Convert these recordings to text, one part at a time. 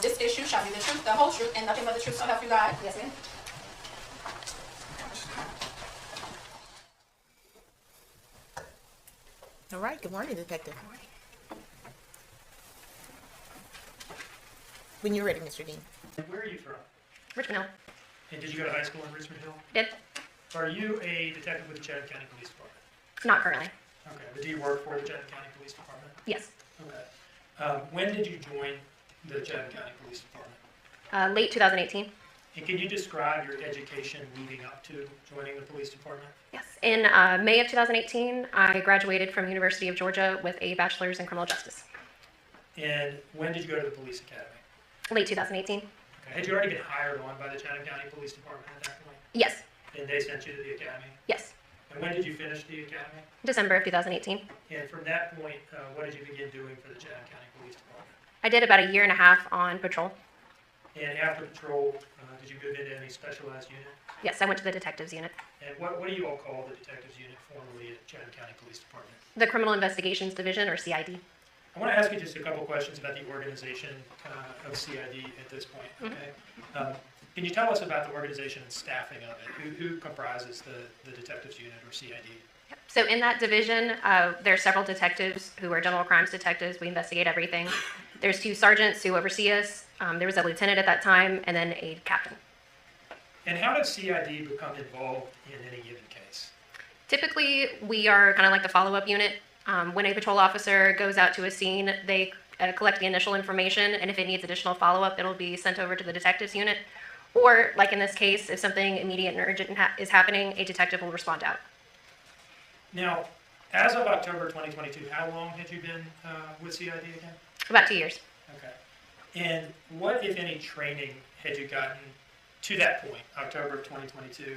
This issue shall be the truth, the whole truth, and nothing but the truth, so help you God. Yes, ma'am. All right. Good morning, Detective. When you're ready, Mr. Dean. Where are you from? Richmond Hill. And did you go to high school in Richmond Hill? Did. Are you a detective with the Chatham County Police Department? Not currently. Okay, but do you work for the Chatham County Police Department? Yes. Okay. When did you join the Chatham County Police Department? Late 2018. And can you describe your education leading up to joining the police department? Yes. In May of 2018, I graduated from University of Georgia with a bachelor's in criminal justice. And when did you go to the police academy? Late 2018. Okay. Had you already been hired on by the Chatham County Police Department at that point? Yes. And they sent you to the academy? Yes. And when did you finish the academy? December of 2018. And from that point, what did you begin doing for the Chatham County Police Department? I did about a year and a half on patrol. And after patrol, did you move into any specialized unit? Yes, I went to the detectives unit. And what do you all call the detectives unit formerly at Chatham County Police Department? The Criminal Investigations Division, or CID. I want to ask you just a couple questions about the organization of CID at this point. Okay. Can you tell us about the organization and staffing of it? Who comprises the detectives unit or CID? So in that division, there are several detectives who are general crimes detectives. We investigate everything. There's 2 sergeants who oversee us. There was a lieutenant at that time, and then a captain. And how does CID become involved in any given case? Typically, we are kind of like the follow-up unit. When a patrol officer goes out to a scene, they collect the initial information, and if it needs additional follow-up, it'll be sent over to the detectives unit. Or, like in this case, if something immediate and urgent is happening, a detective will respond out. Now, as of October 2022, how long had you been with CID again? About 2 years. Okay. And what, if any, training had you gotten to that point, October of 2022,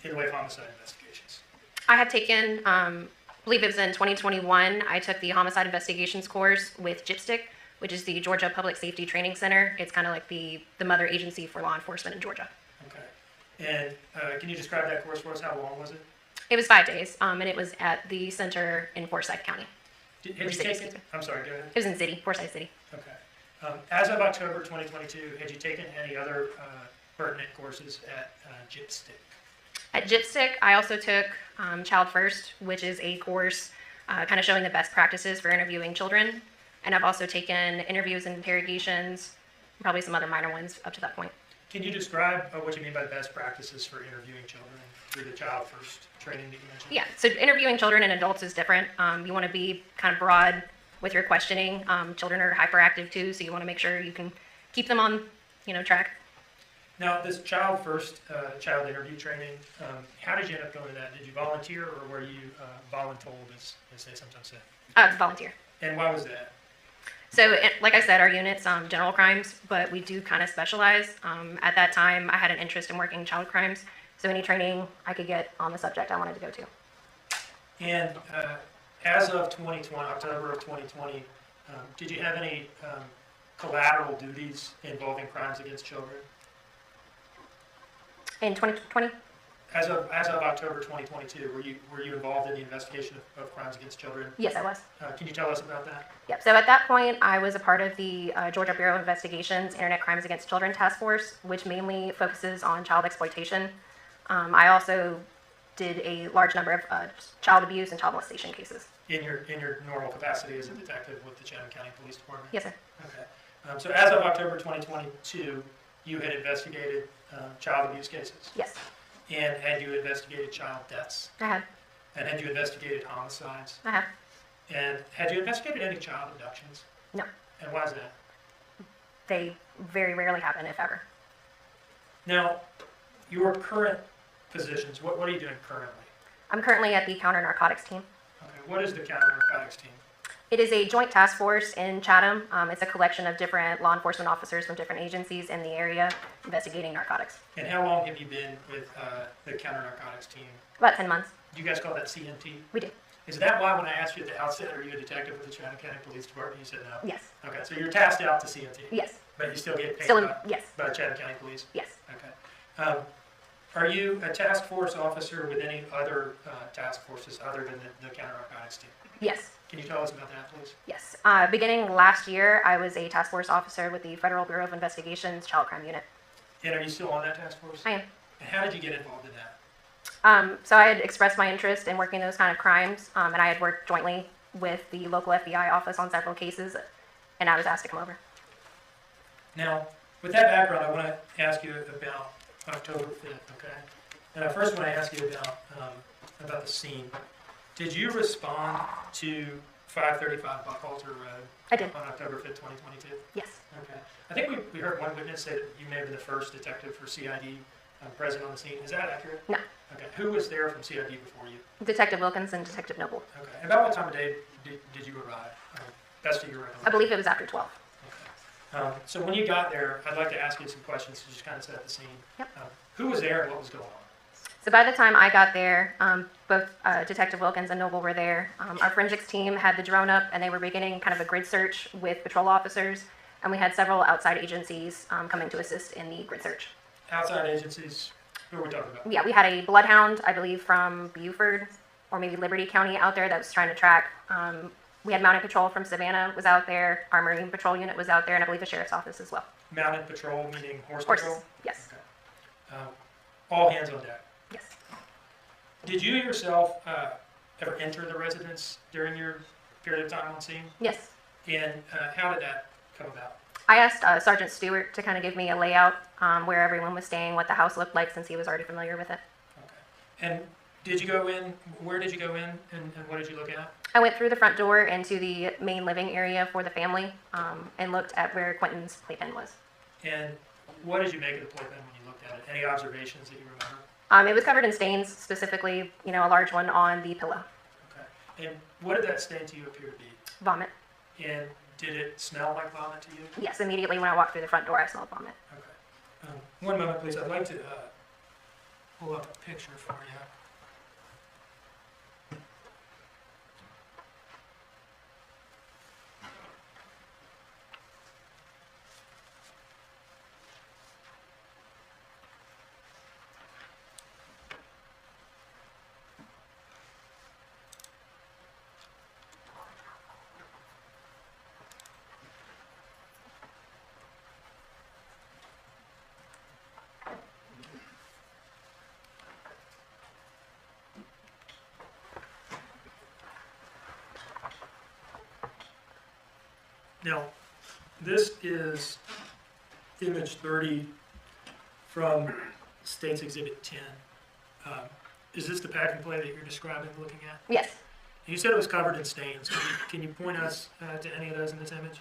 in the way of homicide investigations? I have taken, I believe it was in 2021, I took the homicide investigations course with JIPSTIC, which is the Georgia Public Safety Training Center. It's kind of like the mother agency for law enforcement in Georgia. Okay. And can you describe that course for us? How long was it? It was 5 days, and it was at the center in Forsyth County. Had you taken, I'm sorry, go ahead. It was in city, Forsyth City. Okay. As of October 2022, had you taken any other pertinent courses at JIPSTIC? At JIPSTIC, I also took Child First, which is a course kind of showing the best practices for interviewing children. And I've also taken interviews and interrogations, probably some other minor ones up to that point. Can you describe what you mean by best practices for interviewing children through the Child First training that you mentioned? Yeah, so interviewing children and adults is different. You want to be kind of broad with your questioning. Children are hyperactive too, so you want to make sure you can keep them on, track. Now, this Child First child interview training, how did you end up going to that? Did you volunteer, or were you voluntold, as they sometimes say? Volunteer. And why was that? So, like I said, our unit's general crimes, but we do kind of specialize. At that time, I had an interest in working child crimes, so any training I could get on the subject I wanted to go to. And as of 2020, October of 2020, did you have any collateral duties involving crimes against children? In 2020? As of October 2022, were you involved in the investigation of crimes against children? Yes, I was. Can you tell us about that? Yep. So at that point, I was a part of the Georgia Bureau of Investigation's Internet Crimes Against Children Task Force, which mainly focuses on child exploitation. I also did a large number of child abuse and child molestation cases. In your normal capacity as a detective with the Chatham County Police Department? Yes, sir. Okay. So as of October 2022, you had investigated child abuse cases? Yes. And had you investigated child deaths? I had. And had you investigated homicides? I have. And had you investigated any child abductions? No. And why is that? They very rarely happen, if ever. Now, your current positions, what are you doing currently? I'm currently at the Counter Narcotics team. Okay, what is the Counter Narcotics team? It is a joint task force in Chatham. It's a collection of different law enforcement officers from different agencies in the area investigating narcotics. And how long have you been with the Counter Narcotics team? About 10 months. Do you guys call that CNT? We do. Is that why when I asked you at the outset, are you a detective with the Chatham County Police Department, you said no? Yes. Okay, so you're tasked out to CNT? Yes. But you still get paid Yes. by Chatham County Police? Yes. Okay. Are you a task force officer with any other task forces other than the Counter Narcotics team? Yes. Can you tell us about that, please? Yes. Beginning last year, I was a task force officer with the Federal Bureau of Investigation's Child Crime Unit. And are you still on that task force? I am. And how did you get involved in that? So I had expressed my interest in working those kind of crimes, and I had worked jointly with the local FBI office on several cases, and I was asked to come over. Now, with that background, I want to ask you about October 5th, okay? And I first want to ask you about the scene. Did you respond to 535 Buckhalter Road I did. on October 5th, 2022? Yes. Okay. I think we heard one witness say that you may have been the first detective for CID present on the scene. Is that accurate? No. Okay. Who was there from CID before you? Detective Wilkins and Detective Noble. Okay. About what time of day did you arrive? Best of your recollection. I believe it was after 12. Okay. So when you got there, I'd like to ask you some questions to just kind of set the scene. Yep. Who was there and what was going on? So by the time I got there, both Detective Wilkins and Noble were there. Our forensics team had the drone up, and they were beginning kind of a grid search with patrol officers, and we had several outside agencies coming to assist in the grid search. Outside agencies, who are we talking about? Yeah, we had a bloodhound, I believe, from Beaufort or maybe Liberty County out there that was trying to track. We had mounted patrol from Savannah was out there. Our Marine Patrol unit was out there, and I believe the Sheriff's Office as well. Mounted patrol, meaning horse Horses, patrol? yes, Okay. All hands on deck. yes. Did you yourself ever enter the residence during your period of time on scene? Yes. And how did that come about? I asked Sergeant Stewart to kind of give me a layout where everyone was staying, what the house looked like, since he was already familiar with it. Okay. And did you go in, where did you go in, and what did you look at? I went through the front door into the main living area for the family and looked at where Quinton's playpen was. And what did you make of the playpen when you looked at it? Any observations that you remember? It was covered in stains, specifically, a large one on the pillow. Okay. And what did that stain to you appear to be? Vomit. And did it smell like vomit to you? Yes, immediately when I walked through the front door, I smelled vomit. Okay. One moment, please. I'd like to pull up a picture for you. Now, this is image 30 from State's Exhibit 10. Is this the pack and play that you're describing, looking at? Yes. You said it was covered in stains. Can you point us to any of those in this image?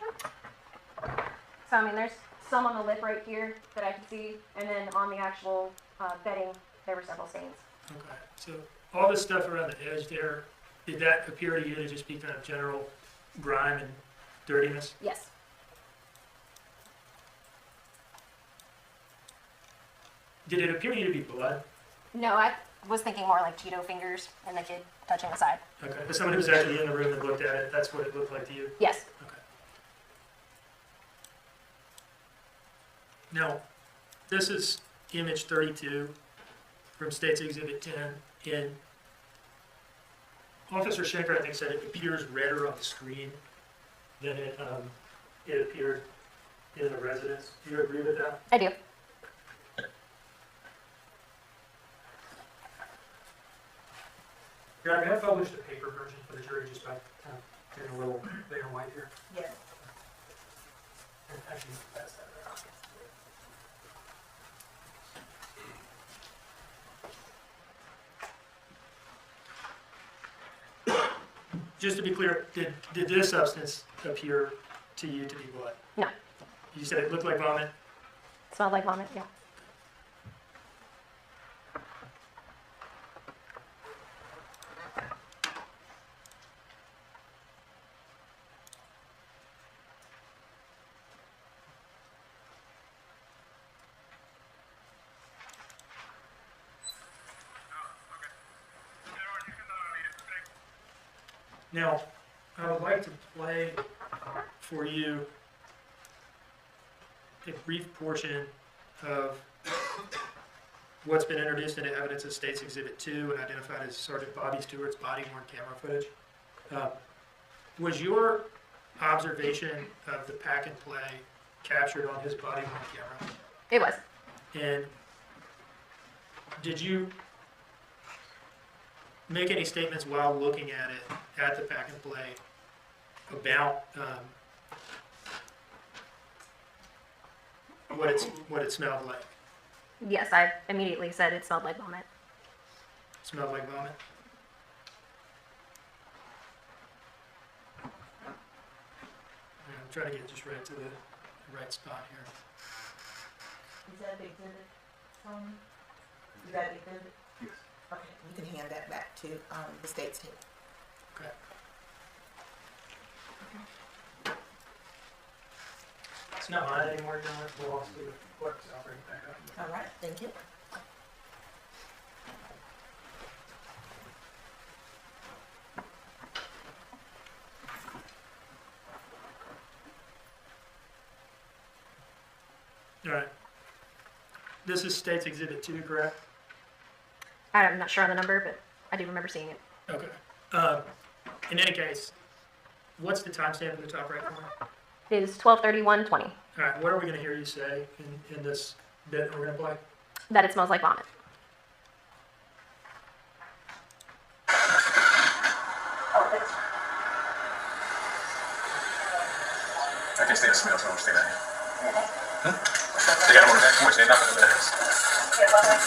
So, there's some on the lip right here that I can see, and then on the actual bedding, there were several stains. Okay, so all this stuff around the edge there, did that appear to you to just be kind of general grime and dirtiness? Yes. Did it appear to you to be blood? No, I was thinking more like Cheeto fingers and the kid touching the side. Okay, as someone who was actually in the room and looked at it, that's what it looked like to you? Yes. Okay. Now, this is image 32 from State's Exhibit 10, and Officer Schenker, I think, said it appears redder on the screen than it appeared in the residence. Do you agree with that? I do. Yeah, I have published a paper version for the jury just by getting a little bit of white here. Yes. And actually, pass that around. Just to be clear, did this substance appear to you to be blood? No. You said it looked like vomit? Smelled like vomit, yeah. Now, I would like to play for you a brief portion of what's been introduced into evidence of State's Exhibit 2 and identified as Sergeant Bobby Stewart's body-worn camera footage. Was your observation of the pack and play captured on his body worn camera? It was. And did you make any statements while looking at it, at the pack and play, about what it smelled like? Yes, I immediately said it smelled like vomit. Smelled like vomit? I'm trying to get just right to the right spot here. Is that the exhibit? Is that the exhibit? Yes. Okay, you can hand that back to the state's team. Okay. It's not mine anymore, John. It belongs to the clerk, so I'll bring it back up. All right, thank you. All right. This is State's Exhibit 2, correct? I'm not sure on the number, but I do remember seeing it. Okay. In any case, what's the timestamp at the top right corner? It is 12/31/20. All right, what are we going to hear you say in this bit that we're going to play? That it smells like vomit. I can stay the smell, so I'm staying out here. They got them on the back porch, they're knocking on the house.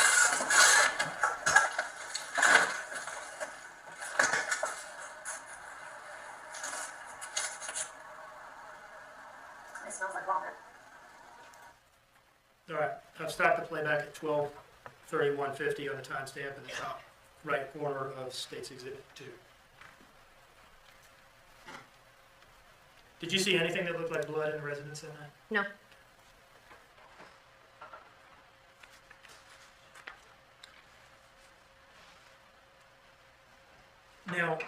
It smells like vomit. All right, I've stopped the playback at 12:31:50 on the timestamp in the top right corner of State's Exhibit 2. Did you see anything that looked like blood in the residence in that? No. Now,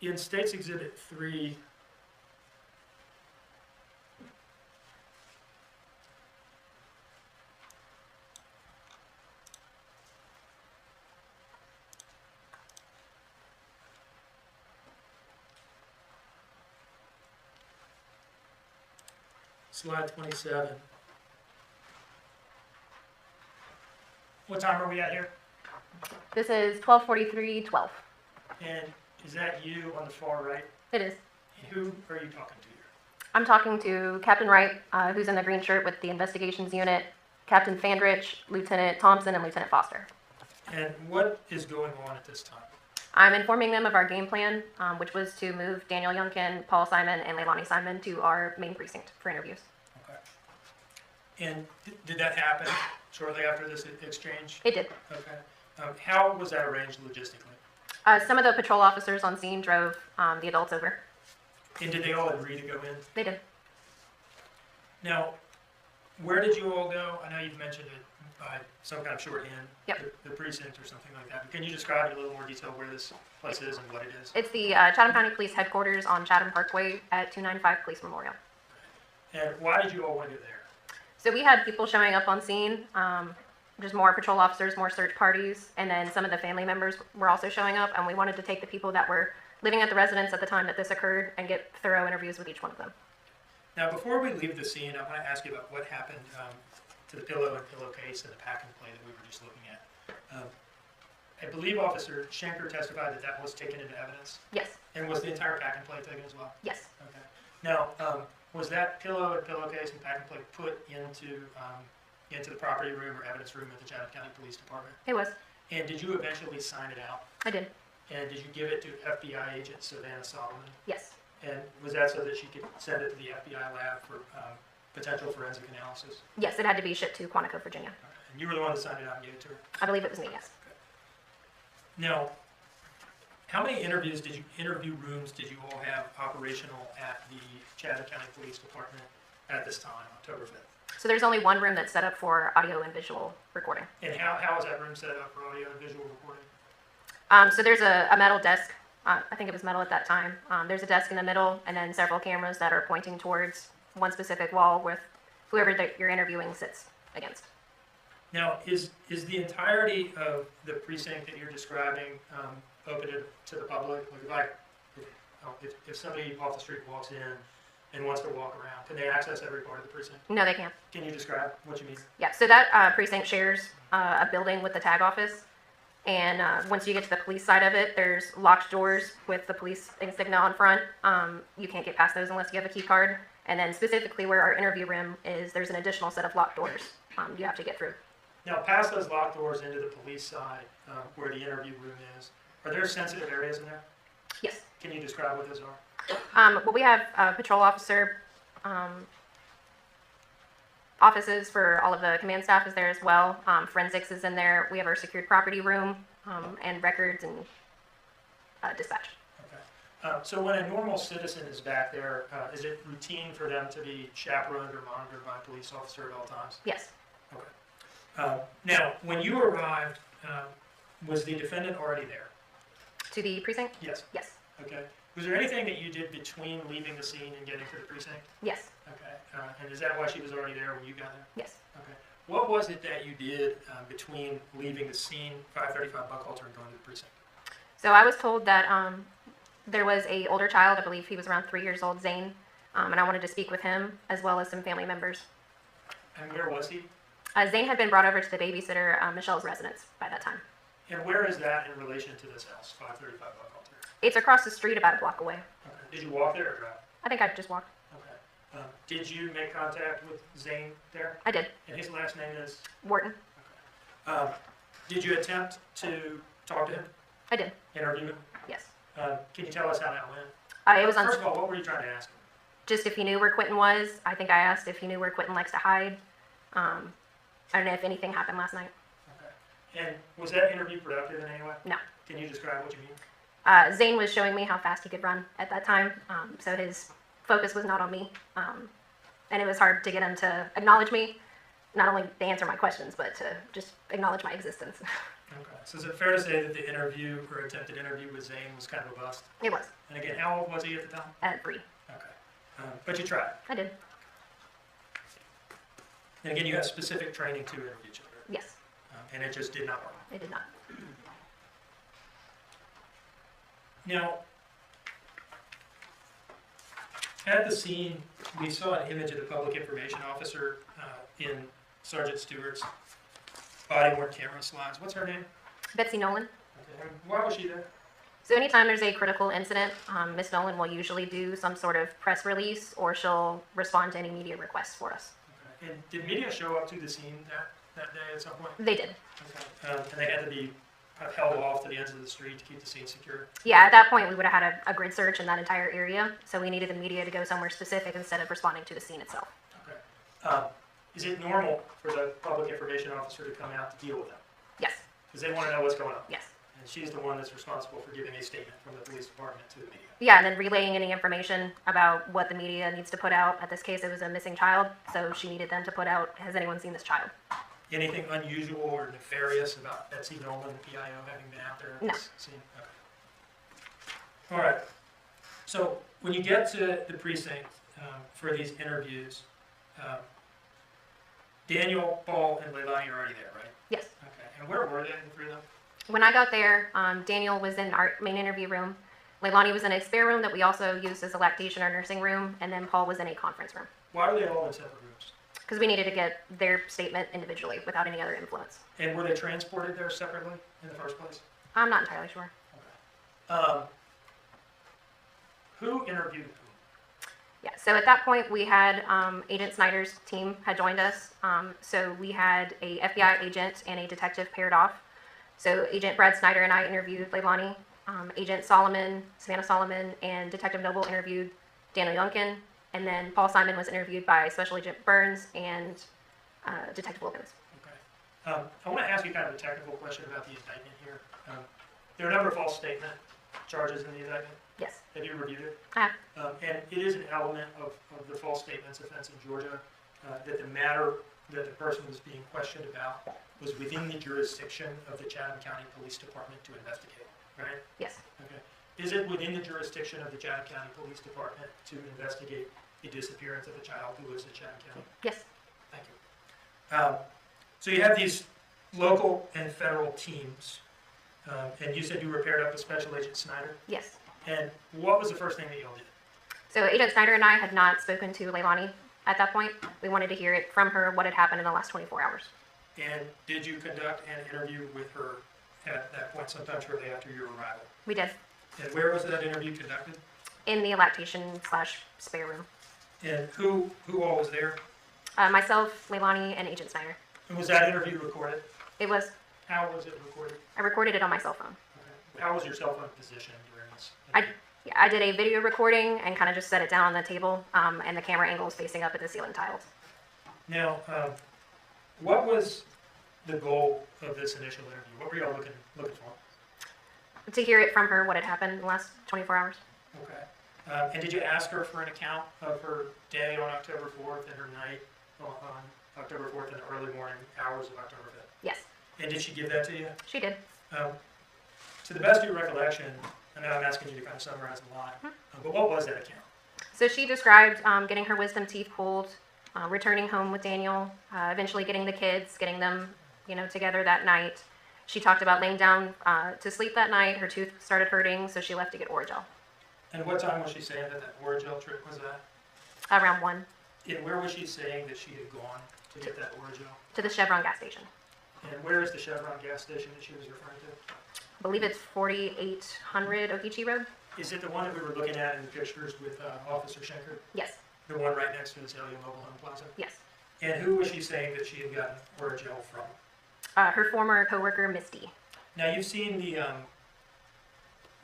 in State's Exhibit 3, slide 27. What time are we at here? This is 12:43:12. And is that you on the far right? It is. And who are you talking to here? I'm talking to Captain Wright, who's in the green shirt with the investigations unit, Captain Fandrich, Lieutenant Thompson, and Lieutenant Foster. And what is going on at this time? I'm informing them of our game plan, which was to move Daniel Youngkin, Paul Simon, and Leilani Simon to our main precinct for interviews. Okay. And did that happen shortly after this exchange? It did. Okay. How was that arranged logistically? Some of the patrol officers on scene drove the adults over. And did they all agree to go in? They did. Now, where did you all go? I know you've mentioned it by some kind of shorthand. Yep. The precinct or something like that. But can you describe in a little more detail where this place is and what it is? It's the Chatham County Police headquarters on Chatham Parkway at 295 Police Memorial. And why did you all want to go there? So we had people showing up on scene, just more patrol officers, more search parties, and then some of the family members were also showing up, and we wanted to take the people that were living at the residence at the time that this occurred and get thorough interviews with each one of them. Now, before we leave the scene, I want to ask you about what happened to the pillow and pillowcase and the pack and play that we were just looking at. I believe Officer Schenker testified that that was taken into evidence. Yes, And was the entire pack and play taken as well? yes, Okay. Now, was that pillow and pillowcase and pack and play put into the property room or evidence room at the Chatham County Police Department? it was. And did you eventually sign it out? I did. And did you give it to FBI agent Savannah Solomon? Yes, And was that so that she could send it to the FBI lab for potential forensic analysis? yes, it had to be shipped to Quantico, Virginia. And you were the one that signed it out and gave it to her? I believe it was me, yes. Now, how many interview rooms did you all have operational at the Chatham County Police Department at this time, October 5th? So there's only one room that's set up for audio and visual recording. And how is that room set up for audio and visual recording? So there's a metal desk. I think it was metal at that time. There's a desk in the middle, and then several cameras that are pointing towards one specific wall with whoever that you're interviewing sits against. Now, is the entirety of the precinct that you're describing open to the public? Like if somebody off the street walks in and wants to walk around, can they access every part of the precinct? No, they can't. Can you describe what you mean? Yeah, so that precinct shares a building with the tag office. And once you get to the police side of it, there's locked doors with the police insignia on front. You can't get past those unless you have a key card. And then specifically where our interview room is, there's an additional set of locked doors you have to get through. Now, past those locked doors into the police side, where the interview room is, are there sensitive areas in there? Yes. Can you describe what those are? Well, we have patrol officer offices for all of the command staff is there as well. Forensics is in there. We have our secured property room and records and dispatch. Okay. So when a normal citizen is back there, is it routine for them to be chaperoned or monitored by a police officer at all times? Yes. Okay. Now, when you arrived, was the defendant already there? To the precinct? Yes. Yes. Okay. Was there anything that you did between leaving the scene and getting to the precinct? Yes. Okay. And is that why she was already there when you got there? Yes. Okay. What was it that you did between leaving the scene, 535 Buckhalter, and going to the precinct? So I was told that there was a older child, I believe he was around 3 years old, Zane, and I wanted to speak with him as well as some family members. And where was he? Zane had been brought over to the babysitter, Michelle's residence by that time. And where is that in relation to this house, 535 Buckhalter? It's across the street about a block away. Okay. Did you walk there or drive? I think I just walked. Okay. Did you make contact with Zane there? I did. And his last name is? Wharton. Okay. Did you attempt to talk to him? I did. Interview him? Yes. Can you tell us how that went? It was First of all, what were you trying to ask him? just if he knew where Quinton was. I think I asked if he knew where Quinton likes to hide. I don't know if anything happened last night. Okay. And was that interview productive in any way? No. Can you describe what you mean? Zane was showing me how fast he could run at that time, so his focus was not on me. And it was hard to get him to acknowledge me, not only to answer my questions, but to just acknowledge my existence. Okay. So is it fair to say that the interview or attempted interview with Zane was kind of a bust? It was, And again, how old was he at the time? at 3. Okay. But you tried. I did, And again, you have specific training to interview children. yes, And it just did not work. I did not. Now, at the scene, we saw an image of the public information officer in Sergeant Stewart's body-worn camera slides. What's her name? Betsy Nolan. Okay. And why was she there? So anytime there's a critical incident, Ms. Nolan will usually do some sort of press release, or she'll respond to any media requests for us. Okay. And did media show up to the scene that day at some point? They did. Okay. And they had to be held off to the ends of the street to keep the scene secure? Yeah, at that point, we would have had a grid search in that entire area, so we needed the media to go somewhere specific instead of responding to the scene itself. Okay. Is it normal for the public information officer to come out to deal with them? Yes, Because they want to know what's going on. yes. And she's the one that's responsible for giving a statement from the police department to the media. Yeah, and then relaying any information about what the media needs to put out. At this case, it was a missing child, so she needed them to put out, has anyone seen this child? Anything unusual or nefarious about Betsy Nolan, the PIO, having been out there at No. this scene? Okay. All right. So when you get to the precinct for these interviews, Daniel, Paul, and Leilani are already there, right? Yes. Okay. And where were they, the three of them? When I got there, Daniel was in our main interview room. Leilani was in a spare room that we also used as a lactation or nursing room, and then Paul was in a conference room. Why are they all in separate rooms? Because we needed to get their statement individually without any other influence. And were they transported there separately in the first place? I'm not entirely sure. Who interviewed whom? Yeah, so at that point, we had Agent Snyder's team had joined us. So we had a FBI agent and a detective paired off. So Agent Brad Snyder and I interviewed Leilani. Agent Solomon, Savannah Solomon, and Detective Noble interviewed Daniel Youngkin. And then Paul Simon was interviewed by Special Agent Burns and Detective Wilkins. Okay. I want to ask you kind of a technical question about the indictment here. There are a number of false statement charges in the indictment. Yes, Have you reviewed it? I have. And it is an element of the false statements offense in Georgia that the matter that the person was being questioned about was within the jurisdiction of the Chatham County Police Department to investigate, right? Yes, Okay. Is it within the jurisdiction of the Chatham County Police Department to investigate the disappearance of a child who lives in Chatham County? yes, Thank you. So you have these local and federal teams, and you said you were paired up with Special Agent Snyder. Yes. And what was the first thing that y'all did? So Agent Snyder and I had not spoken to Leilani at that point. We wanted to hear it from her, what had happened in the last 24 hours. And did you conduct an interview with her at that point, sometime shortly after your arrival? We did. And where was that interview conducted? In the lactation/spare room. And who all was there? Myself, Leilani, and Agent Snyder. And was that interview recorded? It was. How was it recorded? I recorded it on my cell phone. Okay. How was your cell phone positioned during this? I did a video recording and kind of just set it down on the table, and the camera angle is facing up at the ceiling tiles. Now, what was the goal of this initial interview? What were y'all looking for? To hear it from her, what had happened in the last 24 hours. Okay. And did you ask her for an account of her day on October 4th and her night on October 4th and the early morning hours of October 5th? Yes, And did she give that to you? she did. To the best of your recollection, I know I'm asking you to kind of summarize a lot, but what was that account? So she described getting her wisdom teeth pulled, returning home with Daniel, eventually getting the kids, getting them, together that night. She talked about laying down to sleep that night. Her tooth started hurting, so she left to get Orajel. And what time was she saying that Orajel trip was at? Around 1, And where was she saying that she had gone to get that Orajel? to the Chevron gas station. And where is the Chevron gas station that she was referring to? I believe it's 4800 Okeechee Road. Is it the one that we were looking at in the pictures with Officer Schenker? Yes, The one right next to the Azalea Mobile Home Plaza? yes. And who was she saying that she had gotten Orajel from? Her former coworker, Misty. Now, you've seen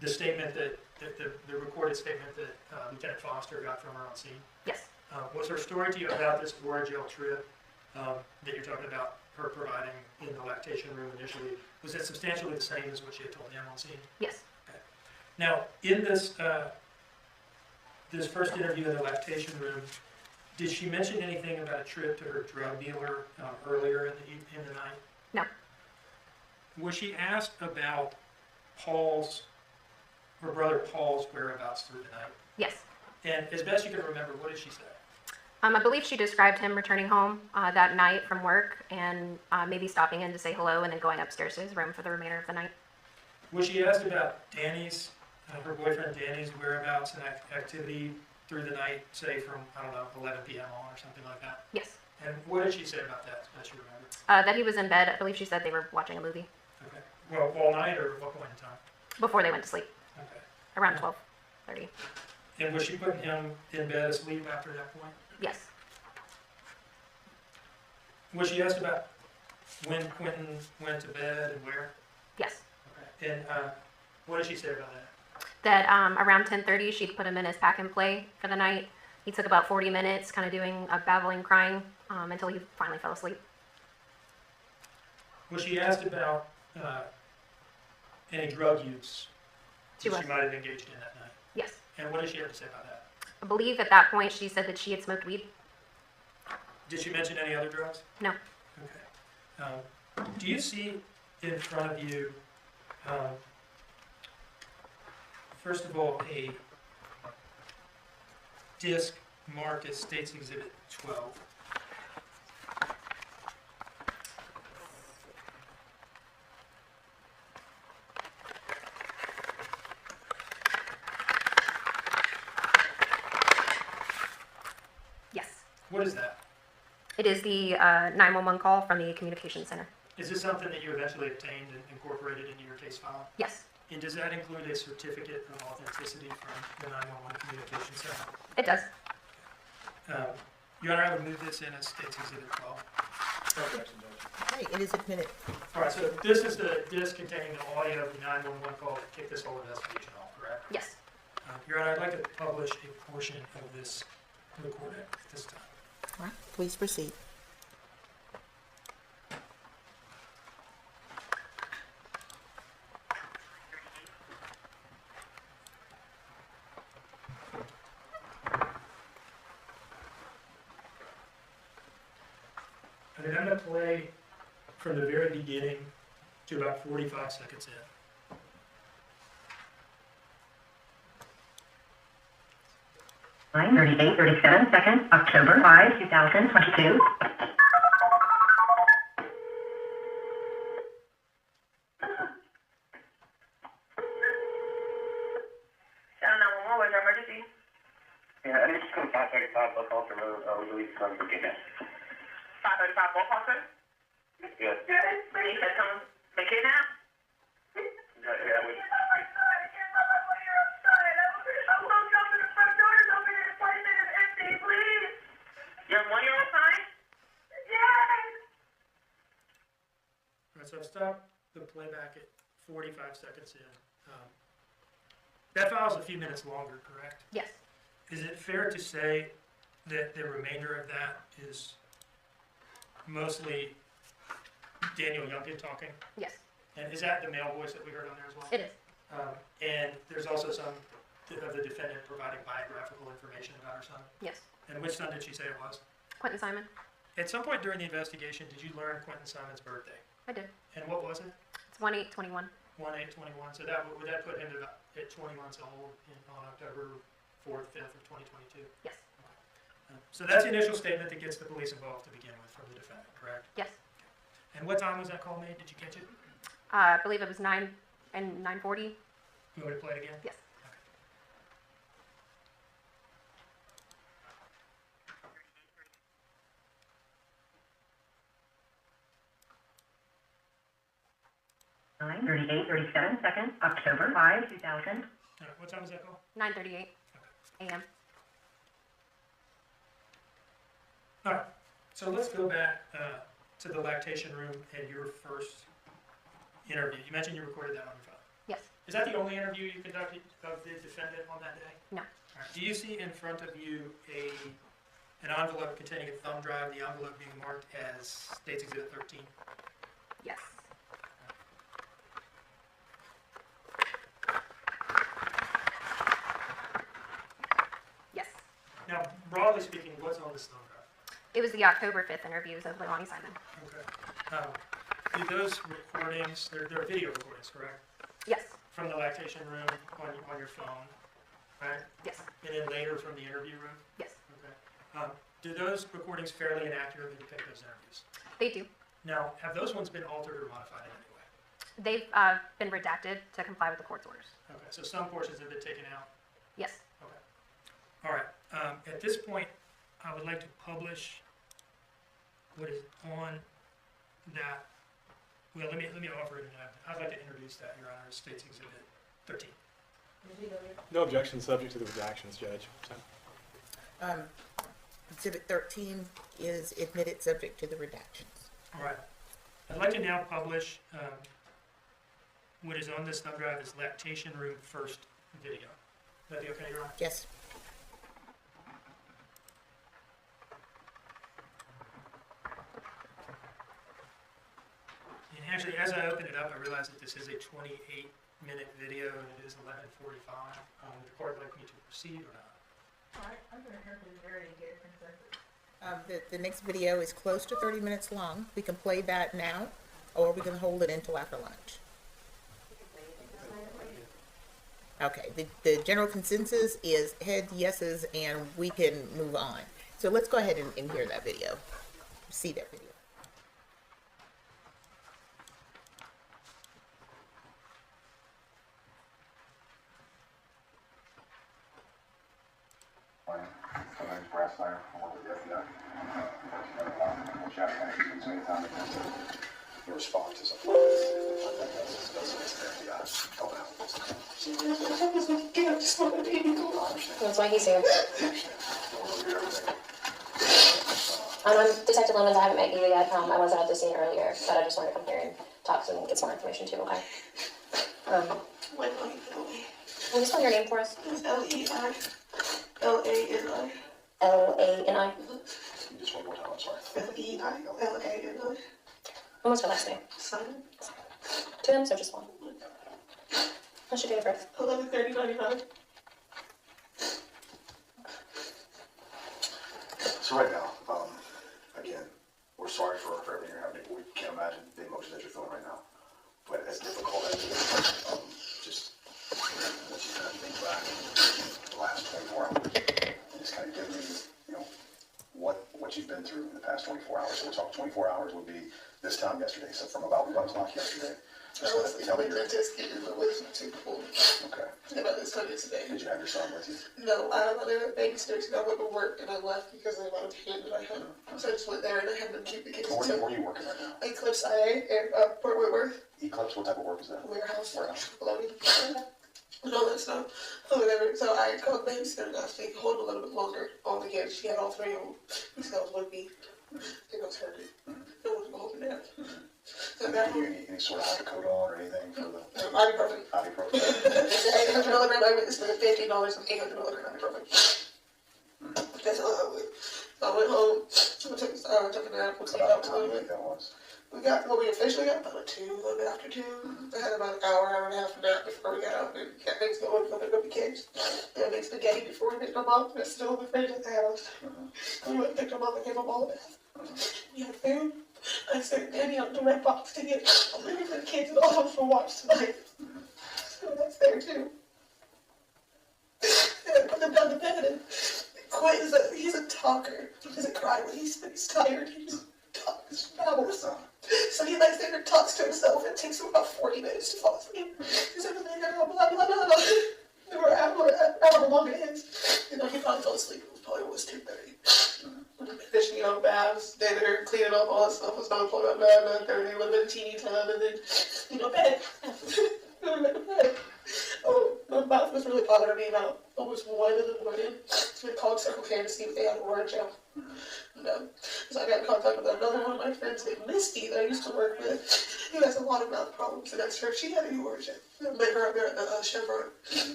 the statement the recorded statement that Lieutenant Foster got from her on scene. Yes, Was her story to you about this Orajel trip that you're talking about, her providing in the lactation room initially, was it substantially the same as what she had told him on scene? yes. Now, in this this first interview in the lactation room, did she mention anything about a trip to her drug dealer earlier in the night? No. Was she asked about her brother Paul's whereabouts through the night? Yes. And as best you can remember, what did she say? I believe she described him returning home that night from work and maybe stopping in to say hello and then going upstairs to his room for the remainder of the night. Was she asked about Danny's, her boyfriend Danny's whereabouts and activity through the night, say from, 11 p.m. on or something like that? Yes. And what did she say about that, as best you remember? That he was in bed. I believe she said they were watching a movie Okay. Well, all night or what point in time? before they went to sleep, Okay. around 12:30. And was she putting him in bed asleep after that point? Yes. Was she asked about when Quinton went to bed and where? Yes. Okay. And what did she say about that? That around 10:30 she'd put him in his pack and play for the night. He took about 40 minutes kind of doing a babbling crying until he finally fell asleep. Was she asked about any drug use She that was. she might have engaged in that night? Yes. And what did she have to say about that? I believe at that point she said that she had smoked weed. Did she mention any other drugs? No. Okay. Do you see in front of you, first of all, a disc marked as State's Exhibit 12? Yes. What is that? It is the 911 call from the communication center. Is this something that you eventually obtained and incorporated into your case file? Yes. And does that include a certificate of authenticity from the 911 communication center? It does. Your Honor, I would move this in as State's Exhibit 12. Okay, it is admitted. All right, so this is the disc containing the audio of the 911 call that kicked this whole investigation off, correct? Yes. Your Honor, I'd like to publish a portion of this recording at this time. All right, please proceed. And then I'm going to play from the very beginning to about 45 seconds in. 9:38:37 seconds, October 5, 2022. Yeah, I need to come 535 Buck Alter Road, release from Virginia. 535 Buck Alter? Yes. Please, come Virginia? Yeah, we. Your 1-year-old son? All right, so I've stopped the playback at 45 seconds in. That file's a few minutes longer, correct? Yes. Is it fair to say that the remainder of that is mostly Daniel Youngkin talking? Yes. And is that the male voice that we heard on there as well? It is. And there's also some of the defendant providing biographical information about her son? Yes. And which son did she say it was? Quinton Simon. At some point during the investigation, did you learn Quinton Simon's birthday? I did. And what was it? It's 1/8/21. 1/8/21. So that would that put him at 20 months old on October 4th, 5th of 2022? Yes. So that's the initial statement that gets the police involved to begin with from the defendant, correct? Yes. And what time was that call made? Did you catch it? I believe it was 9 and 9:40. You want me to play it again? Yes. Okay. 9:38:37 seconds, October 5, 2000. All right, what time was that call? 9:38 a.m. All right, so let's go back to the lactation room and your first interview. You mentioned you recorded that on your phone. Yes. Is that the only interview you conducted of the defendant on that day? No. All right. Do you see in front of you an envelope containing a thumb drive, the envelope being marked as States Exhibit 13? Yes. Yes. Now, broadly speaking, what's on this thumb drive? It was the October 5th interviews of Leilani Simon. Okay. Do those recordings, they're video recordings, correct? Yes. From the lactation room on your phone, right? Yes. And then later from the interview room? Yes. Okay. Do those recordings fairly and accurately depict those interviews? They do. Now, have those ones been altered or modified in any way? They've been redacted to comply with the court's orders. Okay, so some portions have been taken out? Yes. Okay. All right. At this point, I would like to publish what is on that. Well, let me offer it, and I'd like to introduce that, Your Honor, as State's Exhibit 13. No objection, subject to the redactions, Judge. So. Exhibit 13 is admitted subject to the redactions. All right. I'd like to now publish what is on this thumb drive as lactation room first video. Would that be okay, Your Honor? Yes. And actually, as I open it up, I realize that this is a 28-minute video, and it is 11:45. Would the court like me to proceed or not? I'm gonna have to very get consensus. The next video is close to 30 minutes long. We can play that now, or we can hold it until after lunch. Okay, the general consensus is head yeses, and we can move on. So let's go ahead and hear that video, see that video. My name's Brad Steiner. I work with the FBI. Chatham County Police. Anytime the response is a That's why he's here. I'm Detective Lemons. I haven't met you yet. I wasn't at the scene earlier, but I just wanted to come here and talk to them and get some more information too, okay? Can you spell your name for us? Leilani. L-A-N-I. Just one more time, I'm sorry. Leilani. And what's your last name? Simon. Two names or just one? What's your date of birth? 11/30/99. So right now, again, we're sorry for everything you're having. We can't imagine the emotion that you're feeling right now. But as difficult as it is, just let you kind of think back the last 24 hours. Just kind of give me, what you've been through in the past 24 hours. So we're talking 24 hours would be this time yesterday. So from about 1 o'clock yesterday I was like, my dentist gave me my wisdom tooth pulled. Okay. About this time today. Did you have your son with you? No, I were babysitters and I went to work and I left because of the amount of pain that I had. So I just went there and I had them keep the kids. Where are you working right now? Eclipse IA in Port Whitworth. Eclipse, what type of work is that? Warehouse. Warehouse. Loading. And all that stuff. Or whatever. So I called the babysitter and asked if they could hold a little bit longer. All the kids. She had all three of them. Because I was one B. I think I was her. I wasn't holding down. So that Any sort of hydrocodone or anything for the ibuprofen. ibuprofen? It's 800 milligram. I spent $15 on 800 milligram ibuprofen. That's all I went. So I went home. I took a nap. We'll see About how how long that was? we officially got about 2, a little bit after 2. I had about an hour and a half nap before we got out and got things going for the kids. And I made spaghetti before we picked them up. It's still in the fridge at the house. We went and picked them up and gave them all a bath. We had food. I sent Danny out to Red Box to get a movie for the kids and all of them for watch tonight. So that's there too. And I put them down to bed and Quinton he's a talker. He doesn't cry when he's tired. He just talks, babbles. So he lays there and talks to himself. It takes him about 40 minutes to fall asleep. He's like, blah, blah, blah, blah, blah. However long it is. You know, he finally fell asleep. It was probably 2:30. Finishing up baths, dinner, cleaning up, all that stuff was done for about 9:30, a little bit of TV time, and then, bed. Going back to bed. Oh, my mouth was really bothering me about almost 1 in the morning. So we called Circle K to see if they had orange out. So I got in contact with another one of my friends named Misty that I used to work with. Who has a lot of mouth problems, and that's her. She had a orange. I met her up there at the Chevron.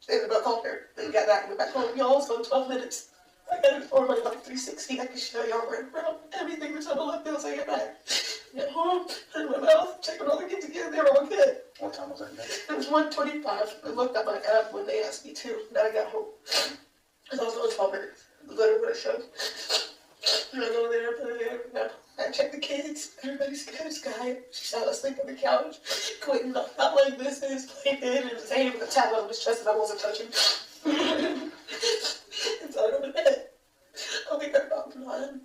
And about called her. They got that and went back home. Y'all, it's been 12 minutes. I got it for my like 360. I can show y'all right around everything that's on the left bills I get back. Get home, put it in my mouth, check all the kids again, they were all good. What time was that again? It was 1:25. I looked at my app when they asked me to. Then I got home. Because I was going 12 minutes. Literally what it showed. And I go there, put it there. I checked the kids. Everybody's good. Sky. She's out asleep on the couch. Quinton, not like this, and his playpen, and his hand with a tablet on his chest that I wasn't touching. And so I go to bed. I wake up about 9,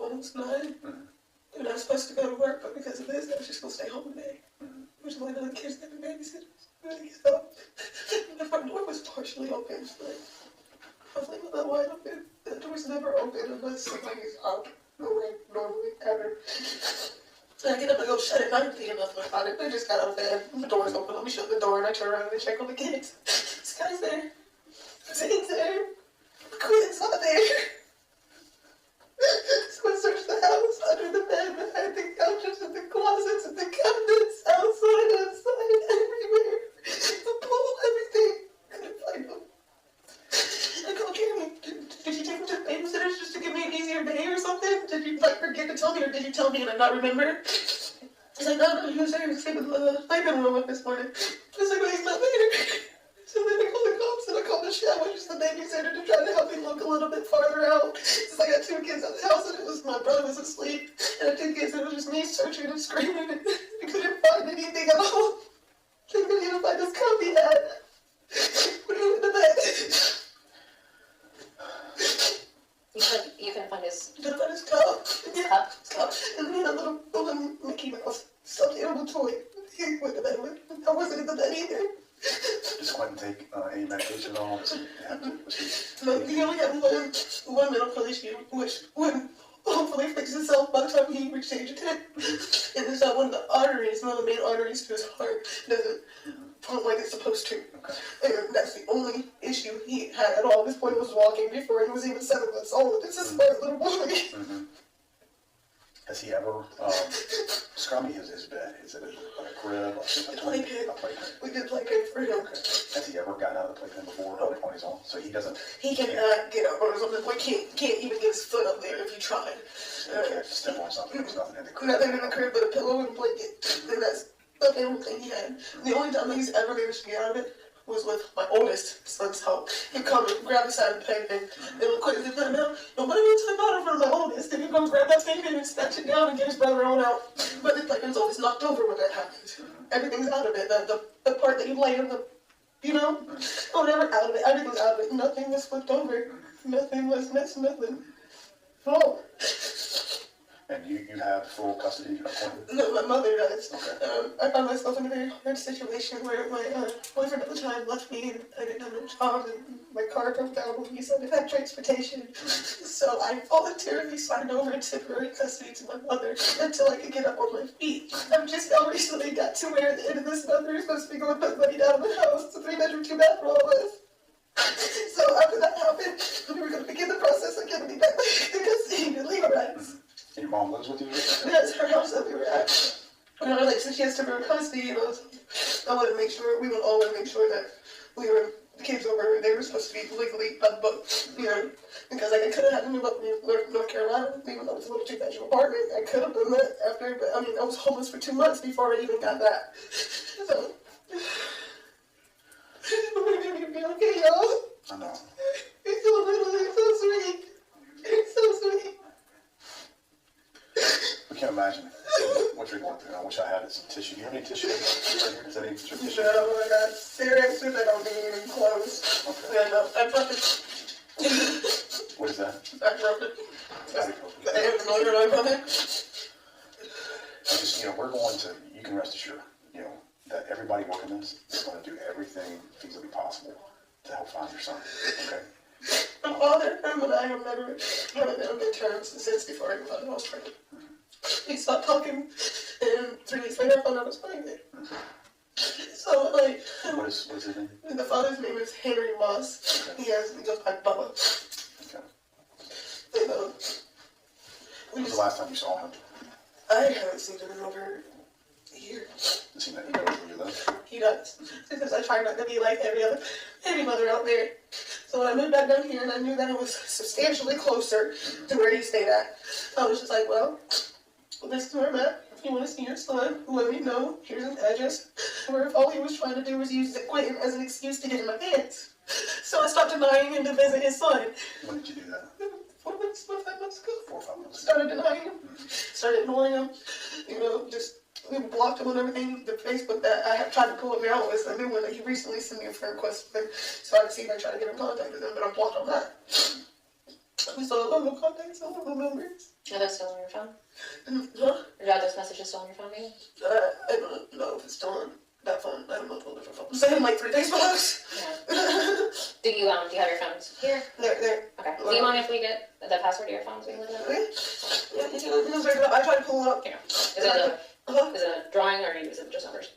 almost 9. And I was supposed to go to work, but because of this, I was just going to stay home today. Which is why none of the kids had the babysitters. When I get up, the front door was partially open. I was leaving that wide open. The door's never open unless somebody's out. Normally, ever. So I get up and go shut it. Not even thinking nothing about it. I just got out of bed. The door's open. Let me shut the door, and I turn around and check on the kids. Sky's there. Zane's there. Quinton's not there. So I searched the house, under the bed, behind the couches, in the closets, in the cabinets, outside, everywhere. The pool, everything. Couldn't find them. I called Jeremy. Did you take them to the babysitters just to give me an easier day or something? Did you forget to tell me, or did you tell me and I not remember? He's like, no, he was there. He was sleeping in the living room this morning. I was like, well, he's not there. So then I called the cops and I called Michelle, which is the babysitter, to try to help me look a little bit farther out. Because I got 2 kids at the house and it was my brother was asleep. And I had 2 kids and it was just me searching and screaming and I couldn't find anything at all. I couldn't even find this copy hat. Put it in the bed. You couldn't find his Couldn't find his cup. Yeah, cup? his cup. And he had a little Mickey Mouse stuffed animal toy. He went to bed with. I wasn't in the bed either. Does Quinton take any medication at all? Does he have to? No, he only had one mental issue, which would hopefully fix itself by the time he reached age of 10. And it's that one of the arteries, one of the main arteries to his heart, doesn't pump like it's supposed to. And that's the only issue he had at all. This boy was walking before he was even 7 months old. It's a smart little boy. Has he ever, describe me his bed. Is it a crib, a playpen. A playpen? We did playpen for him. Okay. Has he ever gotten out of the playpen before on his own? So he doesn't. He cannot get up on his own. The boy can't even get his foot up there if he tried. So he can't step on something. There's nothing in the crib. Nothing in the crib but a pillow and a blanket. And that's the only thing he had. The only time he's ever managed to get out of it was with my oldest son's help. He'd come and grab the side of the playpen and would quickly let him out. Nobody would step out in front of my oldest. And he'd come grab that playpen and snatch it down and get his brother on out. But the playpen's always knocked over when that happens. Everything's out of it. The part that you lay in the, whatever, out of it. Everything's out of it. Nothing was flipped over. Nothing was missed. Nothing. Oh. And you have full custody of Quinton? No, my mother does. Okay. I found myself in a very hard situation where my boyfriend at the time left me and I didn't have no job and my car broke down when he said it had transportation. So I voluntarily signed over in temporary custody to my mother until I could get up on my feet. I've just now recently got to where at the end of this month we were supposed to be going to put money down in the house. It's a 3-bedroom, 2-bath for all of us. So after that happened, we were going to begin the process of giving me back the custody and legal rights. And your mom lives with you? That's her house that we were at. And I was like, since she has temporary custody, you know, I wanted to make sure, we would all want to make sure that the kids they were supposed to be legally unbooked, you know, because like I could have had to move up to North Carolina, even though it's a little 2-bedroom apartment. I could have done that after, but I mean, I was homeless for 2 months before I even got that. So, we're going to be okay, y'all. I know. It's so little, it's so sweet. It's so sweet. I can't imagine what you're going through. I wish I had some tissue. Do you have any tissue right here? Is that any tissue? No, I got serious I don't need any clothes. Okay. And I broke it. What is that? I broke it. I am familiar with it. We're going to, you can rest assured, that everybody working this is going to do everything feasibly possible to help find your son. Okay? My father, him and I have never been on good terms since before I found out I was pregnant. He stopped talking, and 3 weeks later I found out I was pregnant. So, like... What is his name? The father's name is Henry Moss. Okay. He goes by Bubba. Okay. And, When was the last time you saw him? I haven't seen him in over a year. Does he know where you live? He does. Because I try not to be like every mother out there. So when I moved back down here and I knew that it was substantially closer to where he stayed at, I was just like, well, this is where I'm at. If you want to see your son, let me know. Here's his address. Or if all he was trying to do was use Quinton as an excuse to get in my pants. So I stopped denying him to visit his son. When did you do that? 4 months, 5 months ago. 4 or 5 months ago. Started denying him. Started ignoring him. We blocked him on everything. The Facebook that I have tried to pull him out was a new one that he recently sent me a friend request for. So I can see if I try to get in contact with him, but I'm blocked on that. We still have no contacts, no numbers. Are those still on your phone? Huh? Are those messages still on your phone, maybe? I don't know if it's still on that phone. I have multiple different phones. I have like 3 Facebooks. Yeah. Do you have your phones here? They're. Okay. Do you mind if we get the password to your phone so we can live Yeah, I tried to pull it up. Here. Is it a drawing or is it just numbers?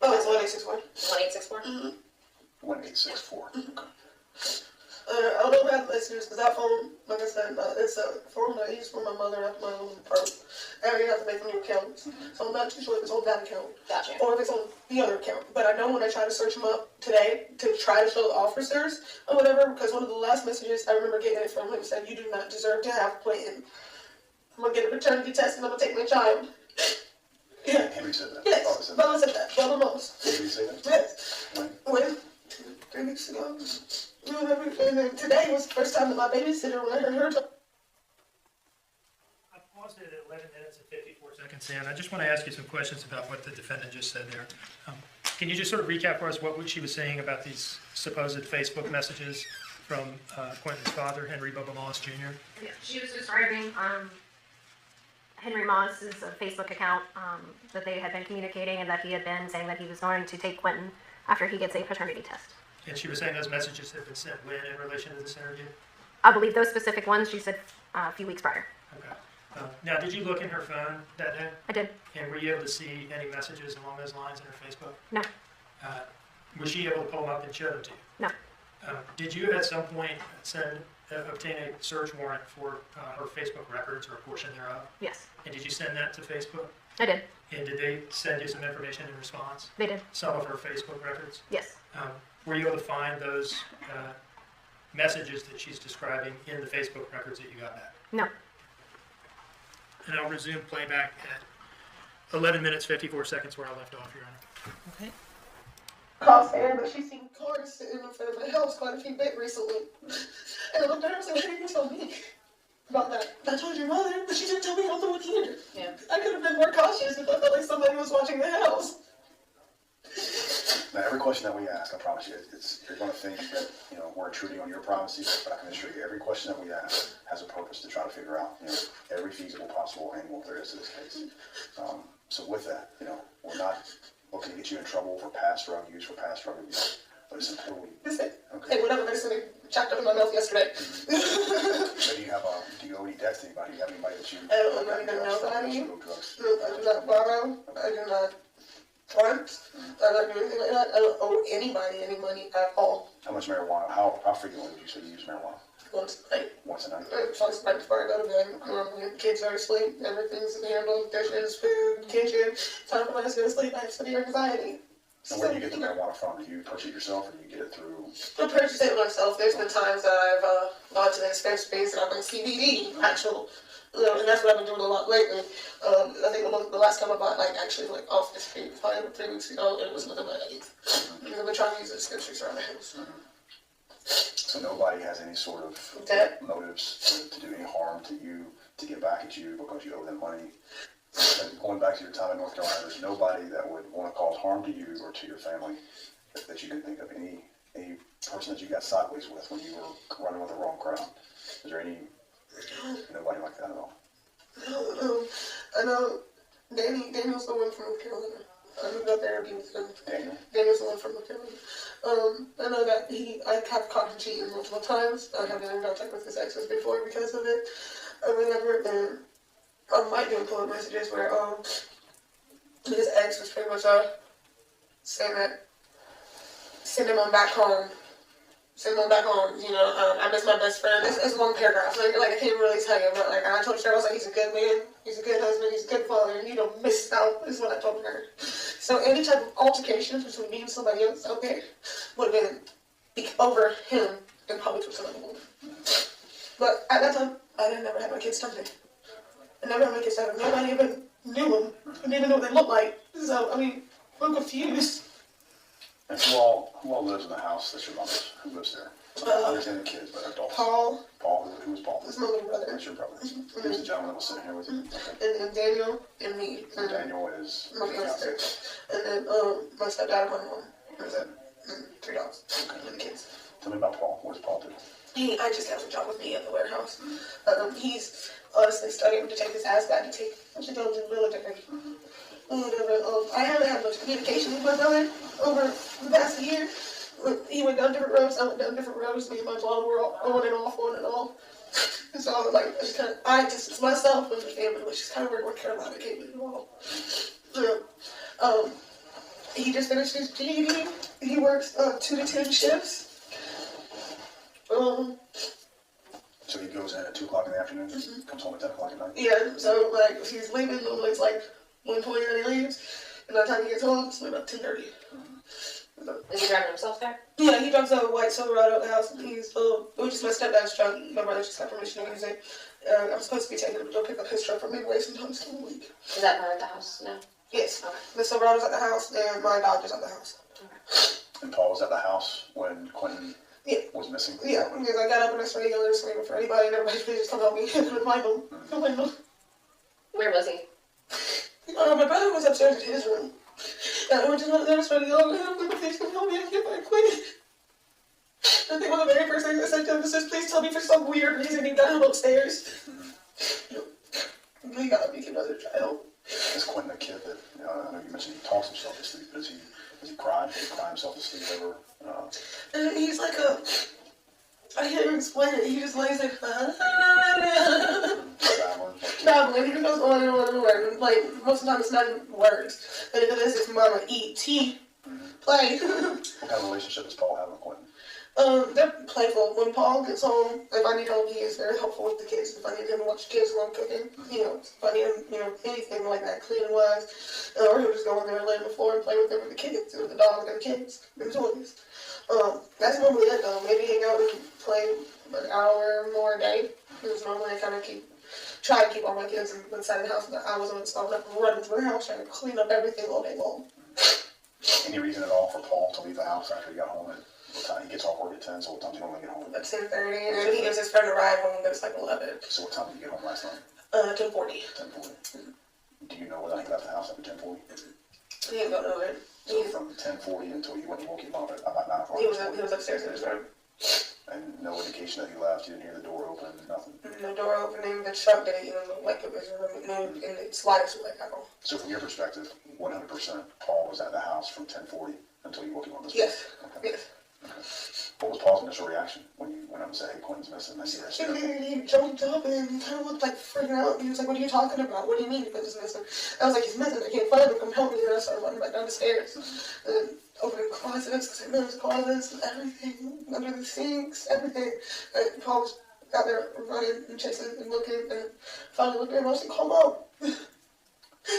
Oh, it's 1864. 1864? 1864. I don't know if I have listeners because that phone, like I said, it's a phone that I use for my mother after my own birth. I already have to make new accounts, so I'm not too sure if it's on that account Gotcha. or if it's on the other account. But I know when I try to search them up today to try to show the officers or whatever, because one of the last messages I remember getting it from him said, "You do not deserve to have Quinton. I'm gonna get a paternity test and I'm gonna take my child." Yeah. Henry said that? Yes. Oh, said that. Bella said that. Bella Moss. Did he say that? Yes. When? 3 weeks ago. And then today was the first time that my babysitter, when I heard her talk. I paused it at 11 minutes and 54 seconds in. I just want to ask you some questions about what the defendant just said there. Can you just sort of recap for us what she was saying about these supposed Facebook messages from Quinton's father, Henry Bubba Moss Jr.? Yeah, she was describing Henry Moss's Facebook account that they had been communicating and that he had been saying that he was going to take Quinton after he gets a paternity test. And she was saying those messages had been sent when in relation to this interview? I believe those specific ones she said a few weeks prior. Okay. Now, did you look in her phone that day? I did. And were you able to see any messages along those lines in her Facebook? No. Was she able to pull them up and show them to you? No. Did you at some point obtain a search warrant for her Facebook records or a portion thereof? Yes. And did you send that to Facebook? I did. And did they send you some information in response? They did. Some of her Facebook records? Yes. Were you able to find those messages that she's describing in the Facebook records that you got back? No. And I'll resume playback at 11 minutes, 54 seconds where I left off, Your Honor. Okay. Cross there, but she's seen cars sitting in front of my house quite a few bit recently. And I looked at her and said, "Why didn't you tell me about that?" I told your mother, but she didn't tell me on the one here. Yeah. I could have been more cautious if I felt like somebody was watching the house. Now, every question that we ask, I promise you, you're going to think that, we're intruding on your privacy, but I can assure you, every question that we ask has a purpose to try to figure out, every feasible possible angle there is to this case. So with that, we're not looking to get you in trouble for past drug use, but it's until we... Listen, Okay. hey, whatever medicine they chopped up in my mouth yesterday. So do you owe any debts to anybody? Do you have anybody that you... I don't owe money to nobody. No, I do not borrow. I do not front. I don't do anything like that. I don't owe anybody any money at all. How much marijuana? How frequently would you say you use marijuana? Once a night. Once a night? Twice a night before I go to bed. When the kids are asleep, everything's handled, dishes, food, kitchen. Time for when I go to sleep, I have severe anxiety. And where do you get the marijuana from? Do you purchase it yourself, or do you get it through... I purchase it myself. There's been times that I've gone to the dispensaries and I've been CBD, actual. And that's what I've been doing a lot lately. I think the last time I bought, off the street, probably 3 weeks ago, it was within my 8th. Because I've been trying to use the dispensaries around the house. So nobody has any sort of motives to do any harm to you, to get back at you because you owe them money. And going back to your time in North Carolina, there's nobody that would want to cause harm to you or to your family that you can think of. Any person that you got sideways with when you were running with the wrong crowd. Is there nobody like that at all? No. I know Daniel's the one from North Carolina. I moved up there to be with him. Daniel's the one from North Carolina. I know that I have caught him cheating multiple times. I have been in contact with his exes before because of it. I remember then I might be pulling messages where his ex was pretty much saying that send him on back home. I miss my best friend. It's a long paragraph. I can't really tell you, but I told her, I was like, he's a good man, he's a good husband, he's a good father, and you don't miss out, is what I told her. So any type of altercations between me and somebody else out there would have been over him and probably to another woman. But at that time, I didn't never have my kids touch it. I never had my kids touch it. Nobody even knew them. I didn't even know what they looked like. So, I'm confused. And who all lives in the house that's your mother's? Who lives there? I understand the kids, but adults. Paul. Who was Paul? That's my little brother. That's your brother. He was the gentleman that was sitting here with you. Okay. And Daniel and me. And Daniel is my fiance. And then my stepdad and my mom. Who's that? 3 dogs. Okay. And the kids. Tell me about Paul. What does Paul do? I just got a job with me at the warehouse. He's honestly studying to take his ass back to take to go to the military. I haven't had much communication with my brother over the past year. He went down different roads, I went down different roads. Me and my mom were all on and off. And so it's myself and the family, which is kind of where North Carolina came involved. He just finished his GED. He works 2 to 10 shifts. So he goes in at 2 o'clock in the afternoon, comes home at 10 o'clock at night? Yeah, so if he's leaving, normally it's 1:20 when he leaves, and by the time he gets home, it's about 10:30. Is he driving himself there? Yeah, he drives a white Silverado at the house, and he's, which is my stepdad's truck. My brother just got permission to use it. I'm supposed to be taking him to go pick up his truck from Midway sometimes in the week. Is that part of the house now? Yes. Okay. The Silverado's at the house, and my Dodge is at the house. Okay. And Paul was at the house when Quinton was missing? Yeah, because I got up and I started yelling and screaming for anybody, and everybody please just come help me. I couldn't find him. Where was he? My brother was upstairs in his room. I went to the other side of the yelling, please come help me, I can't find Quinton. I think one of the very first things I said to him was, please tell me for some weird reason he got him upstairs. He got up, he came out of the trial. Is Quinton a kid that, I know you mentioned he talks himself to sleep, but does he cry? Does he cry himself to sleep ever? And he's like I can't even explain it, he just lays there, babbling, he goes on and on and on, most of the time it's not even words, and if it is, it's mama, eat, tea, play. What kind of relationship does Paul have with Quinton? They're playful. When Paul gets home, if I need help, he is very helpful with the kids. If I need him to watch the kids while I'm cooking, if I need him, anything like that, cleaning wise, or he'll just go in there and lay on the floor and play with them and the kids, with the dog and the kids, and toys. That's normally it though. Maybe hang out and play an hour more a day. Because normally I kind of try to keep all my kids inside the house, but I wasn't installed up and running through the house trying to clean up everything all day long. Any reason at all for Paul to leave the house after he got home? What time? He gets off work at 10, so what time do you normally get home? At 10:30, and then he gives his friend a ride when he goes 11. So what time did you get home last night? 10:40. 10:40. Do you know whether he left the house after 10:40? He didn't go nowhere. So from 10:40 until you went and woke him up at about 9 o'clock. He was upstairs in his room. And no indication that he left. You didn't hear the door open. Nothing. The door opening, the truck didn't even look like it was moved, and the sliders were like that. So from your perspective, 100%, Paul was at the house from 10:40 until you woke him up this Yes. morning. Okay. Yes. What was Paul's initial reaction when you went up and said, "Hey, Quinton's missing"? I see that shit. He jumped up and he kind of looked like freaking out. He was like, "What are you talking about? What do you mean Quinton's missing?" I was like, "He's missing. I can't find him. Come help me." And I started running back down the stairs. And opening closets, because I know there's closets and everything, under the sinks, everything. And Paul was out there running and chasing and looking, and finally looked at him and I said, "Call Mom."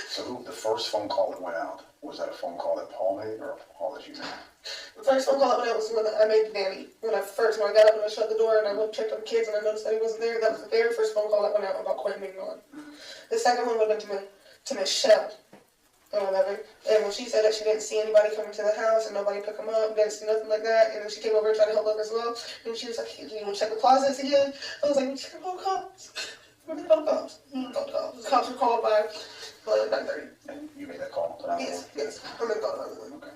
So the first phone call that went out, was that a phone call that Paul made or a call that you made? The first phone call that went out was when I made to Danny. When I got up and I shut the door and I went and checked on the kids and I noticed that he wasn't there, that was the very first phone call that went out about Quentin being gone. The second one would have been to Michelle or whatever. And when she said that she didn't see anybody coming to the house and nobody picked him up, didn't see nothing like that, and then she came over and tried to help look as well. And she was like, "You want to check the closets again?" I was like, "We check the phone calls. Where the phone calls?" The cops were called by 9:30. And you made that call? Yes. I made a call. Okay.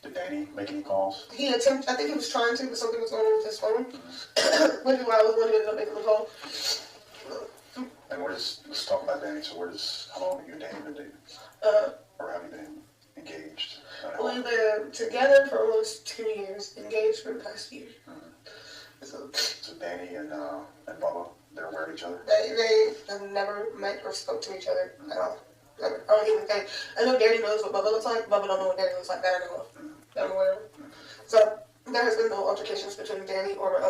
Did Danny make any calls? He attempted, I think he was trying to, but something was going on with his phone. Which is why I was wondering if making the call. And let's talk about Danny. So how long have you and Danny been dating? Or have you been engaged? We've been together for almost 2 years, engaged for the past year. So Danny and Bubba, they're aware of each other? They have never met or spoke to each other at all. Never. I don't even think. I know Danny knows what Bubba looks like. Bubba don't know what Danny looks like. That I know of. That I'm aware of. So there has been no altercations between Danny or the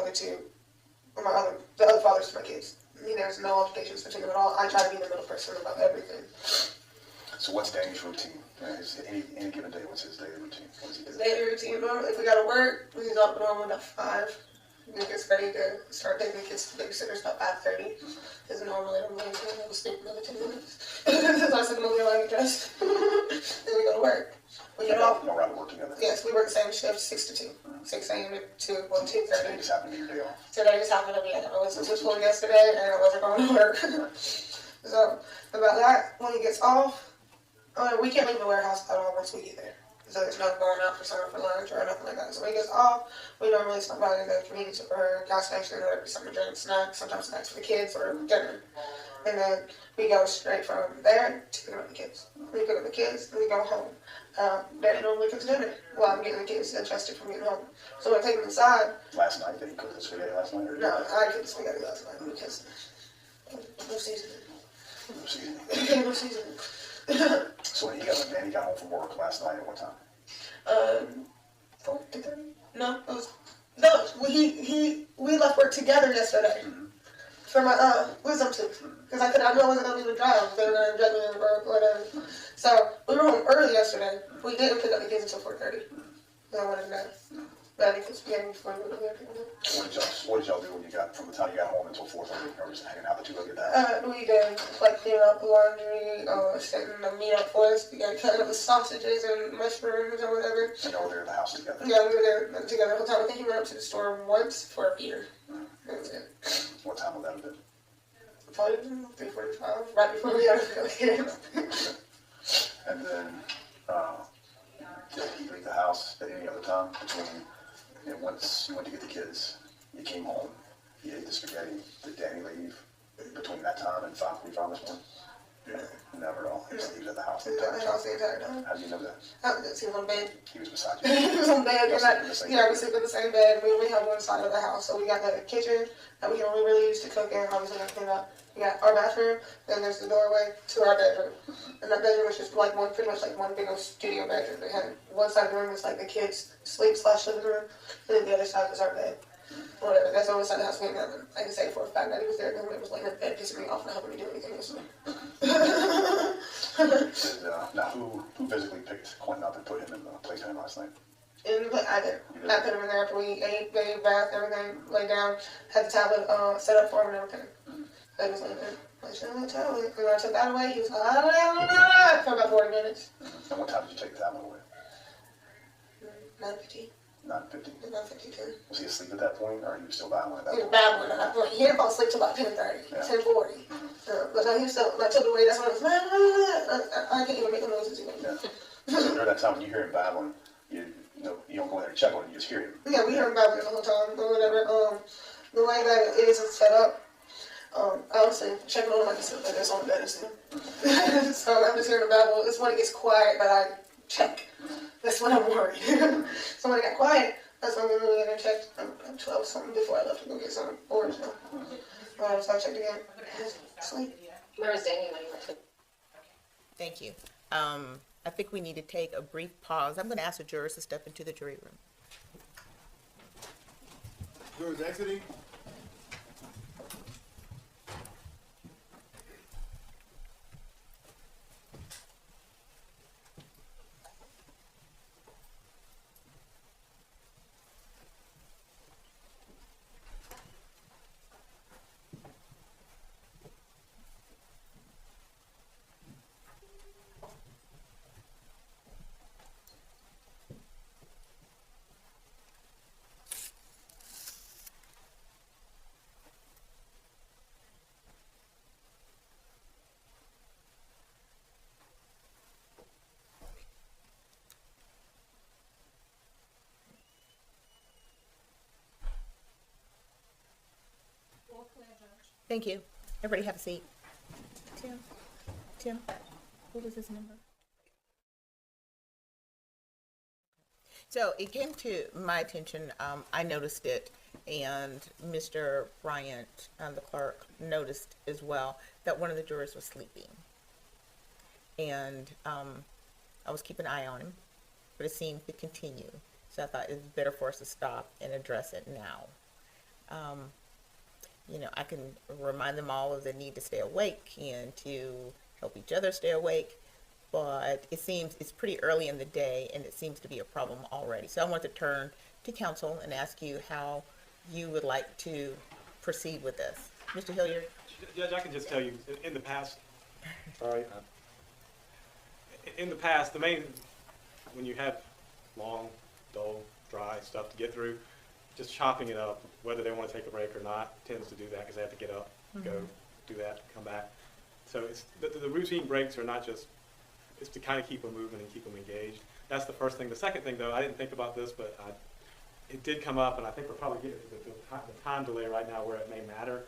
other fathers to my kids. There's no altercations between them at all. I try to be the middle person about everything. So what's Danny's routine? Any given day, what's his daily routine? What does he do? His daily routine, normally, if we gotta work, he's up normally about 5. He gets ready to start taking the kids to babysitters about 5:30. Because normally I'm going to sleep another 10 minutes. Since I said I'm going to get dressed. Then we go to work. We get off. Y'all rather work together? Yes, we work the same shift, 6 to 2. 6 a.m. to 2:30. Today just happened to be your day off. Today just happened to be. I was to school yesterday and I wasn't going to work. So about that, when he gets off, we can't leave the warehouse at all once we get there. So there's no going out for summer for lunch or nothing like that. So when he gets off, we normally stop by the convenience store or gas station or something to drink, snacks, sometimes snacks for the kids or dinner. And then we go straight from there to pick up the kids. We pick up the kids and we go home. Daddy normally cooks dinner while I'm getting the kids adjusted from getting home. So when I take them inside. Last night, did he cook the spaghetti last night? Or No, I cooked the spaghetti last night because no seasoning. No seasoning. No seasoning. So when Danny got home from work last night at what time? 4:30? No, it was we left work together yesterday. For my wisdom tooth. Because I knew I wasn't gonna even drive. They were gonna inject me or whatever. So we were home early yesterday. We didn't pick up the kids until 4:30. I wanted to know. But because we had before we were there. What did y'all do when you got from the time you got home until 4:30? Or just hanging out the two of you that? We did like clean up the laundry, setting the meat up for us. We got cutting up the sausages and mushrooms or whatever. And y'all were there in the house together? Yeah, we were there together the whole time. I think he went up to the store once for a beer. That was it. What time would that have been? Probably 3:45, right before we had the kids. And then, did he leave the house at any other time between, once you went to get the kids, you came home, you ate the spaghetti, did Danny leave between that time and 5:45 this morning? Never at all. He was at the house the entire time. How do you know that? Because he was on bed. He was beside you? He was on bed. We sleep in the same bed. We only have one side of the house. So we got the kitchen that we can only really use to cook in. Obviously, got to clean up. We got our bathroom, then there's the doorway to our bedroom. And that bedroom was just like pretty much like one big old studio bedroom. They had one side of the room was like the kids' sleep/living room, and then the other side was our bed. Whatever, that's the only side of the house we had. I can say for a fact that he was there when it was laying in bed pissing me off and not helping me do anything else. Now, who physically picked Quinton up and put him in the playpen last night? And I did. I put him in there after we ate, bathed, bath, everything, laid down, had the tablet set up for him and everything. I was laying there, on the tablet. And when I took that away, he was like, for about 40 minutes. And what time did you take the tablet away? 9:15. 9:50. 9:52. Was he asleep at that point, or he was still battling at that He was point? babbling at that point. He didn't fall asleep till about 10:30, 10:40. But he was still, when I took it away, that's when I was, I can't even make the noises even. Yeah. So during that time when you hear him babbling, you don't go in there and check on him, you just hear him. Yeah, we hear him babbling the whole time, or whatever. The way that it is set up, honestly, checking on him, I just sit like this on the bed and see him. So I'm just hearing him babble. It's when it gets quiet that I check. That's when I'm worried. So when it got quiet, that's when we went in and checked. I'm 12 something before I left to go get some orange now. So I checked again. Sleep. Where was Daniel when you went to? Thank you. I think we need to take a brief pause. I'm going to ask the jurors to step into the jury room. Jurors exiting. Thank you. Everybody have a seat. Tim, what was his number? So it came to my attention, I noticed it, and Mr. Bryant, the clerk, noticed as well that one of the jurors was sleeping. And I was keeping an eye on him, but it seemed to continue. So I thought it was better for us to stop and address it now. I can remind them all of the need to stay awake and to help each other stay awake, but it seems it's pretty early in the day and it seems to be a problem already. So I want to turn to counsel and ask you how you would like to proceed with this. Mr. Hilliard? Judge, I can just tell you, in the past, in the past, when you have long, dull, dry stuff to get through, just chopping it up, whether they want to take a break or not, tends to do that because they have to get up, go, do that, come back. So it's the routine breaks are not just, it's to kind of keep them moving and keep them engaged. That's the first thing. The second thing, though, I didn't think about this, but it did come up, and I think we're probably getting to the time delay right now where it may matter,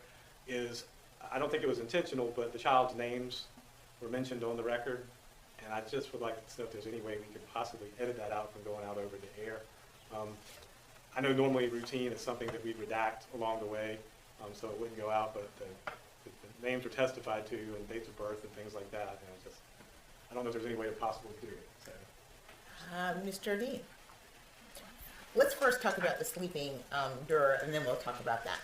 is I don't think it was intentional, but the child's names were mentioned on the record, and I just would like to know if there's any way we could possibly edit that out from going out over the air. I know normally routine is something that we redact along the way, so it wouldn't go out, but the names were testified to and dates of birth and things like that. And I don't know if there's any way to possibly do it. So. Mr. Dean, let's first talk about the sleeping juror, and then we'll talk about that.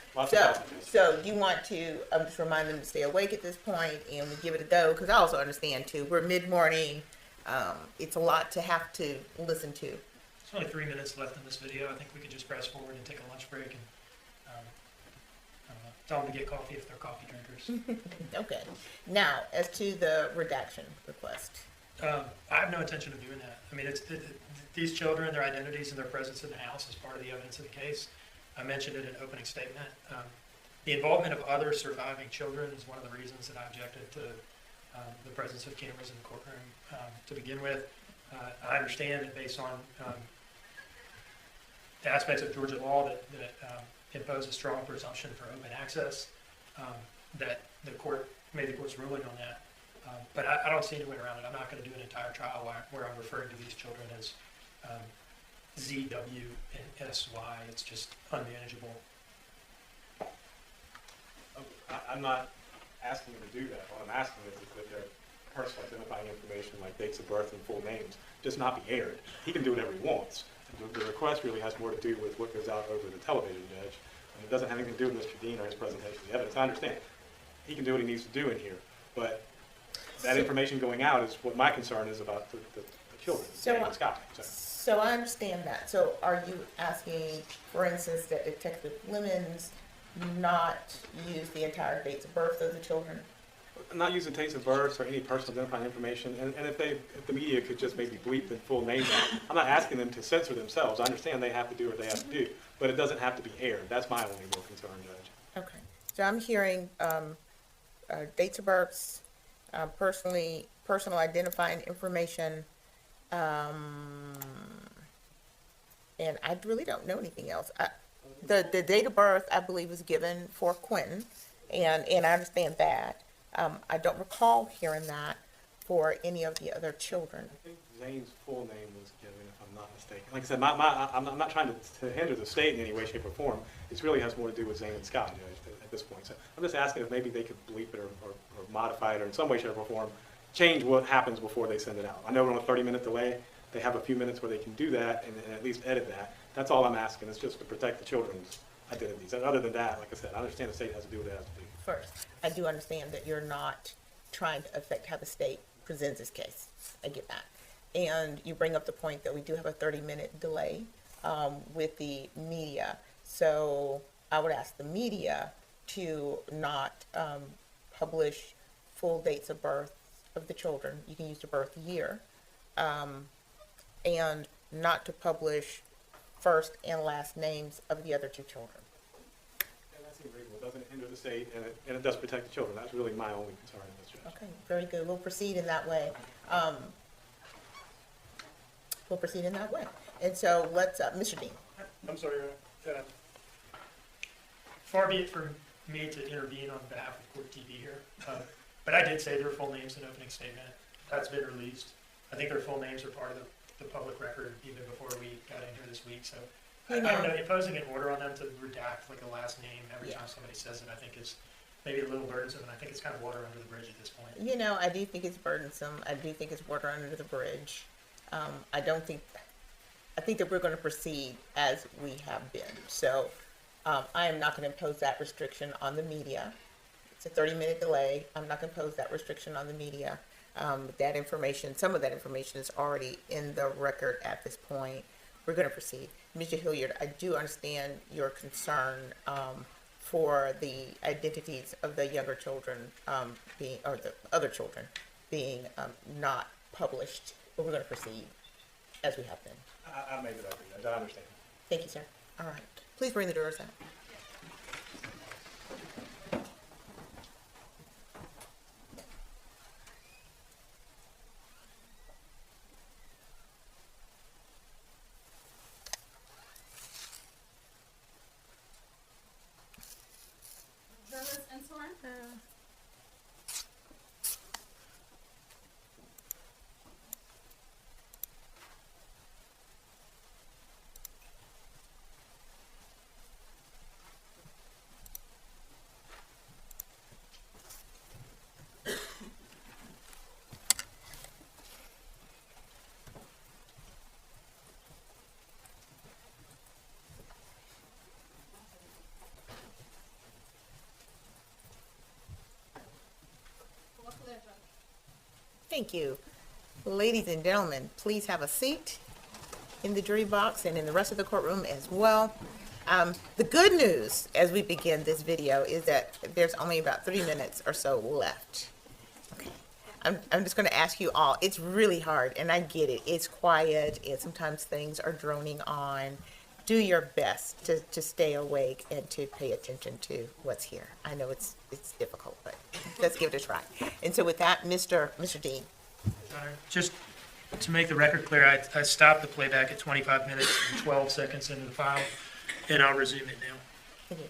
So you want to just remind them to stay awake at this point, and we give it a go, because I also understand, too, we're mid-morning. It's a lot to have to listen to. There's only 3 minutes left in this video. I think we could just press forward and take a lunch break and tell them to get coffee if they're coffee drinkers. Okay. Now, as to the redaction request. I have no intention of doing that. I mean, these children, their identities and their presence in the house is part of the evidence of the case. I mentioned it in opening statement. The involvement of other surviving children is one of the reasons that I objected to the presence of cameras in the courtroom to begin with. I understand that based on the aspects of Georgia law that impose a strong presumption for open access, that the court made the court's ruling on that. But I don't see any way around it. I'm not going to do an entire trial where I'm referring to these children as Z, W, and S, Y. It's just unmanageable. I'm not asking them to do that. What I'm asking is that their personal identifying information like dates of birth and full names just not be aired. He can do whatever he wants. The request really has more to do with what goes out over the television, Judge. And it doesn't have anything to do with Mr. Dean or his presentation of the evidence. I understand. He can do what he needs to do in here. But that information going out is what my concern is about the children. So I understand that. So are you asking, for instance, that Detective Lemons not use the entire dates of birth of the children? Not using dates of birth or any personal identifying information, and if the media could just maybe bleep the full names out. I'm not asking them to censor themselves. I understand they have to do what they have to do, but it doesn't have to be aired. That's my only real concern, Judge. Okay. So I'm hearing dates of births, personal identifying information, And I really don't know anything else. The date of birth, I believe, was given for Quinton, and I understand that. I don't recall hearing that for any of the other children. I think Zane's full name was given, if I'm not mistaken. Like I said, I'm not trying to hinder the state in any way, shape, or form. It really has more to do with Zane and Scott, at this point. So I'm just asking if maybe they could bleep it or modify it or in some way, shape, or form, change what happens before they send it out. I know we're on a 30-minute delay. They have a few minutes where they can do that and at least edit that. That's all I'm asking. It's just to protect the children's identities. And other than that, like I said, I understand the state has to do what it has to do. First, I do understand that you're not trying to affect how the state presents this case. I get that. And you bring up the point that we do have a 30-minute delay with the media. So I would ask the media to not publish full dates of birth of the children. You can use the birth year. And not to publish first and last names of the other two children. And that seems reasonable. It doesn't hinder the state, and it does protect the children. That's really my only concern in this, Judge. Okay, very good. We'll proceed in that way. And so let's, Mr. Dean. I'm sorry, far be it from me to intervene on behalf of Court TV here, but I did say their full names in opening statement. That's been released. I think their full names are part of the public record even before we got in here this week. So I don't know, imposing an order on them to redact like a last name every time somebody says it, I think is maybe a little burdensome, and I think it's kind of water under the bridge at this point. You know, I do think it's burdensome. I do think it's water under the bridge. I think that we're going to proceed as we have been. So I am not going to impose that restriction on the media. It's a 30-minute delay. I'm not going to impose that restriction on the media. That information, some of that information is already in the record at this point. We're going to proceed. Mr. Hilliard, I do understand your concern for the identities of the younger children or the other children being not published, but we're going to proceed as we have been. I made it up, Judge. I understand. Thank you, sir. All right. Please bring the doors out. Thank you. Ladies and gentlemen, please have a seat in the jury box and in the rest of the courtroom as well. The good news as we begin this video is that there's only about 3 minutes or so left. Okay. I'm just going to ask you all, it's really hard, and I get it. It's quiet, and sometimes things are droning on. Do your best to stay awake and to pay attention to what's here. I know it's difficult, but let's give it a try. And so with that, Mr. Dean. Just to make the record clear, I stopped the playback at 25 minutes and 12 seconds into the file, and I'll resume it now. Thank you.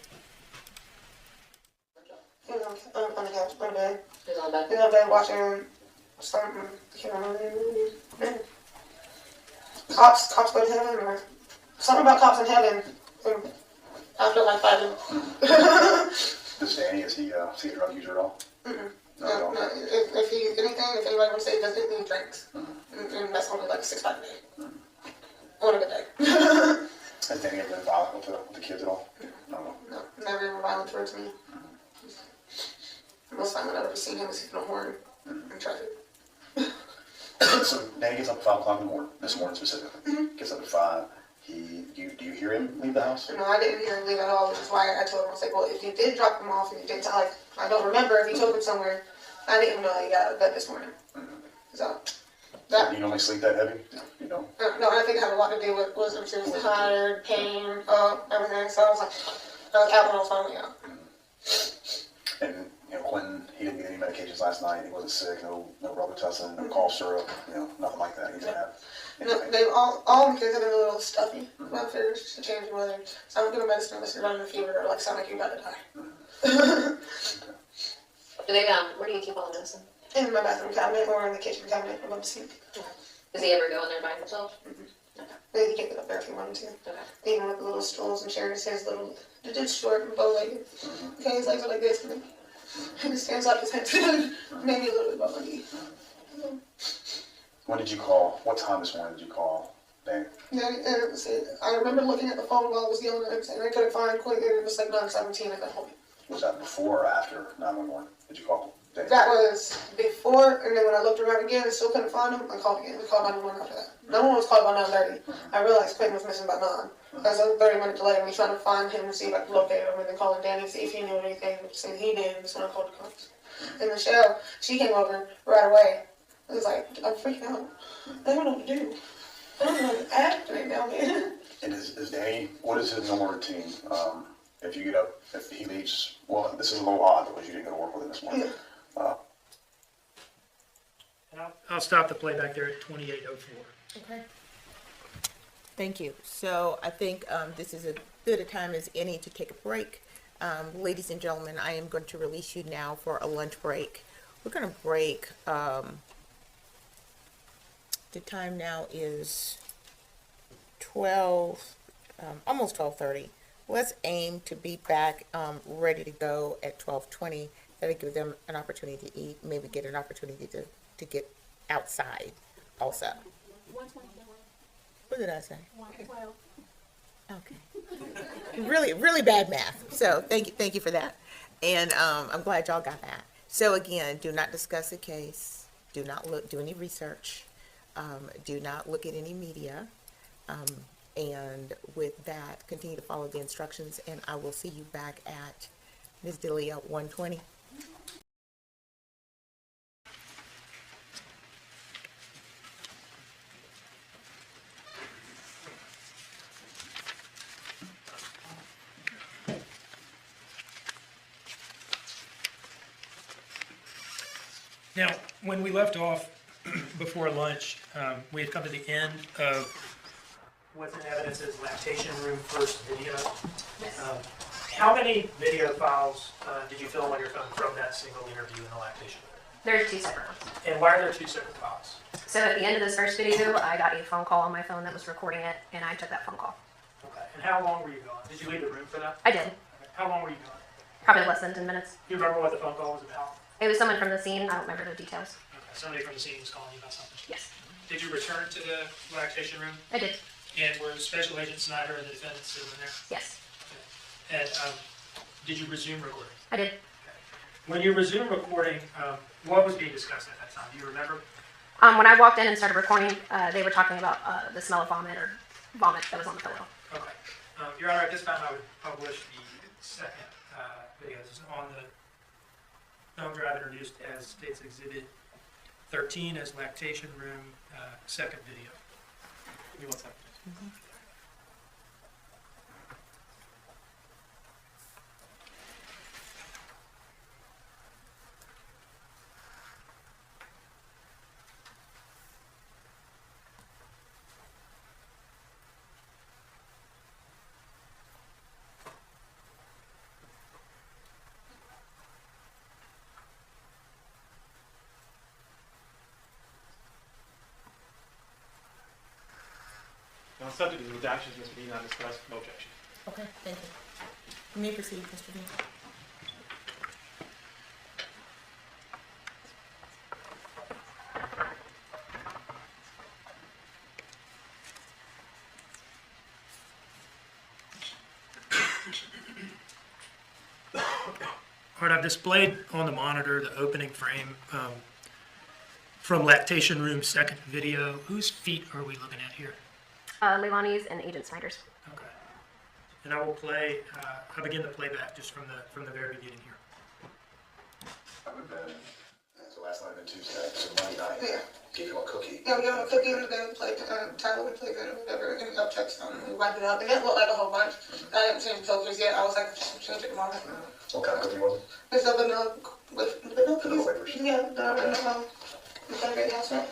You know, on the couch, on the bed. He's on the bed watching something. Can't remember. Cops go to heaven, or something about cops in heaven. After like 5 minutes. Does Danny, is he a drug user at all? Mm-mm. No. If he anything, if anybody would say he does anything, he drinks. And that's only like a 6-pack a day. On a good day. Has Danny ever been violent with the kids at all? No. No, never ever violent towards me. The most time I've ever seen him is hitting a horn in traffic. So Danny gets up at 5 o'clock in the morning, this morning specifically. Gets up at 5. Do you hear him leave the house? No, I didn't hear him leave at all, which is why I told him, I was like, well, if you did drop him off and you did tell, like, I don't remember if you took him somewhere. I didn't even know that he got out of bed this morning. So, that. Do you normally sleep that heavy? You don't? No, I think it had a lot to do with was she was tired, pain, everything. So I was out when I was finally out. And, Quentin, he didn't get any medications last night. He wasn't sick. No Robitussin, no cough syrup. Nothing like that. He didn't have. They all my kids have been a little stuffy. My fear is to change the weather. So I don't give them medicine unless you're running a fever or like sound like you're about to die. Do they, where do you keep all the medicine? In my bathroom cabinet or in the kitchen cabinet above the sink. Does he ever go in there by himself? But he can't get up there if he wanted to. Okay. Even with the little stools and chairs, his little, the dude's short and bow-legged. Okay, his legs are like this, and he stands up his head maybe a little bit above my knee. When did you call? What time this morning did you call, Dave? Yeah, I remember looking at the phone while I was yelling at him, saying I couldn't find Quinton. It was like 9:17 at that point. Was that before or after 911? Did you call Dave? That was before, and then when I looked around again and still couldn't find him, I called again. We called 911 after that. No one was called by 9:30. I realized Quinton was missing by 9. That was a 30-minute delay, and we trying to find him and see if I could locate him, and then calling Danny to see if he knew anything, saying he did, and that's when I called the cops. And Michelle, she came over right away. I was like, I'm freaking out. I don't know what to do. I don't know how to act right now, man. And is Danny, what is his normal routine? If you get up, if he leaves, well, this is a little odd because you didn't go to work with him this morning. And I'll stop the playback there at 28:04. Okay. Thank you. So I think this is as good a time as any to take a break. Ladies and gentlemen, I am going to release you now for a lunch break. We're going to break. The time now is 12, almost 12:30. Let's aim to be back ready to go at 12:20. That'll give them an opportunity to eat, maybe get an opportunity to get outside also. What did I say? 1:12. Okay. Really bad math. So thank you for that. And I'm glad y'all got that. So again, do not discuss the case. Do not do any research. Do not look at any media. And with that, continue to follow the instructions, and I will see you back at Ms. Dilly at 1:20. Now, when we left off before lunch, we had come to the end of what's in evidence as lactation room first video. How many video files did you film on your phone from that single interview in the lactation room? There's 2 separate ones. And why are there 2 separate files? So at the end of this first video, I got a phone call on my phone that was recording it, and I took that phone call. Okay. And how long were you gone? Did you leave the room for that? I did. Okay. How long were you gone? Probably less than 10 minutes. Do you remember what the phone call was about? It was someone from the scene. I don't remember the details. Okay. Somebody from the scene was calling you about something. Yes, Did you return to the lactation room? I did. And were Special Agent Snyder and the defendant still in there? Yes, Okay. And did you resume recording? I did. When you resumed recording, what was being discussed at that time? Do you remember? When I walked in and started recording, they were talking about the smell of vomit or vomit that was on the pillow. Okay. Your Honor, at this time I would publish the second video. This is on the thumb drive introduced as State's Exhibit 13 as lactation room second video. Give me 1 second. Now, subject to the redactions, Mr. Dean, I discussed, no objection. Okay, thank you. You may proceed, Mr. Dean. All right, I've displayed on the monitor the opening frame from lactation room second video. Whose feet are we looking at here? Leilani's and Agent Snyder's. Okay. And I will play, I begin the playback just from the very beginning here. I've been, so last night and Tuesday, so Monday night, Yeah. gave him a cookie. Yeah, we got a cookie and then play, Tyler would play good or whatever, and got text on it, we wiped it up. It didn't look like a whole bunch. I didn't change filters yet. I was like, change it tomorrow. What kind of cookie was it? It's a vanilla with the vanilla Vanilla cookies. flavors. Yeah, the great house, right?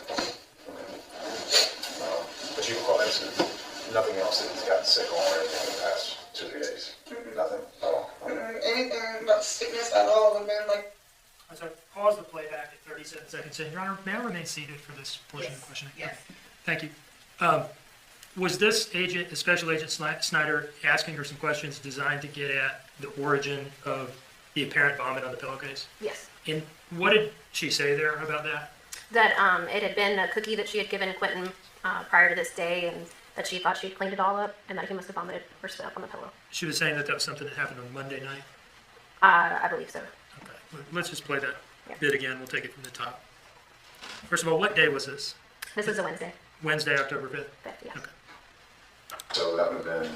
But you recall there's nothing else that he's gotten sick on or anything in the past 2 or 3 days? Nothing at all? Anything about sickness at all would have been like, So pause the playback at 37 seconds. And Your Honor, may I remain seated for this portion of the questioning? Yes. Thank you. Was this agent, Special Agent Snyder, asking her some questions designed to get at the origin of the apparent vomit on the pillowcase? Yes. And what did she say there about that? That it had been a cookie that she had given Quinton prior to this day, and that she thought she'd cleaned it all up, and that he must have vomited or spit up on the pillow. She was saying that that was something that happened on Monday night? I believe so. Okay, let's just play that Yeah. bit again. We'll take it from the top. First of all, what day was this? This was a Wednesday. Wednesday, October 5th? Yeah. Okay. So that would have been,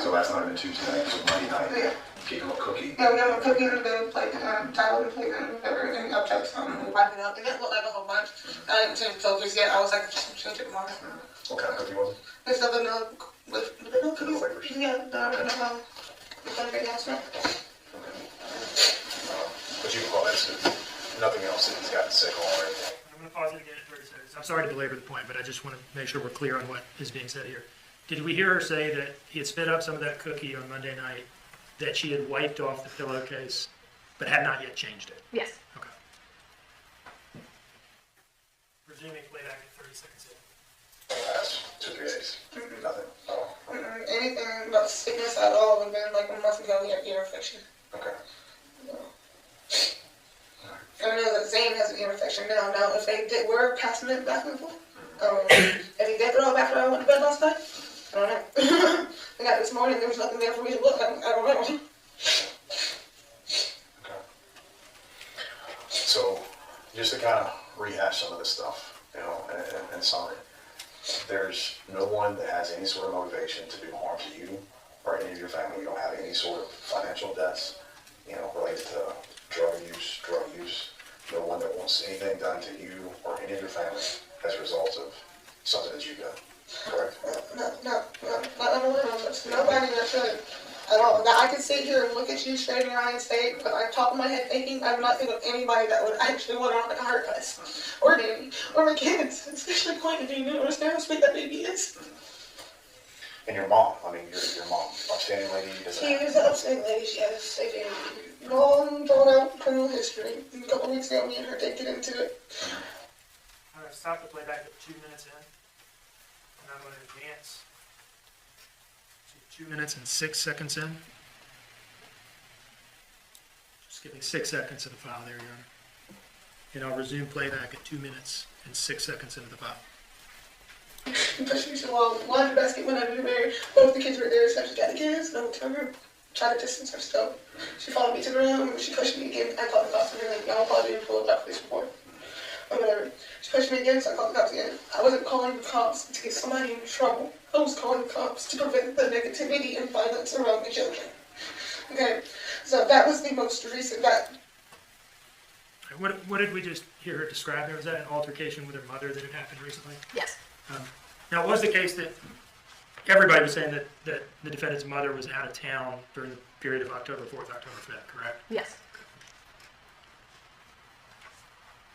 so last night would have been Tuesday night, so Monday night, yeah. gave him a cookie. Yeah, we have a cookie in the bed, like, towel in the plate, and everything, objects, we wipe it out. It didn't look like a whole bunch. I didn't change filters yet. I was like, just change it tomorrow. What kind of cookie was it? There's the vanilla, with the vanilla cookies. Vanilla flavors. Yeah, the great house, right? But you recall there's nothing else that he's gotten sick on or anything? I'm going to pause it again at 30 seconds. I'm sorry to belabor the point, but I just want to make sure we're clear on what is being said here. Did we hear her say that he had spit up some of that cookie on Monday night, that she had wiped off the pillowcase, but had not yet changed it? Yes. Okay. Resuming playback at 30 seconds in. Past 2 or 3 days? Nothing at all? Anything about sickness at all would have been like a month ago. We had ear infection. Okay. I know that Zane has an ear infection now. Now, if they were passing it back and forth, if he did throw it after I went to bed last night, I don't know. I got this morning, there was nothing there for me to look at. I don't know. Okay. So, just to kind of rehash some of this stuff, you know, in summary, there's no one that has any sort of motivation to do harm to you or any of your family. You don't have any sort of financial debts, you know, related to drug use. No one that wants anything done to you or any of your family as a result of something that you've done. Correct? Not nobody that should at all. Now, I can sit here and look at you straight in your eye and say, but on top of my head thinking, I would not think of anybody that would actually want to hurt us, or Danny, or my kids, especially Quinton. Do you understand how sweet that baby is? And your mom, I mean, your mom, upstanding lady, doesn't She have. is an upstanding lady. She has a long, drawn-out criminal history. A couple weeks ago, me and her did get into it. I'm going to stop the playback at 2 minutes in, and I'm going to advance to 2 minutes and 6 seconds in. Just giving 6 seconds to the file there, Your Honor. And I'll resume playback at 2 minutes and 6 seconds into the file. Because she said, well, laundry basket went under there. Both the kids were there, so I just got the kids. And I went to her room, tried to distance herself. She followed me to the room, and she pushed me again. I called the cops, and they're like, I'll probably pull up that police report. Or whatever. She pushed me again, so I called the cops again. I wasn't calling the cops to get somebody in trouble. I was calling the cops to prevent the negativity and violence around the children. Okay, so that was the most recent, What did we just hear her describe there? Was that an altercation with her mother that had happened recently? Yes. Now, it was the case that everybody was saying that the defendant's mother was out of town during the period of October 4th, October 5th, correct? Yes.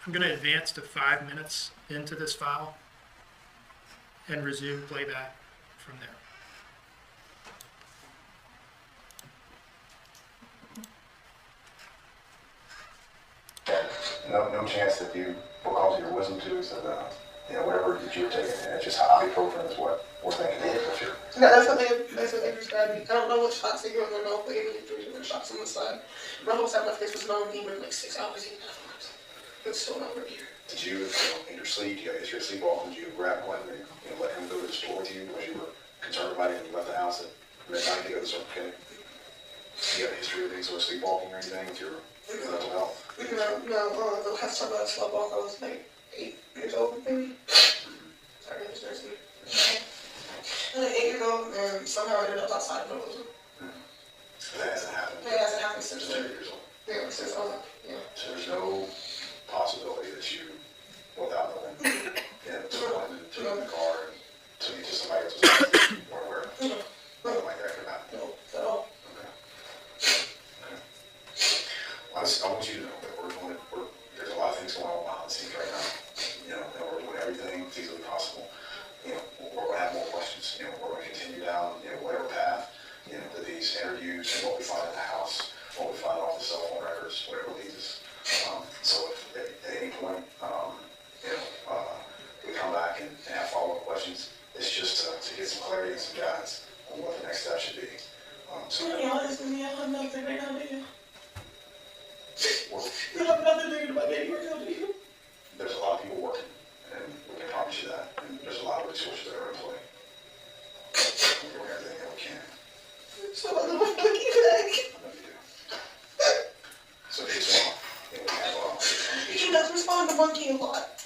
I'm going to advance to 5 minutes into this file and resume playback from there. No chance that you, because of your wisdom tooth and, you know, whatever that you're taking, and it's just ibuprofen is what we're thinking is for sure. No, that's what they prescribed me. I don't know what shots they give in the mouth, but they gave me 3 different shots on the side. My whole time my face was numb, even like 6 hours, 8 hours. It's still not over here. Did you, in your sleep, you got a history of sleepwalking, did you grab one and let him go to the store with you because you were concerned about him and you left the house at midnight to go to the Circle K? You got a history of any sort of sleepwalking or anything with your mental health? No, the last time I slept off, I was like 8 years old, maybe. Sorry, I was nursing. I was like 8 years old, and somehow I ended up outside of it. So that hasn't happened? It hasn't happened since Since 2 then. years old? Yeah, since I was like, yeah. So there's no possibility that you, without knowing, took one and took it in the car and took it to somebody else's house, or where, nothing like that could happen? No, at all. Okay. I want you to know that there's a lot of things going on behind the scenes right now. You know, and we're doing everything feasibly possible. You know, we're going to have more questions. You know, we're going to continue down, you know, whatever path, you know, that these interviews and what we find in the house, what we find off the cell phone records, whatever leads us. So if at any point, you know, we come back and have follow-up questions, it's just to get some clarity and some guidance on what the next step should be. So, To be honest with me, I have nothing right now, do you? well, You have nothing to do with my baby right now, do you? there's a lot of people working, and we can promise you that. And there's a lot of resources that are in play. We're doing everything that we can. So I don't fucking back. I know you do. So it's on. You know, we have He communication. does respond to monkey a lot.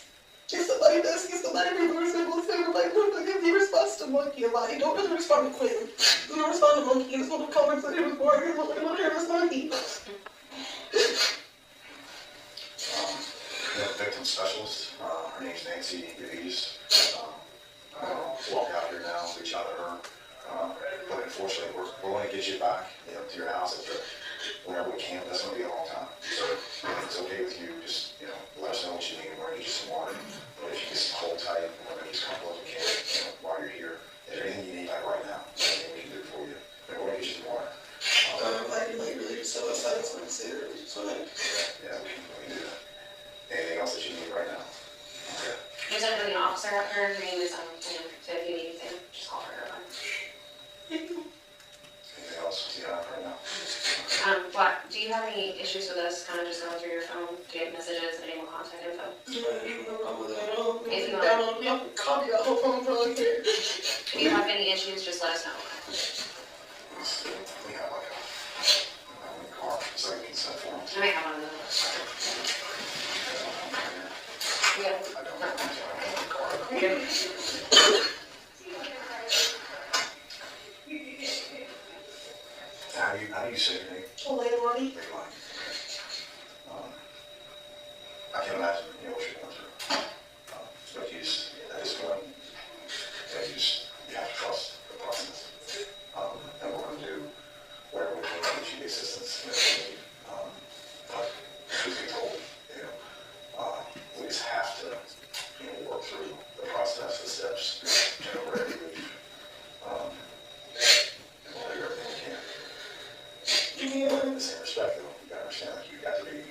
If somebody does, if somebody reversible, like, he responds to monkey a lot. He don't really respond to Quinton. He don't respond to monkey. It's one of the comments that he was born. He don't hear this monkey. We have a victim specialist. Her name's Nancy Davies. Walk out here now, reach out to her. But unfortunately, we're going to get you back, you know, to your house whenever we can. That's going to be a long time. So if it's okay with you, just, you know, let us know what you need. We're going to get you some water. But if you just hold tight, we're going to be as comfortable as we can, you know, while you're here. Is there anything you need like right now? Anything we can do for you? We're going to get you some water. I'm like really so excited to consider it. So like, Yeah, we can do that. Anything else that you need right now? Okay. There's definitely an officer up there. Her name is, so if you need anything, just call her. Anything else you have right now? What, do you have any issues with us kind of just going through your phone to get messages and any more contact info? no problem with that at all. If you Down want, on, y'all can copy that whole phone for like here. if you have any issues, just let us know. We have like a car, it's like a consent form. I may have one of those. Yeah. I don't have a car. How do you say your name? Leilani. Leilani. I can imagine, you know, what you're going through. But you just, at this point, you have to trust the process. And we're going to do whatever we can to get you the assistance that you need. But truth be told, you know, we just have to, you know, work through the process, the steps, you know, ready to leave. And we'll do everything we can. But in the same respect, though, you gotta understand, like, you got to be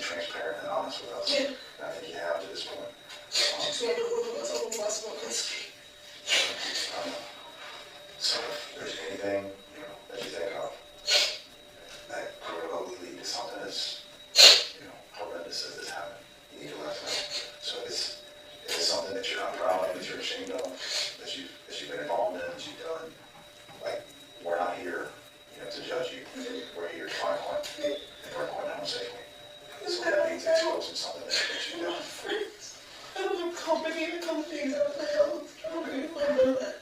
transparent and honest with us. Yeah. And I think you have to this point. So I don't know what's up with my smoke. So if there's anything, you know, that you think of that could remotely lead to something as, you know, horrendous as this happened, you need to let us know. So if it's something that you're not proud of, that you're ashamed of, that you've been involved in, that you've done, like, we're not here, you know, to judge you. We're here to find harm and bring harm home safely. So that means exposing something that you've done. I don't have company to come things out of my house. I don't really want to know that.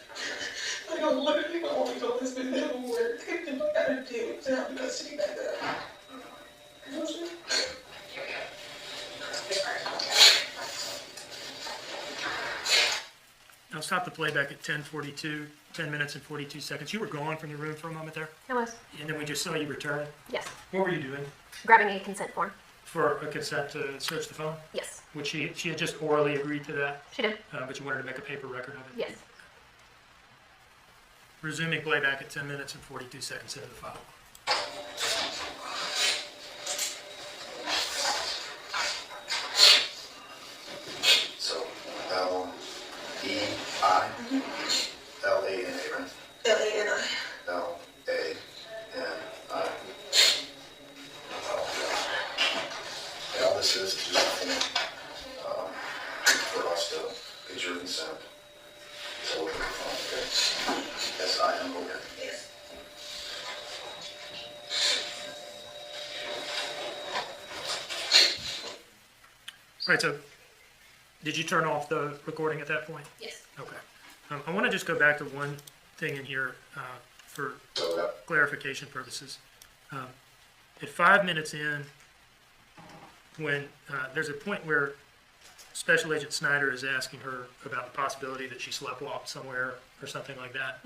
I don't literally my only goal has been to work and do what I gotta do to have the custody back there. You know what I'm saying? I'll stop the playback at 10:42, 10 minutes and 42 seconds. You were gone from the room for a moment there, I was. and then we just saw you return. Yes. What were you doing? Grabbing a consent form. For a consent to search the phone? Yes. Which she had just orally agreed to that, She did. but you wanted to make a paper record of it? Yes. Resuming playback at 10 minutes and 42 seconds into the file. So, Leilani, L-A-N-A, right? L-A-N-I. L-A-N-I. And all this is just a form for us to get your consent to look at the phone, okay? S-I-M-O-N. Yes. All right, so did you turn off the recording at that point? Yes. Okay. I want to just go back to one thing in here for So that, clarification purposes. At 5 minutes in, when there's a point where Special Agent Snyder is asking her about the possibility that she sleptwalked somewhere or something like that,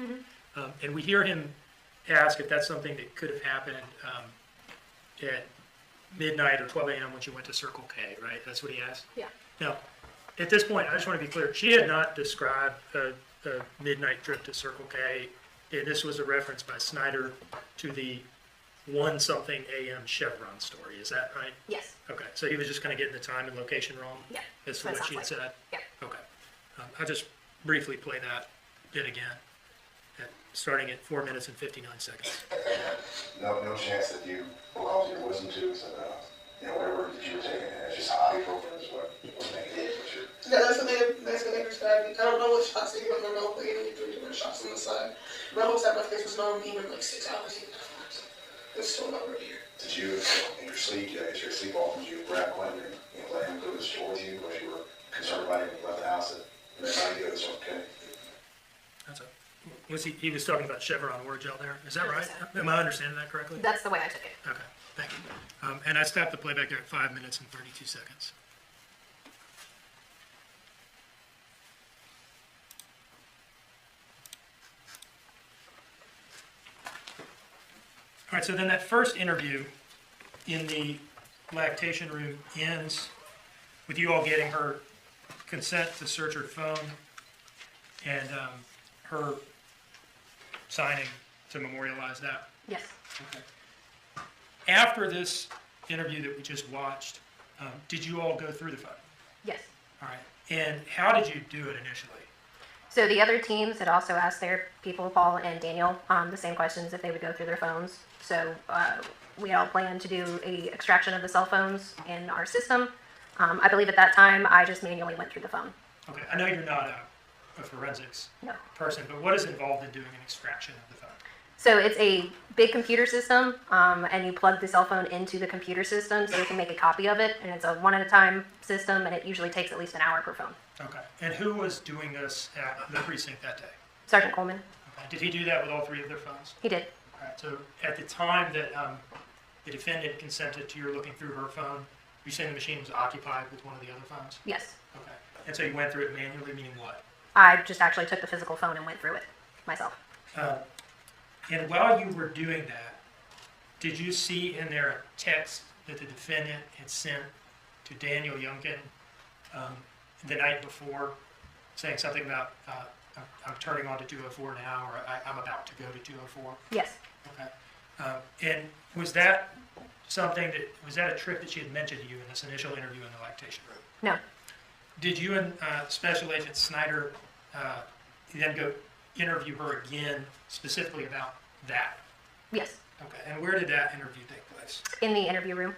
and we hear him ask if that's something that could have happened at midnight or 12 a.m. when she went to Circle K, right? That's what he asked? Yeah. Now, at this point, I just want to be clear, she had not described a midnight trip to Circle K. This was a reference by Snyder to the 1-something a.m. Chevron story. Is that right? Yes. Okay, so he was just kind of getting the time and location wrong? Yeah. As to That what she had sounds said? Yeah. Okay. I'll just briefly play that bit again, starting at 4 minutes and 59 seconds. No chance that you, because you're listening to, so, whatever that you were taking, it's just ibuprofen is what making it, but you're. Yeah, that's what they prescribed me. I don't know what shots they put in my mouth, but they gave me 3 different shots on the side. My whole side of my face was numb even like 6 hours afterwards. It's still not right here. Did you, in your sleep, get your sleep off, did you grab Quentin and let him go to the store with you because you were concerned about him when you left the house and then how you go to Circle K? That's it. Was he was talking about Chevron word gel there? Is that right? Am I understanding that correctly? That's the way I took it. Okay, thank you. And I stopped the playback there at 5 minutes and 32 seconds. All right, so then that first interview in the lactation room ends with you all getting her consent to search her phone and her signing to memorialize that. Yes. Okay. After this interview that we just watched, did you all go through the phone? Yes. All right. And how did you do it initially? So the other teams had also asked their people, Paul and Daniel, the same questions if they would go through their phones. So we all planned to do a extraction of the cell phones in our system. I believe at that time I just manually went through the phone. Okay. I know you're not a forensics No. person, but what is involved in doing an extraction of the phone? So it's a big computer system, and you plug the cell phone into the computer system so you can make a copy of it. And it's a one-at-a-time system, and it usually takes at least an hour per phone. Okay. And who was doing this at the precinct that day? Sergeant Coleman, Okay. Did he do that with all 3 of their phones? he did. All right. So at the time that the defendant consented to your looking through her phone, you saying the machine was occupied with one of the other phones? Yes. Okay. And so you went through it manually, meaning what? I just actually took the physical phone and went through it myself. And while you were doing that, did you see in there a text that the defendant had sent to Daniel Youngkin the night before, saying something about, I'm turning on to 204 now, or I'm about to go to 204? Yes. Okay. And was that was that a trick that she had mentioned to you in this initial interview in the lactation room? No. Did you and Special Agent Snyder then go interview her again specifically about that? Yes. Okay, and where did that interview take place? In the interview room.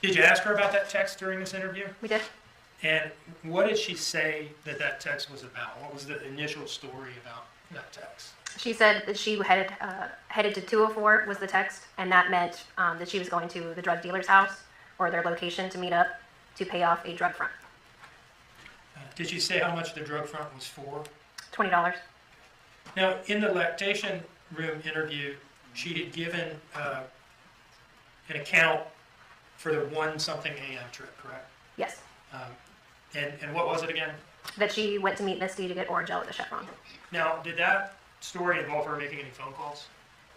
Did you ask her about that text during this interview? We did. And what did she say that text was about? What was the initial story about that text? She said that she headed to 204 was the text, and that meant that she was going to the drug dealer's house or their location to meet up to pay off a drug front. Did she say how much the drug front was for? $20. Now, in the lactation room interview, she had given an account for the 1-something a.m. trip, correct? Yes. And what was it again? That she went to meet Misty to get Oragel at the Chevron. Now, did that story involve her making any phone calls?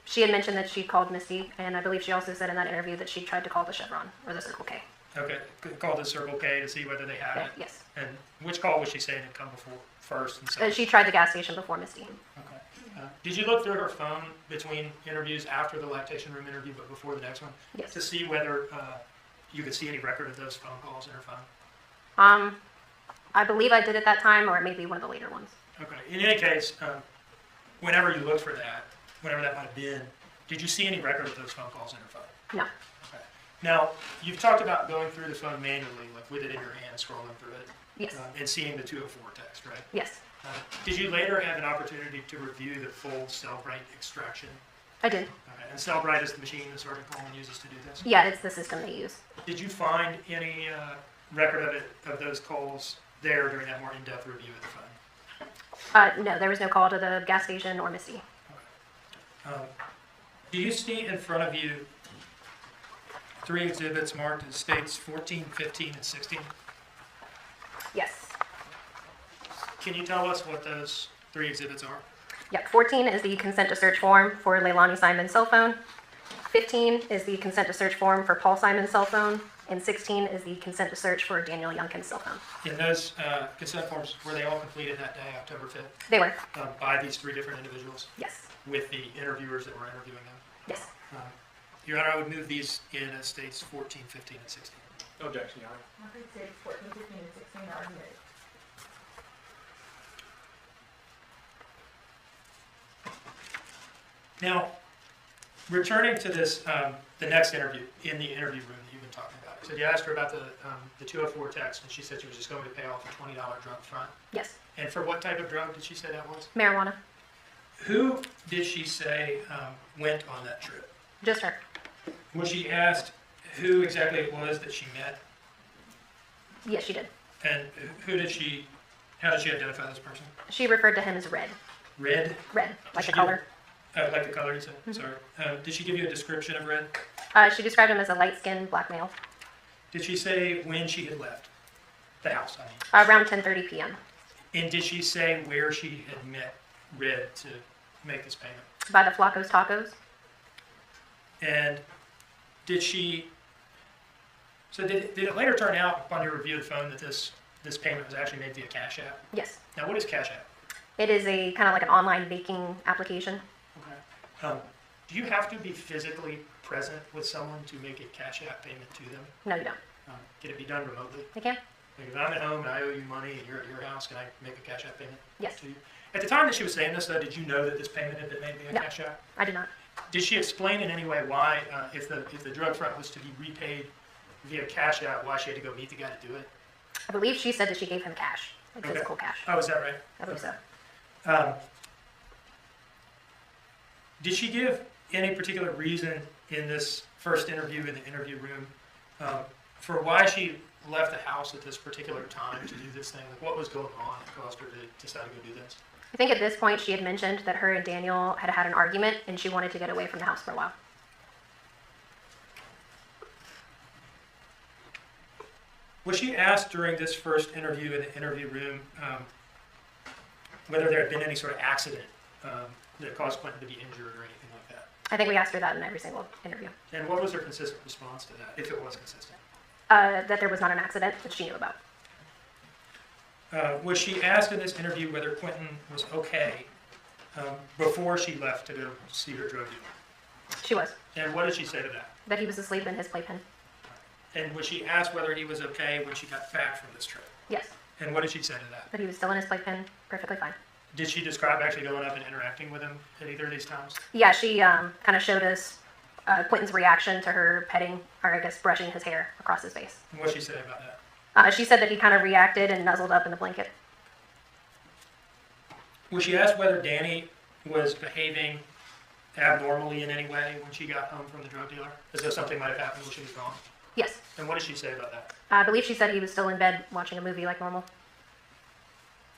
She had mentioned that she called Misty, and I believe she also said in that interview that she tried to call the Chevron or the Circle K. Okay, called the Circle K to see whether they had it? Yes. And which call was she saying had come before first and second? She tried the gas station before Misty. Okay. Did you look through her phone between interviews after the lactation room interview but before the next one? Yes. To see whether you could see any record of those phone calls in her phone? I believe I did at that time, or it may be one of the later ones. Okay. In any case, whenever you looked for that, whenever that might have been, did you see any record of those phone calls in her phone? No. Okay. Now, you've talked about going through the phone manually, like with it in your hand, scrolling through it. Yes. And seeing the 204 text, right? Yes. Did you later have an opportunity to review the full Cellbrite extraction? I did. Okay. And Cellbrite is the machine that Sergeant Coleman uses to do this? Yeah, it's the system they use. Did you find any record of those calls there during that more in-depth review of the phone? No, there was no call to the gas station or Misty. Do you see in front of you 3 exhibits marked as states 14, 15, and 16? Yes. Can you tell us what those 3 exhibits are? Yeah, 14 is the consent to search form for Leilani Simon's cell phone. 15 is the consent to search form for Paul Simon's cell phone, and 16 is the consent to search for Daniel Youngkin's cell phone. In those consent forms, were they all completed that day, October 5th, They were. by these 3 different individuals Yes. with the interviewers that were interviewing them? Yes. Your Honor, I would move these in as states 14, 15, and 16. No objection, Your Honor. I think it's 14, 15, and 16 are admitted. Now, returning to this, the next interview, in the interview room that you've been talking about. So you asked her about the 204 text, and she said she was just going to pay off a $20 drug front. Yes. And for what type of drug did she say that was? Marijuana. Who did she say went on that trip? Just her. Was she asked who exactly it was that she met? Yes, she did. And how did she identify this person? She referred to him as Red. Red? Red, like she the color. Like the color, you said? Sorry. Did she give you a description of Red? She described him as a light-skinned black male. Did she say when she had left the house? I mean. Around 10:30 p.m. And did she say where she had met Red to make this payment? By the Flacco's Tacos. And did she? So did it later turn out upon your review of the phone that this payment was actually made via Cash App? Yes. Now, what is Cash App? It is a kind of like an online baking application. Okay. Do you have to be physically present with someone to make a Cash App payment to them? No, you don't. Can it be done remotely? You can? Like if I'm at home and I owe you money and you're at your house, can I make a Cash App payment Yes. to you? At the time that she was saying this, though, did you know that this payment had been made via No. Cash App? I did not. Did she explain in any way why, if the drug front was to be repaid via Cash App, why she had to go meet the guy to do it? I believe she said that she gave him cash, like Okay. physical cash. Oh, is that right? I believe so. Did she give any particular reason in this first interview in the interview room for why she left the house at this particular time to do this thing? Like what was going on that caused her to decide to go do this? I think at this point she had mentioned that her and Daniel had had an argument and she wanted to get away from the house for a while. Was she asked during this first interview in the interview room whether there had been any sort of accident that caused Quinton to be injured or anything like that? I think we asked her that in every single interview. And what was her consistent response to that, if it was consistent? That there was not an accident that she knew about. Was she asked in this interview whether Quinton was okay before she left to go see her drug dealer? She was. And what did she say to that? That he was asleep in his playpen. And was she asked whether he was okay when she got back from this trip? Yes. And what did she say to that? That he was still in his playpen, perfectly fine. Did she describe actually going up and interacting with him at either of these times? Yeah, she kind of showed us Quinton's reaction to her petting, or I guess brushing his hair across his face. And what did she say about that? She said that he kind of reacted and nuzzled up in the blanket. Was she asked whether Danny was behaving abnormally in any way when she got home from the drug dealer? As though something might have happened when she was gone? Yes. And what did she say about that? I believe she said he was still in bed watching a movie like normal.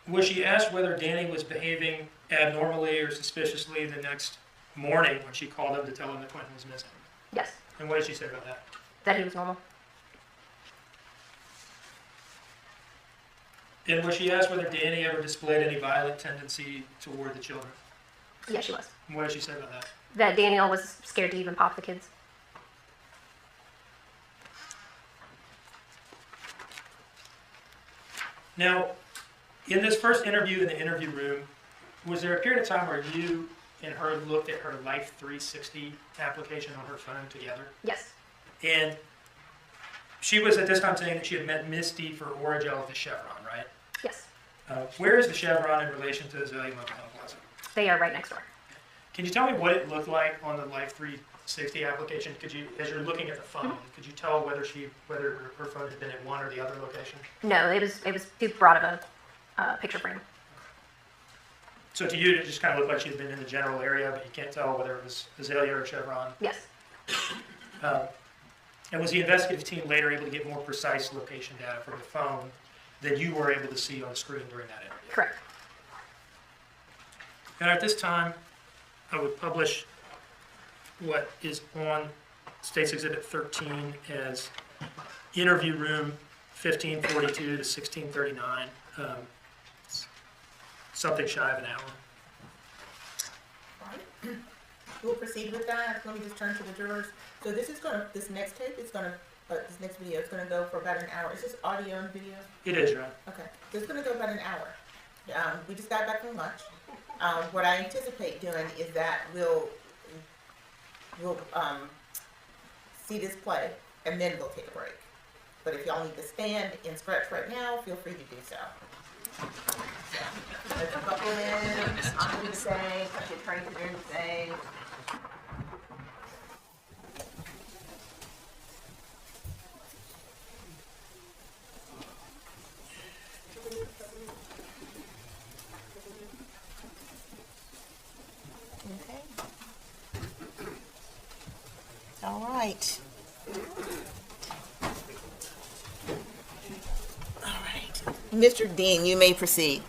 Was she asked whether Danny was behaving abnormally or suspiciously the next morning when she called him to tell him that Quinton was missing? Yes. And what did she say about that? That he was normal. And was she asked whether Danny ever displayed any violent tendency toward the children? Yes, she was. And what did she say about that? That Daniel was scared to even pop the kids. Now, in this first interview in the interview room, was there a period of time where you and her looked at her Life 360 application on her phone together? Yes. And she was at this time saying that she had met Misty for Oragel at the Chevron, right? Yes. Where is the Chevron in relation to Azalea Motel Plaza? They are right next door. Can you tell me what it looked like on the Life 360 application? Could you, as you're looking at the phone, could you tell whether her phone had been at one or the other location? No, it was too broad of a picture frame. So to you, it just kind of looked like she had been in the general area, but you can't tell whether it was Azalea or Chevron. Yes. And was the investigative team later able to get more precise location data from the phone than you were able to see on the screen during that interview? Correct. And at this time, I would publish what is on State's Exhibit 13 as interview room 1542 to 1639, something shy of an hour. we'll proceed with that. Let me just turn to the jurors. So this next tape is gonna, this next video is gonna go for about an hour. Is this audio and video? It is, Your Honor. Okay, so it's gonna go about an hour. We just got back from lunch. What I anticipate doing is that we'll see this play and then we'll take a break. But if y'all need to stand and stretch right now, feel free to do so. So let's buckle in. I'm gonna do the same. Touch your trains are doing the same. Okay. All right. All right. Mr. Dean, you may proceed.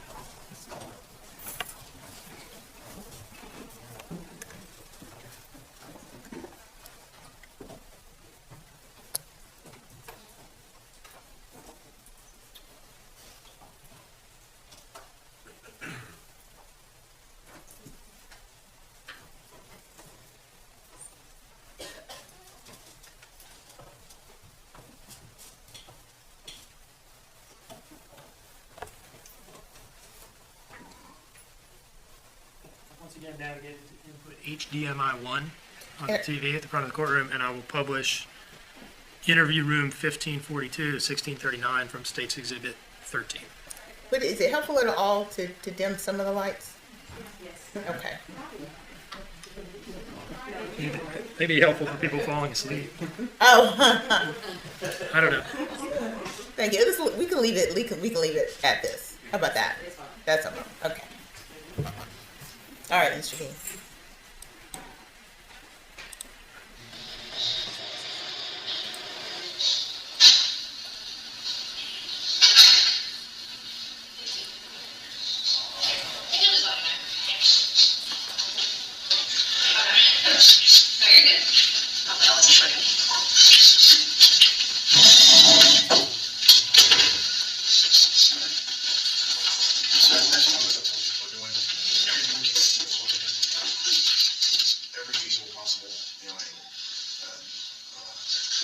Once again, navigate to input HDMI1 on the TV at the front of the courtroom, and I will publish interview room 1542 to 1639 from State's Exhibit 13. But is it helpful at all to dim some of the lights? Yes. Okay. Maybe helpful for people falling asleep. Oh, I don't know. thank you. We can leave it. We can leave it at this. How about that? That's okay. Okay. All right, Mr. Dean. Every feasible possible,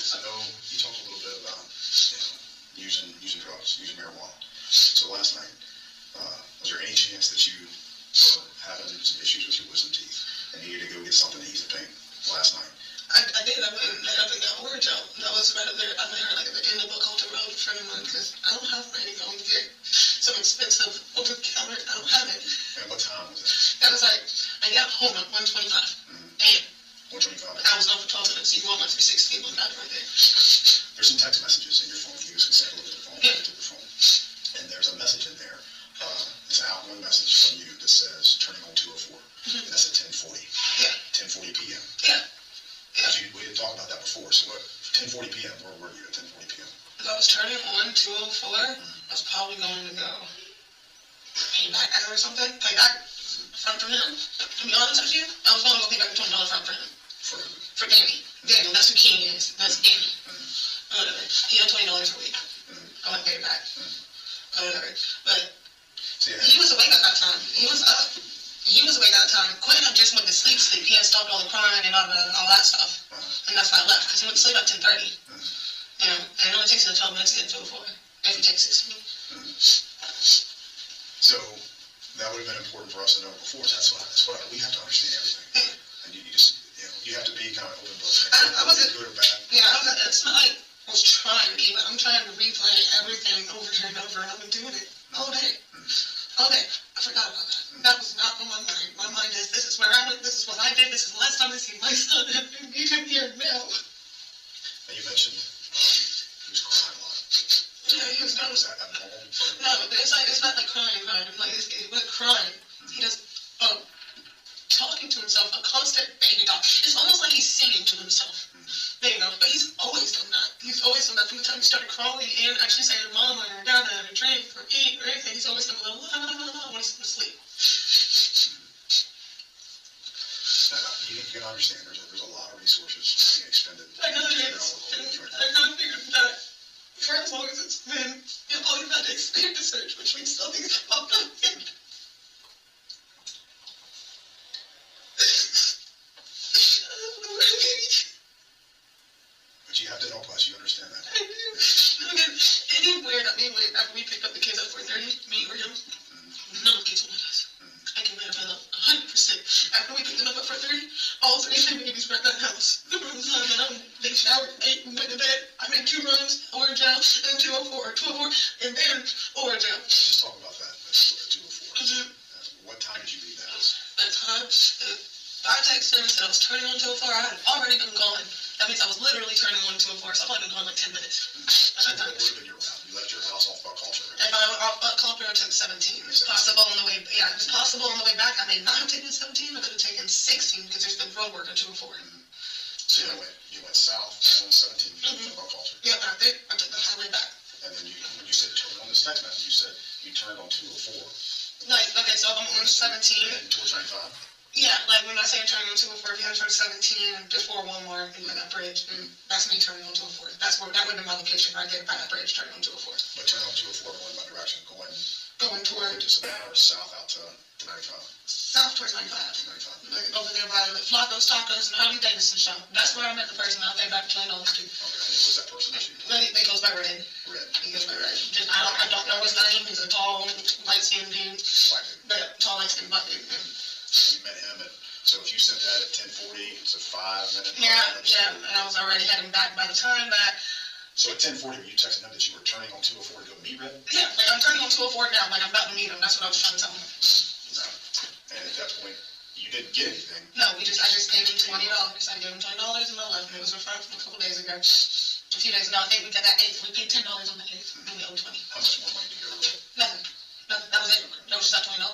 I know you talked a little bit about, using drugs, using marijuana. So last night, was there any chance that you were having some issues with your wisdom teeth and needed to go get something to ease the pain last night? I did. I went right up and got orange out. That was right up there. I went here like at the end of a Colton Road in front of mine because I don't have money going to get some expensive over the counter. I don't have it. And what time was it? That was like, I got home at 1:25 a.m. 1:25. I was gone for 12 minutes. You want my 316 on that right there. There's some text messages in your phone. If you use consent, look at the phone, Yeah. look at the phone. And there's a message in there. It's an outgoing message from you that says turning on 204. And that's at 10:40. Yeah. 10:40 p.m. Yeah. Yeah. We didn't talk about that before. So what? 10:40 p.m. Where were you at 10:40 p.m.? If I was turning on 204, I was probably going to go pay back at her or something. Pay back front for him. To be honest with you, I was going to go pay back the $20 front for him. For Danny. Daniel, that's who King is. That's Danny. Whatever. He had $20 a week. I went to pay it back. Whatever. But he was awake at that time. He was up. He was awake at that time. Quentin just went to sleep. He had stopped all the crying and all that stuff. And that's why I left, because he went to sleep at 10:30. And it only takes him 12 minutes to get to 204. If he takes 6 minutes. So that would have been important for us to know before. That's why we have to understand everything. And you just, you have to be kind of open book. I wasn't good or bad. Yeah, it's not like I was trying to be, but I'm trying to replay everything over and over, and I've been doing it all day. All day. I forgot about that. That was not on my mind. My mind is, this is where I went, this is what I did, this is the last time I see my son, and I need him here now. And you mentioned he was crying a lot. Yeah, he was not. Was that abnormal? No, but it's not like crying. Like, it wasn't crying. He just, talking to himself, a constant baby talk. It's almost like he's singing to himself. There you go. But he's always done that. He's always done that from the time he started crawling and actually saying mama or dada or drink or eat or anything. He's always done a little when he's asleep. You can understand there's a lot of resources being expended. I know it is. I know that for as long as it's been, all you've had to experience the search, which means nothing's popped up yet. Yes, you understand that. I do. And he weird. I mean, after we picked up the kids at 4:30, me or him, none of the kids were with us. I can verify that 100%. After we picked them up at 4:30, all 3 of the babies were at that house. The room was hung, and they showered, ate, and went to bed. I made 2 runs, order jail, and 204, and then order jail. Just talk about that. Let's look at 204. What time did you leave the house? At the time, I texted him and said I was turning on 204. I had already been gone. That means I was literally turning on 204, so I've only been gone like 10 minutes. At that time. What would have been your route? You left your house off about culture. If I called her, I took 17. It's possible on the way. Yeah, it's possible on the way back. I may not have taken 17. I could have taken 16 because there's been road work on 204. So you went south on 17 about culture. Yeah, but I think I took the highway back. And then when you said turn on this text message, you said you turned on 204. Like, okay, so I'm on 17. And towards 95. Yeah, like when I say I'm turning on 204, if you had to turn 17 and before one more and that bridge, that's me turning on 204. That would have been my location right there by that bridge, turning on 204. But turn on 204 going my direction, Going toward or south out to 95. south towards 95. 95. Like over there by the Flacco's Tacos and Harley Davidson shop. That's where I met the person I paid back $20 to. Okay, and who's that person that you He goes by Red. read? He goes by Red. I don't know his name. He's a tall, light-skinned dude. Like, Tall, light-skinned black dude. you met him at, so if you sent that at 10:40, it's a 5-minute. Yeah, and I was already heading back by the time that. So at 10:40, were you texting him that you were turning on 204 to go meet Red? Yeah, like I'm turning on 204 now, like I'm about to meet him. That's what I was trying to tell him. And at that point, you didn't get anything. No, I just paid him $20. I gave him $20 and I left, and it was refunded from a couple days ago. A few days ago, I think we got that 8th. We paid $10 on the 8th, and we owed 20. How much more money did you go with? Nothing. That was it. That was just that $20.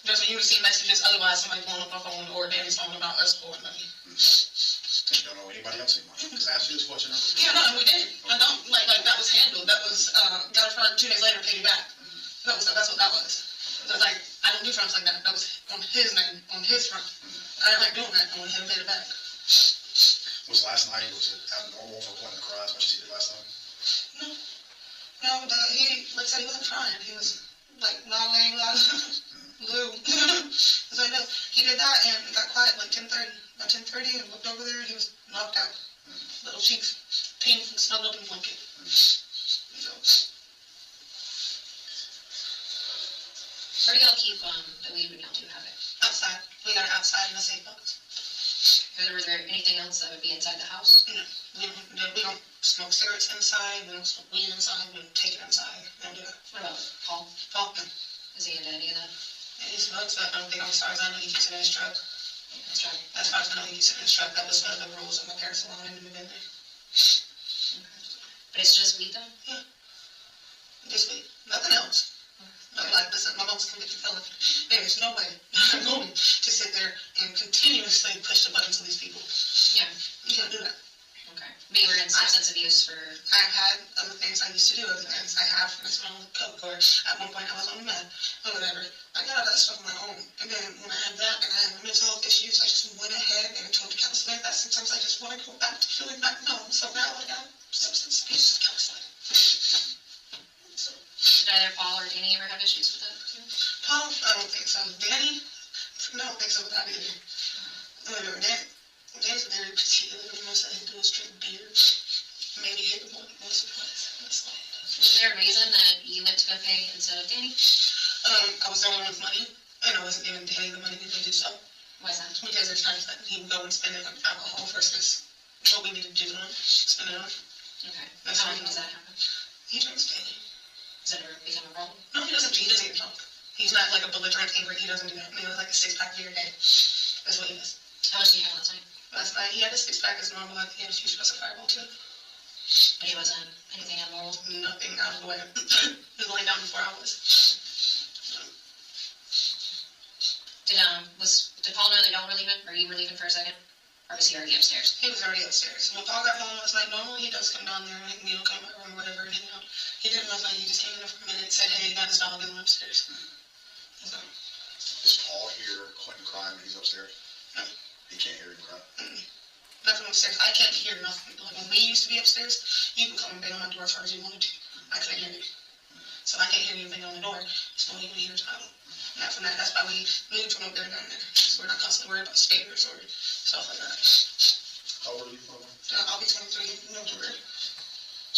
There's you would see messages otherwise somebody blowing up my phone or Danny's phone about us owing money. And you don't know anybody else anymore. Because I asked you this question. Yeah, no, we did. I don't like that was handled. That was got a front 2 days later, paid you back. That's what that was. So it's like I don't do fronts like that. That was on his name, on his front. I didn't like doing that. I wanted him to pay it back. Was last night, was it abnormal for Quentin to cry as much as he did last night? No, he like I said he wasn't crying. He was like nodding, Lou. So I know he did that and it got quiet like 10:30. About 10:30, and looked over there. He was knocked out. Little cheeks, pink, snuggled up in a blanket. So. Where do y'all keep the weed when y'all do have it? Outside. We got it outside in the safe box. Was there anything else that would be inside the house? No. We don't smoke cigarettes inside. We don't smoke weed inside. We don't take it inside. We don't do that. What about Paul? Paul, no. Is he into any of that? He smokes, but I don't think, as far as I know, he keeps it in his truck. That's right. As far as I know, he keeps it in his truck. That was one of the rules of my parents allowing him to move in there. Okay. But it's just weed though? Yeah. Just weed. Nothing else. Like, listen, my mom's a convicted felon. There is no way I'm going to sit there and continuously push the buttons of these people. Yeah. You can't do that. Okay. But you were in substance abuse for... I've had other things I used to do, other things I have, for example, coke, or at one point I was on meth, or whatever. I got all that stuff on my own. And then when I had that and I had mental health issues, I just went ahead and told the counselor that sometimes I just want to go back to feeling back home. So now I got substance abuse counseling. So, Did either Paul or Danny ever have issues with that? Paul, I don't think so. Danny, no, I don't think so with that either. I remember Danny's very particular. The most I do is drink beer. Maybe hit him once or twice. That's all. Was there a reason that you went to go pay instead of Danny? I was the only one with money, and I wasn't giving Danny the money to do so. Why is that? Because there's times that he would go and spend it on alcohol versus what we need to do on, spend it on. Okay. That's How how often does that happen? He drinks daily. Does that ever become a problem? No, he doesn't get drunk. He's not like a belligerent angry. He doesn't do that. He has like a 6-pack beer a day. That's what he does. How much did you have last night? Last night, he had a 6-pack as normal. Like, he had a few shots of Fireball too. But he wasn't anything abnormal? Nothing out of the way. He was laying down before I was. Did Paul know that y'all were leaving? Or you were leaving for a second? Or was he already upstairs? He was already upstairs. When Paul got home last night, normally he does come down there and come in my room or whatever and hang out. He didn't last night. He just came in there for a minute, said, hey, he got his dog and went upstairs. So, Does Paul hear Quentin crying when he's upstairs? No. He can't hear him cry? Not from upstairs. I can't hear nothing. Like when we used to be upstairs, you can come and bang on my door as hard as you wanted to. I couldn't hear you. So I can't hear anything on the door. So when he hears, I don't. Not from that. That's why we moved from up there down there. So we're not constantly worried about skaters or stuff like that. How old are you, Paul? I'll be 23 in November.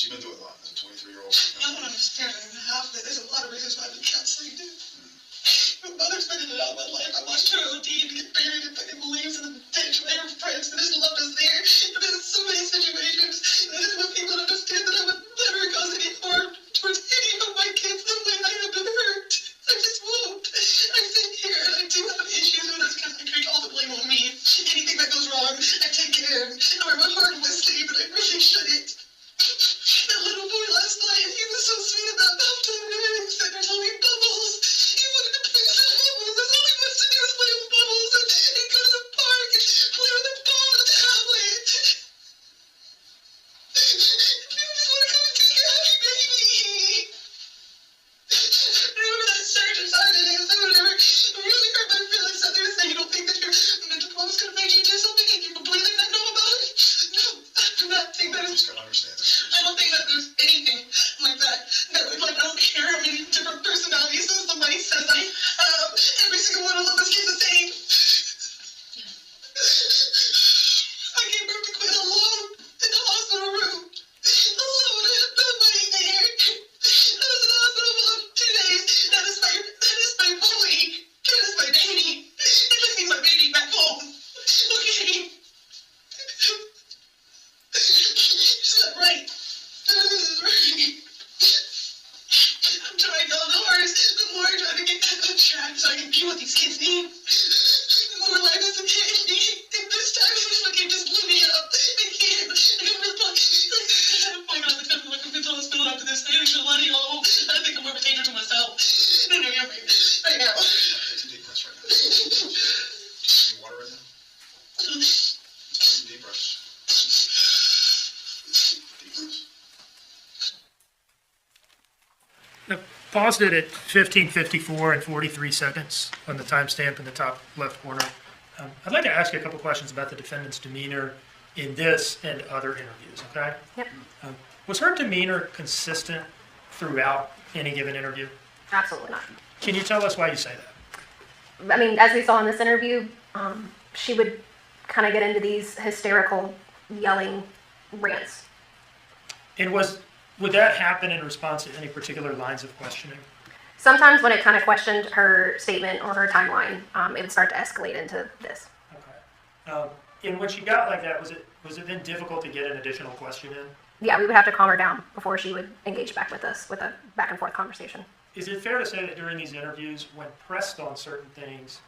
She's been through a lot as a 23-year-old. I don't understand half of it. There's a lot of reasons why I've been counseling. My mother's been in and out of my life. I watched her OD and get buried in fucking leaves in the ditch with her friends that just left us there. And there's so many situations. And I just want people to understand that I would never cause any harm towards any of my kids the way I have been hurt. I just won't. I sit here and I do have issues with this because I take all the blame on me. Anything that goes wrong, I take it in. I wear my heart on my sleeve, but I really shouldn't. That little boy last night, he was so sweet in that bathtub. He was sitting there telling me bubbles. He wanted to play with the bubbles. That's all he wants to do is play with bubbles and go to the park and play with the ball and the tablet. People just want to come and take your happy baby. Remember that surgeon started it, so whatever. It really hurt my feelings that they were saying you don't think that your mental problems could have made you do something and you completely not know about it. No, I do not think that is. Just gotta understand this. I don't think that there's anything like that. That would, like, I don't care how many different personalities somebody says I have. Every single one of them is the same. I gave birth to Quinn alone in the hospital room. Alone. I had nobody there. I was in the hospital for 2 days. That is my boy. That is my baby. And let me my baby back home. Okay. Is that right? This is right. I'm trying all the hardest. The more I try to get back on track so I can be what these kids need. The more life is a kid. And this time it's fucking just blew me up. I can't. I don't really like I got the couple of mental hospital after this. I should let it all. I think I'm more of a danger to myself. No, you're right. Right now. Take some deep breaths right now. Need water right now? Take some deep breaths. Deep breaths. Now, paused it at 15:54 and 43 seconds on the timestamp in the top left corner. I'd like to ask you a couple questions about the defendant's demeanor in this and other interviews, okay? Yep. Was her demeanor consistent throughout any given interview? Absolutely not. Can you tell us why you say that? I mean, as we saw in this interview, she would kind of get into these hysterical yelling rants. And would that happen in response to any particular lines of questioning? Sometimes when it kind of questioned her statement or her timeline, it would start to escalate into this. Okay. And when she got like that, was it then difficult to get an additional question in? Yeah, we would have to calm her down before she would engage back with us with a back and forth conversation. Is it fair to say that during these interviews, when pressed on certain things,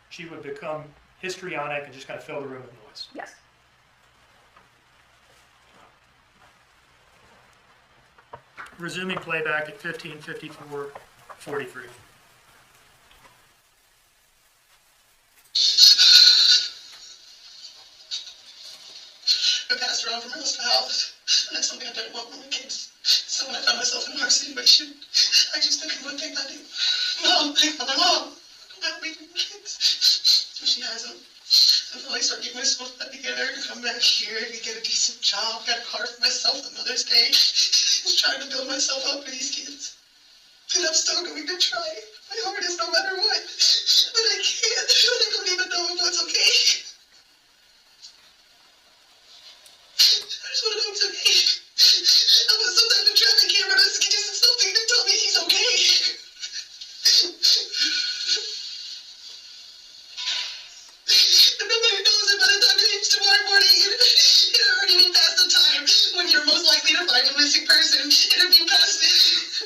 she would become histrionic and just kind of fill the room with noise? Yes. Resuming playback at 15:54:43. I passed around from house to house, and that's something I don't want with my kids. So when I found myself in a hard situation, I just took one thing I do. Mom, my mom, don't help me with my kids. So she has them. Until I start getting myself back together and come back here and get a decent job, got a car for myself on Mother's Day. Just trying to build myself up for these kids. And I'm still going to try. My hardest no matter what. But I can't. I don't even know if what's okay. I just want to know it's okay. I want some type of traffic camera to see something to tell me he's okay. And nobody knows it by the time it hits tomorrow morning. It already been past the time when you're most likely to find a missing person. And if you pass it,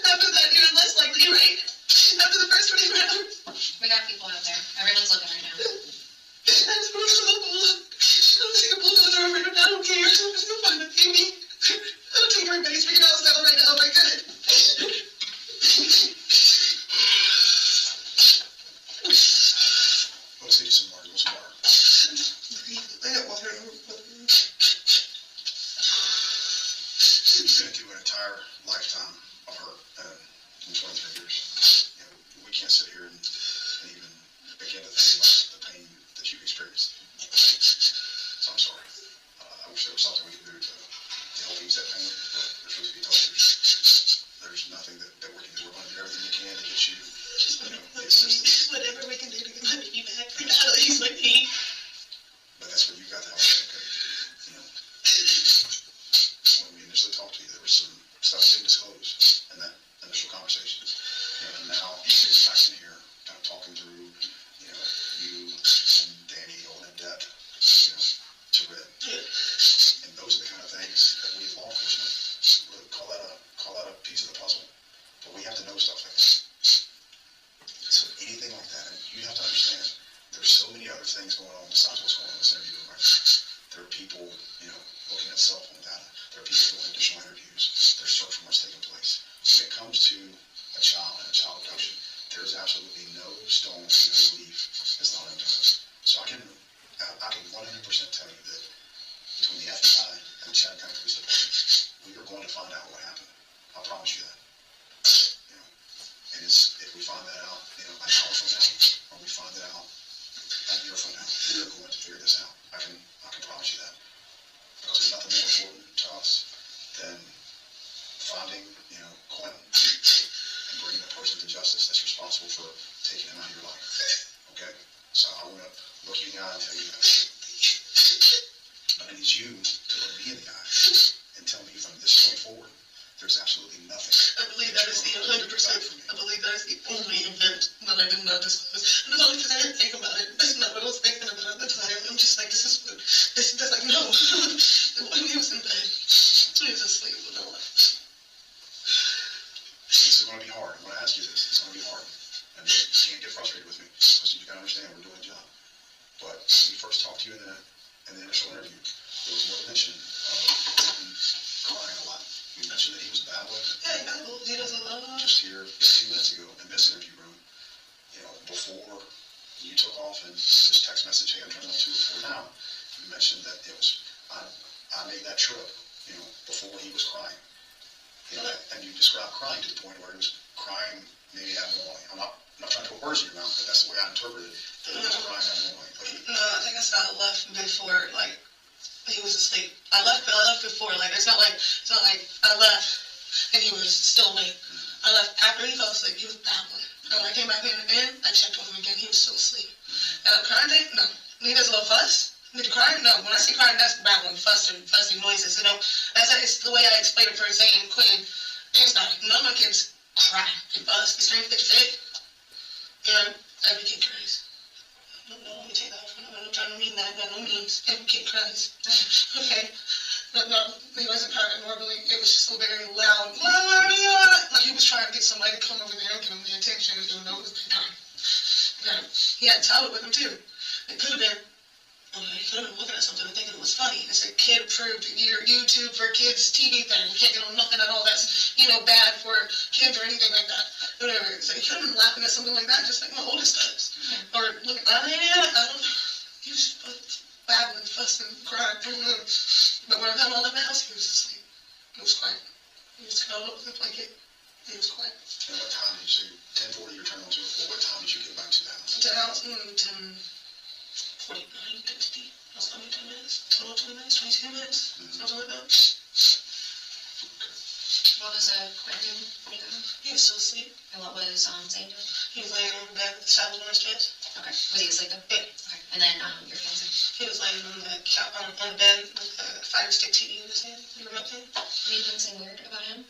after that you're less likely, right? After the first 20 rounds. We got people out there. Everyone's looking right now. I just want to look. I'll take a bulldozer over it. I don't care. I'm just gonna find a baby. I'll take everybody's freaking house down right now if I could. Let's see some water. Some water. I got water. You've been through an entire lifetime of hurt in 23 years. You know, we can't sit here and even begin to think about the pain that you've experienced. So I'm sorry. I wish there was something we could do to help ease that pain. But the truth be told, there's nothing that we can do. We're going to do everything we can to get you, the assistance. Whatever we can do to get my baby back. I gotta ease my pain. But that's where you got the help. Okay? You know, when we initially talked to you, was some stuff I didn't disclose in that initial conversation. And now he's back in here, kind of talking through, you and Danny going in debt, to Red. And those are the kind of things that we as law enforcement really call that a piece of the puzzle. But we have to know stuff like that. So anything like that, and you have to understand, there's so many other things going on besides what's going on in this interview right now. There are people, looking at cell phone data. There are people doing additional interviews. There's search warrants taking place. When it comes to a child and a child abduction, there's absolutely no stone, no leaf that's not unturned. So I can 100% tell you that between the FBI and the Chatham County Police Department, we are going to find out what happened. I promise you that. And if we find that out, an hour from now, or we find it out a year from now, we are going to figure this out. I can promise you that. Because there's nothing more important to us than finding, Quinton and bringing the person to justice that's responsible for taking him out of your life. Okay? So I want to look you in the eye and tell you that. But I need you to look me in the eye and tell me from this point forward, there's absolutely nothing. I believe that is the 100%. I believe that is the only event that I did not disclose. And it's only because I didn't think about it. That's not what I was thinking about at the time. I'm just like, that's like, no. When he was in bed, he was asleep with no life. This is going to be hard. I'm going to ask you this. It's going to be hard. And you can't get frustrated with me because you got to understand we're doing a job. But when we first talked to you in the initial interview, there was no mention of him crying a lot. You mentioned that he was babbling. Yeah, he babbled. He does a lot. Just here 2 minutes ago in this interview room, before you took off and this text message, hey, I'm turning on 2 or 4 now, you mentioned that it was, I made that trip, before he was crying. And you described crying to the point where he was crying maybe abnormally. I'm not trying to put words in your mouth, but that's the way I interpreted it, that he was crying abnormally. No, I think I left before, he was asleep. I left before, it's not like I left and he was still awake. I left after he fell asleep, he was babbling. And when I came back in, I checked with him again, he was still asleep. And I'm crying, no. He does a little fuss. Did you cry? No. When I say crying, that's babbling, fussy noises, It's the way I explained it for Zane and Quinton. It's not, none of my kids cry. They fuss, they scream, they fit. Every kid cries. No, let me take that off. I'm not trying to mean that, by no means. Every kid cries. Okay? But no, he wasn't crying normally. It was just very loud. Like he was trying to get somebody to come over there and give him the attention, even though it was bedtime. He had a tablet with him too. It could have been, he could have been looking at something and thinking it was funny. It's a kid-approved YouTube for kids TV thing. You can't get on nothing at all that's, bad for kids or anything like that. Whatever. So he could have been laughing at something like that, just like my oldest does. Or looking, I don't know. He was babbling, fussing, crying. But when I got all in the house, he was asleep. He was quiet. He was curled up with a blanket. He was quiet. And what time did you, 10:40, you turned on 2:04, what time did you get back to the house? To the house, 10:49, 50. I was coming 10 minutes, 20 minutes, 22 minutes, something like that. What was Quinton doing when you got home? He was still asleep. And what was Zane doing? He was laying on the bed with the saddle on his chest. Okay. Was he asleep then? Yeah. Okay. And then your fiance? He was laying on the bed with a Fire Stick TV in his hand, the remote thing. Anything weird about him?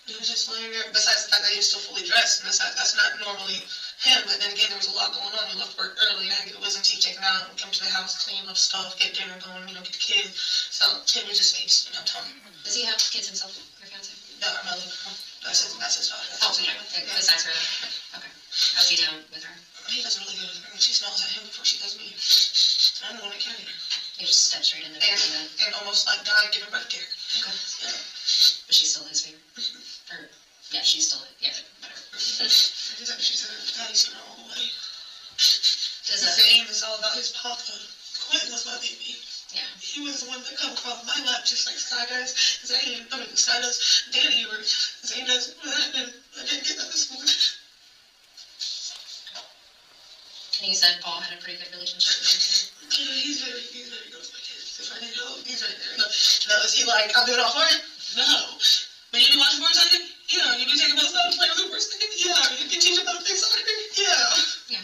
He was just laying there. Besides the fact that he was still fully dressed, and that's not normally him. But then again, there was a lot going on. We left work early. I had to get the wisdom teeth taken out, come to the house, clean up stuff, get dinner going, get the kids. So he was just didn't have time. Does he have kids himself, your fiance? No, my little girl. That's his daughter. Oh, yeah. Besides her. Okay. How's he doing with her? He does really good with her. She smells at him before she does me. I'm the one that carried her. He just stepped straight in the bed and almost died giving birth to her. Okay. Yeah. But she's still his favorite? Or, yeah, she's still, better. She said, Daddy's her all the way. Does Zane is all about his papa. Quinton was my baby. Yeah. He was the one that come across my lap just like Sky does. Sky does Danny, or Zane does. I didn't get that this morning. And you said Paul had a pretty good relationship with him too? Yeah, he's very good with my kids. If I didn't know, he's right there. No, is he like, I'm doing it all for you? No. But you be watching for a second? Yeah. You be taking about stuff, playing with the first second? Yeah. You can teach about things soccer? Yeah. Yeah.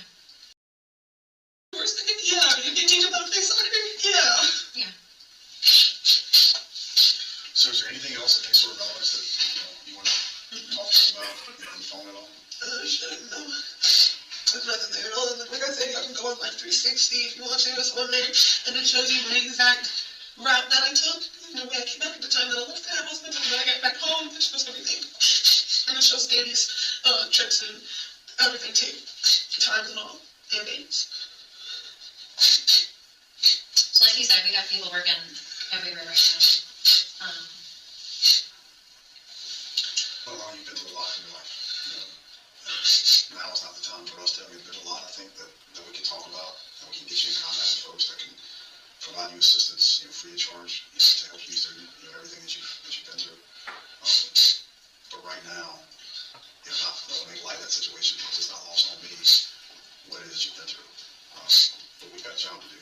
First second? Yeah. You can teach about things soccer? Yeah. Yeah. So is there anything else that takes sort of relevance phone at all? Shouldn't know. There's nothing there at all. Like I said, y'all can go on my 360 if you want to. It's on there. And it shows you my exact route that I took. And the way I came back at the time that I left the house, and when I got back home, it shows everything. And it shows Danny's trips and everything too. Times and all. And dates. So like you said, we got people working everywhere right now. Well, you've been through a lot in your life. Now is not the time for us to admit a lot, I think, that we can talk about, and we can get you in contact with folks that can provide you assistance, free of charge, to help you through, everything that you've been through. But right now, I don't make light of that situation because it's not lost on me what it is you've been through. But we've got a job to do.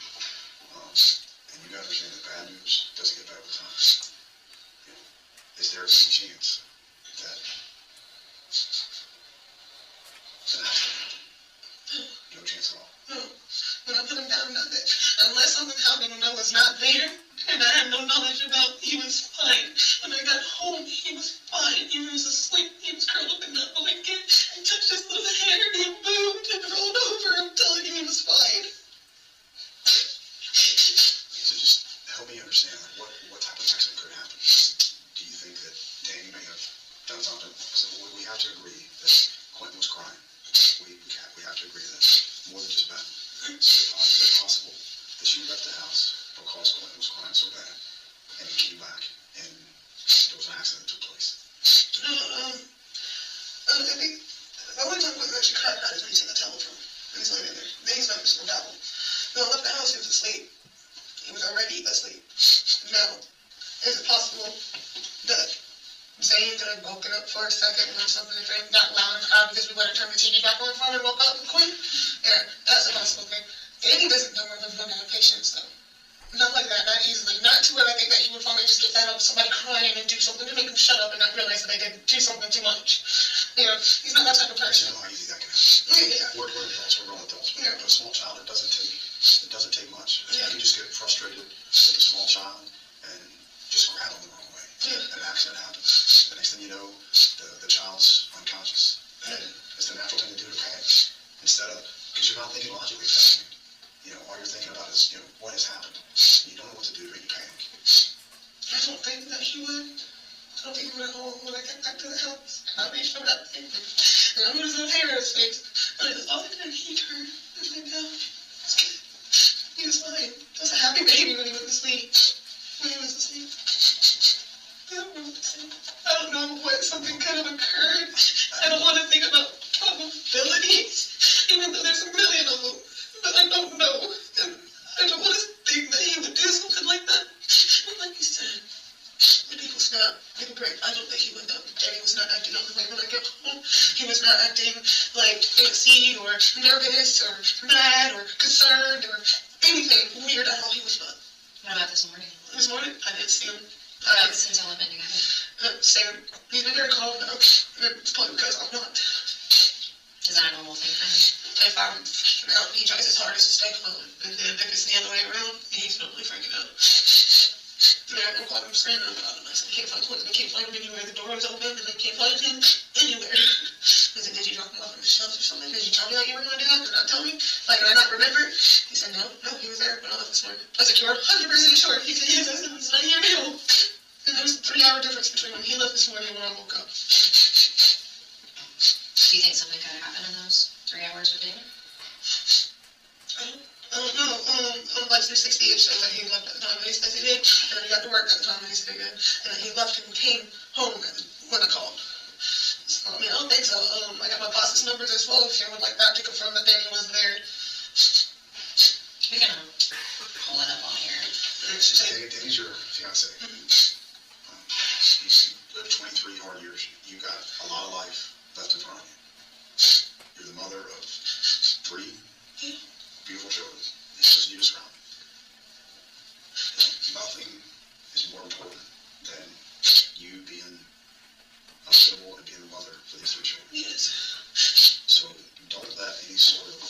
And you gotta understand that bad news doesn't get better with time. Is there any chance that an accident? No chance at all. No. When I put him down, nothing. Unless something happened when I was not there, and I had no knowledge about, he was fine. When I got home, he was fine. He was asleep. He was curled up in that blanket. I touched his little hair, and he moved and rolled over. I'm telling you, he was fine. So just help me understand, what type of accident could happen? Do you think that Danny may have done something? So we have to agree that Quinton was crying. We have to agree to that. More than just bad. Is it possible that you left the house because Quinton was crying so bad, and he came back, and there was an accident that took place? No, I think the only time Quinton actually cried is when he's in the telephone. And he's laying in there. Then he's not just no dabble. No, I left the house, he was asleep. He was already asleep. Now, is it possible that Zane could have woken up for a second and then something got loud and crowded because we went and turned the TV back on for him and woke up and quit? Yeah, that's a possible thing. Danny doesn't know where to run out of patience, though. Not like that, not easily. Not to where I think that he would finally just get fed up with somebody crying and do something to make him shut up and not realize that they did do something too much. He's not that type of person. You know how easy that can happen. Yeah. We're adults, we're grown adults. But for a small child, it doesn't take much. Yeah. You can just get frustrated with a small child and just grab them the wrong way. Yeah. And an accident happens. The next thing you know, the child's unconscious. And it's the natural thing to do to panic. Instead of, because you're not thinking logically at that point. All you're thinking about is, what has happened. You don't know what to do, and you panic. I don't think that he would. I don't think he would at home when I got back to the house. I reached for that thing. And I was in hair in his face. And I was all in and he turned and laid down. He was fine. He was a happy baby when he went to sleep. When he was asleep. I don't know what to say. I don't know what something could have occurred. I don't want to think about probabilities, even though there's a million of them. But I don't know. And I don't want to think that he would do something like that. But like you said, when people snap, people break. I don't think he would though. Danny was not acting on the way when I got home. He was not acting like antsy or nervous or mad or concerned or anything weird at all. He was not. What about this morning? This morning, I didn't see him. Since y'all have been together. Sam, he's been very calm now. It's probably because I'm not. Is that a normal thing for him? If I'm freaking out, he tries his hardest to stay calm. And then if it's the other way around, he's totally freaking out. And I don't call him screaming about him. I said, I can't find Quinton. I can't find him anywhere. The door was open and I can't find him anywhere. I said, did you drop him off on the shelves or something? Did you tell me that you were going to do that? Did not tell me? Did I not remember? He said, no, he was there when I left this morning. I said, you're 100% sure? He said, yes. I said, it's not here now. And there was a 3-hour difference between when he left this morning and when I woke up. Do you think something could have happened in those 3 hours with David? I don't know. On Life 360, it showed that he left at the time that he says he did, and then he got to work at the time that he said he did, and then he left and came home when I called. So, I don't think so. I got my boss's numbers as well if you would like that to confirm that Danny was there. We can pull it up on here. Danny's your fiance. He's lived 23 hard years. You got a lot of life left in front of you. You're the mother of 3 beautiful children. It's just you described. Nothing is more important than you being available and being a mother for these 3 children. Yes. So don't let any sort of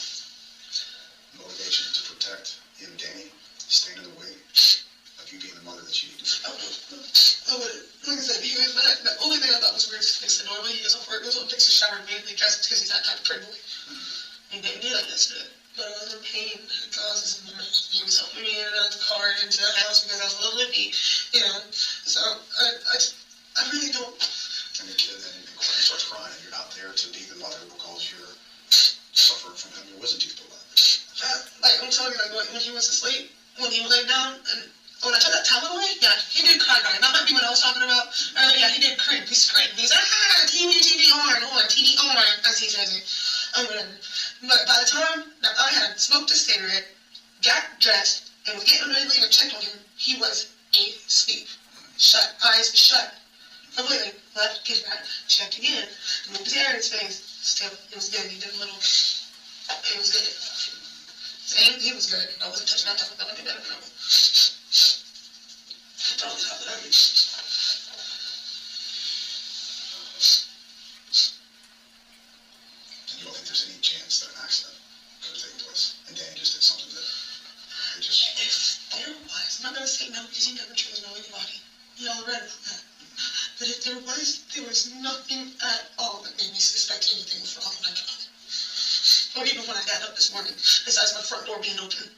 motivation to protect him, Danny, stand in the way of you being the mother that you need to be. I wouldn't. Like I said, he was fact, the only thing I thought was weird is because normally he goes off work, goes home, takes a shower, immediately dresses because he's that type of pretty boy. He didn't do that yesterday. But I was in pain and it causes him. He was helping me in and out of the car and into the house because I was a little lippy, you know. So I really don't. And the kid then starts crying, and you're not there to be the mother because you're suffering from having your wisdom teeth pulled out. Like I'm telling you, like when he was asleep, when he laid down, and when I took that towel away, yeah, he did cry. That might be what I was talking about earlier. Yeah, he did cry. He screamed. He's TV on, as he says it. Whatever. But by the time that I had smoked a cigarette, got dressed, and was getting ready to leave and checked on him, he was asleep. Shut, eyes shut. Completely. Left, kicked back, checked again. Moved his hair in his face. Still, it was good. He did a little. It was good. Same, he was good. I wasn't touching that stuff. I did better than I was. Totally top of that. You don't think there's any chance that an accident could have taken place and Danny just did something that it just... If there was, I'm not going to say no because you never truly know anybody. Y'all read about that. But if there was nothing at all that made me suspect anything for all that time. Or even when I got up this morning, besides my front door being open.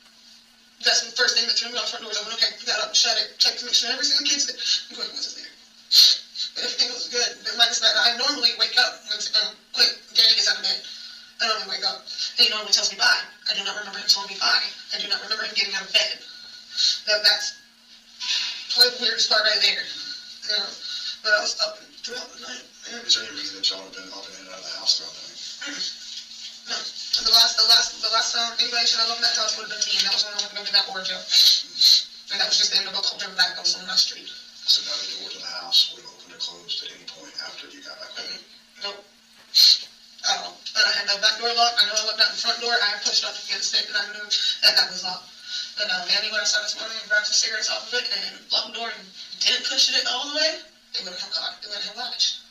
That's the first thing that threw me off. Front door was open. Okay, got up, shut it, checked to make sure every single kid's there. I'm going, wasn't there. But everything was good. But minus that, I normally wake up when Danny gets out of bed. I normally wake up. And he normally tells me bye. I do not remember him telling me bye. I do not remember him getting out of bed. That's probably the weirdest part right there. You know, but I was up throughout the night. Is there any reason that y'all have been up and in and out of the house throughout the night? No. The last time anybody should have left that house would have been me, and that was when I went to go get that orange. And that was just the end of a culture back. I was on my street. So now the door to the house would have opened or closed at any point after you got back home? Nope. At all. And I had that back door locked. I know I looked out the front door. I pushed up against it, and I knew that was locked. But Danny went outside this morning and grabbed some cigarettes off of it and locked the door and didn't push it all the way. They wouldn't have caught. They wouldn't have latched.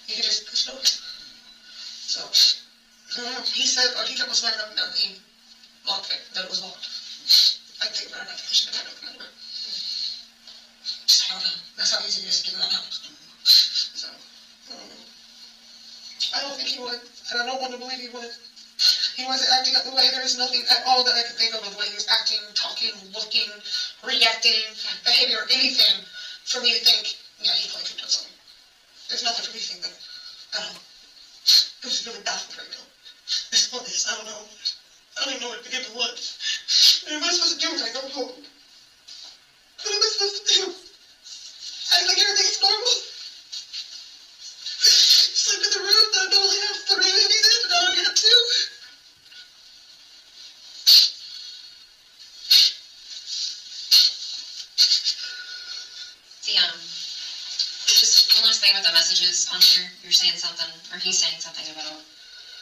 You could just push it over. So, he said, or he kept on swearing up and down that he locked it, that it was locked. I think we're not pushing it back up and over. Just, I don't know. That's how easy it is to get in that house. So, I don't think he would, and I don't want to believe he would. He wasn't acting out the way. There was nothing at all that I could think of the way he was acting, talking, looking, reacting, behavior, anything for me to think, yeah, he probably could have done something. There's nothing for me to think that. I don't know. It was really baffled right now. This all this, I don't know. I don't even know where to begin to look. What am I supposed to do when I go home? What am I supposed to do? Act like everything's normal? Sleep in the room that I only have 3 babies in, but I only have 2? Just one last thing with the messages on here. You're saying something, or he's saying something about,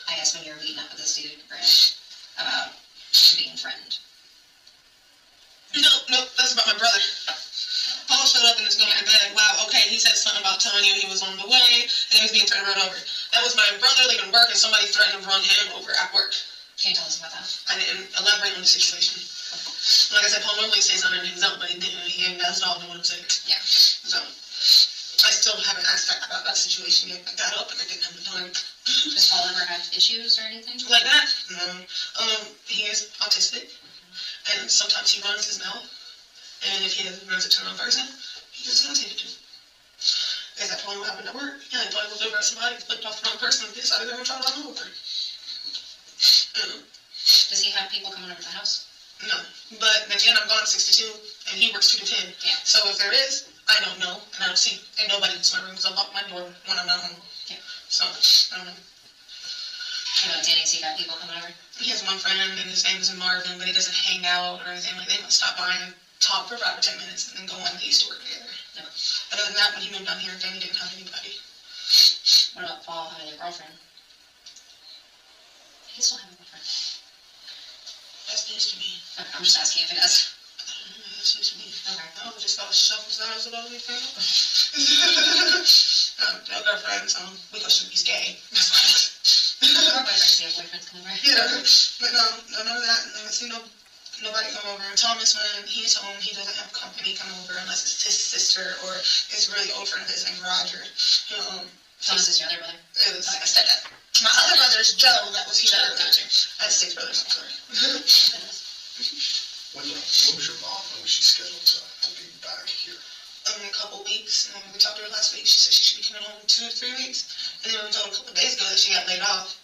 I guess when you're meeting up with this dude, right, about him being threatened. No, that's about my brother. Paul showed up and was going to bed. Wow, okay, he said something about telling you he was on the way, and he was being threatened to run over. That was my brother leaving work, and somebody threatened to run him over at work. Can you tell us about that? I didn't elaborate on the situation. Like I said, Paul normally says something in his own, but he didn't. He does not know what I'm saying. Yeah. So, I still haven't asked about that situation yet. I got up and I didn't have the time. Does Paul ever have issues or anything? Like that? No. He is autistic, and sometimes he runs his mouth, and if he runs it to another person, he gets irritated. Is that probably what happened at work? Yeah, he probably looked over at somebody, flipped off the wrong person, and decided they were trying to run over. Does he have people coming over to the house? No, but again, I'm gone 6 to 2, and he works 2 to 10. Yeah. So if there is, I don't know, and I don't see, and nobody gets my room because I lock my door when I'm not home. Yeah. So, I don't know. Danny, so you got people coming over? He has one friend, and his name is Marvin, but he doesn't hang out or anything. Like, they might stop by and talk for 5 or 10 minutes, and then go on. They used to work together. Yeah. Other than that, when he moved down here, Danny didn't have anybody. What about Paul having a girlfriend? He still have a girlfriend. That's news to me. Okay, I'm just asking if he does. That's news to me. Okay. I hope it just got a shuffles eyes about anything. No girlfriends, we question he's gay. That's why. Our boyfriends, you have boyfriends come over. Yeah, but no, none of that. I haven't seen no nobody come over. And Thomas, when he's home, he doesn't have company come over unless it's his sister or his really old friend of his named Roger. Thomas is your other brother? It was like I said that. My other brother is Joe, that was here earlier. I had 6 brothers, I'm sorry. When was your mom, when was she scheduled to be back here? In a couple weeks. And we talked to her last week. She said she should be coming home in 2 or 3 weeks. And then we told her a couple of days ago that she got laid off.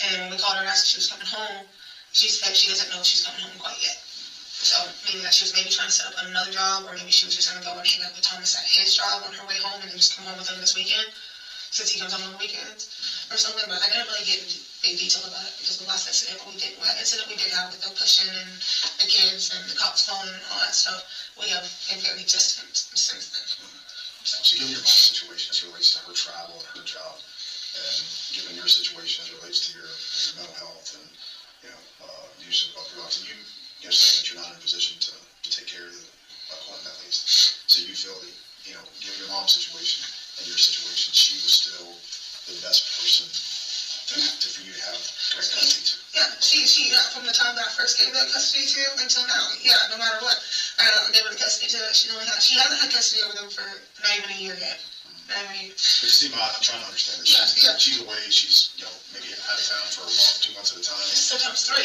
And when we called her and asked if she was coming home, she said she doesn't know if she's coming home quite yet. So maybe that she was maybe trying to set up another job, or maybe she was just going to go and hang out with Thomas at his job on her way home and then just come home with him this weekend, since he comes home on the weekends or something. But I didn't really get into big detail about it because the last incident we did have with the pushing and the kids and the cops calling and all that stuff, we have been very distant since then. So given your mom's situation as it relates to her travel and her job, and given your situation as it relates to your mental health and use of drugs, and you saying that you're not in a position to take care of Quinton at least, so you feel that given your mom's situation and your situation, she was still the best person for you to have direct custody to. Yeah, she from the time that I first gave her custody to until now, no matter what, I gave her the custody to it. She hasn't had custody over them for not even a year yet. But you see, I'm trying to understand this. She's away. She's maybe out of town for a month, 2 months at a time. Sometimes 3.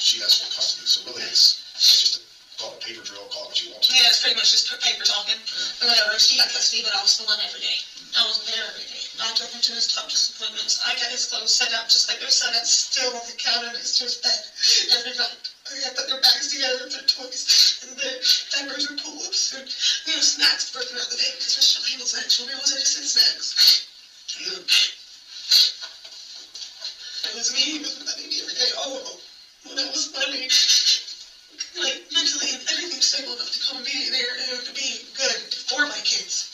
She has full custody. So really, it's just call it a paper drill. Call it what you want to. Yeah, it's pretty much just paper talking and whatever. She got custody, but I was the one every day. I was there every day. I took him to his doctor's appointments. I got his clothes set up just like they're set up still on the counter next to his bed every night. I had put their bags together with their toys and their diapers or pull-ups and snacks for throughout the day because Michelle handles that. She'll be able to send snacks. It was me. It was my baby every day. Oh, when I was funny, like mentally and everything stable enough to come and be there and to be good for my kids.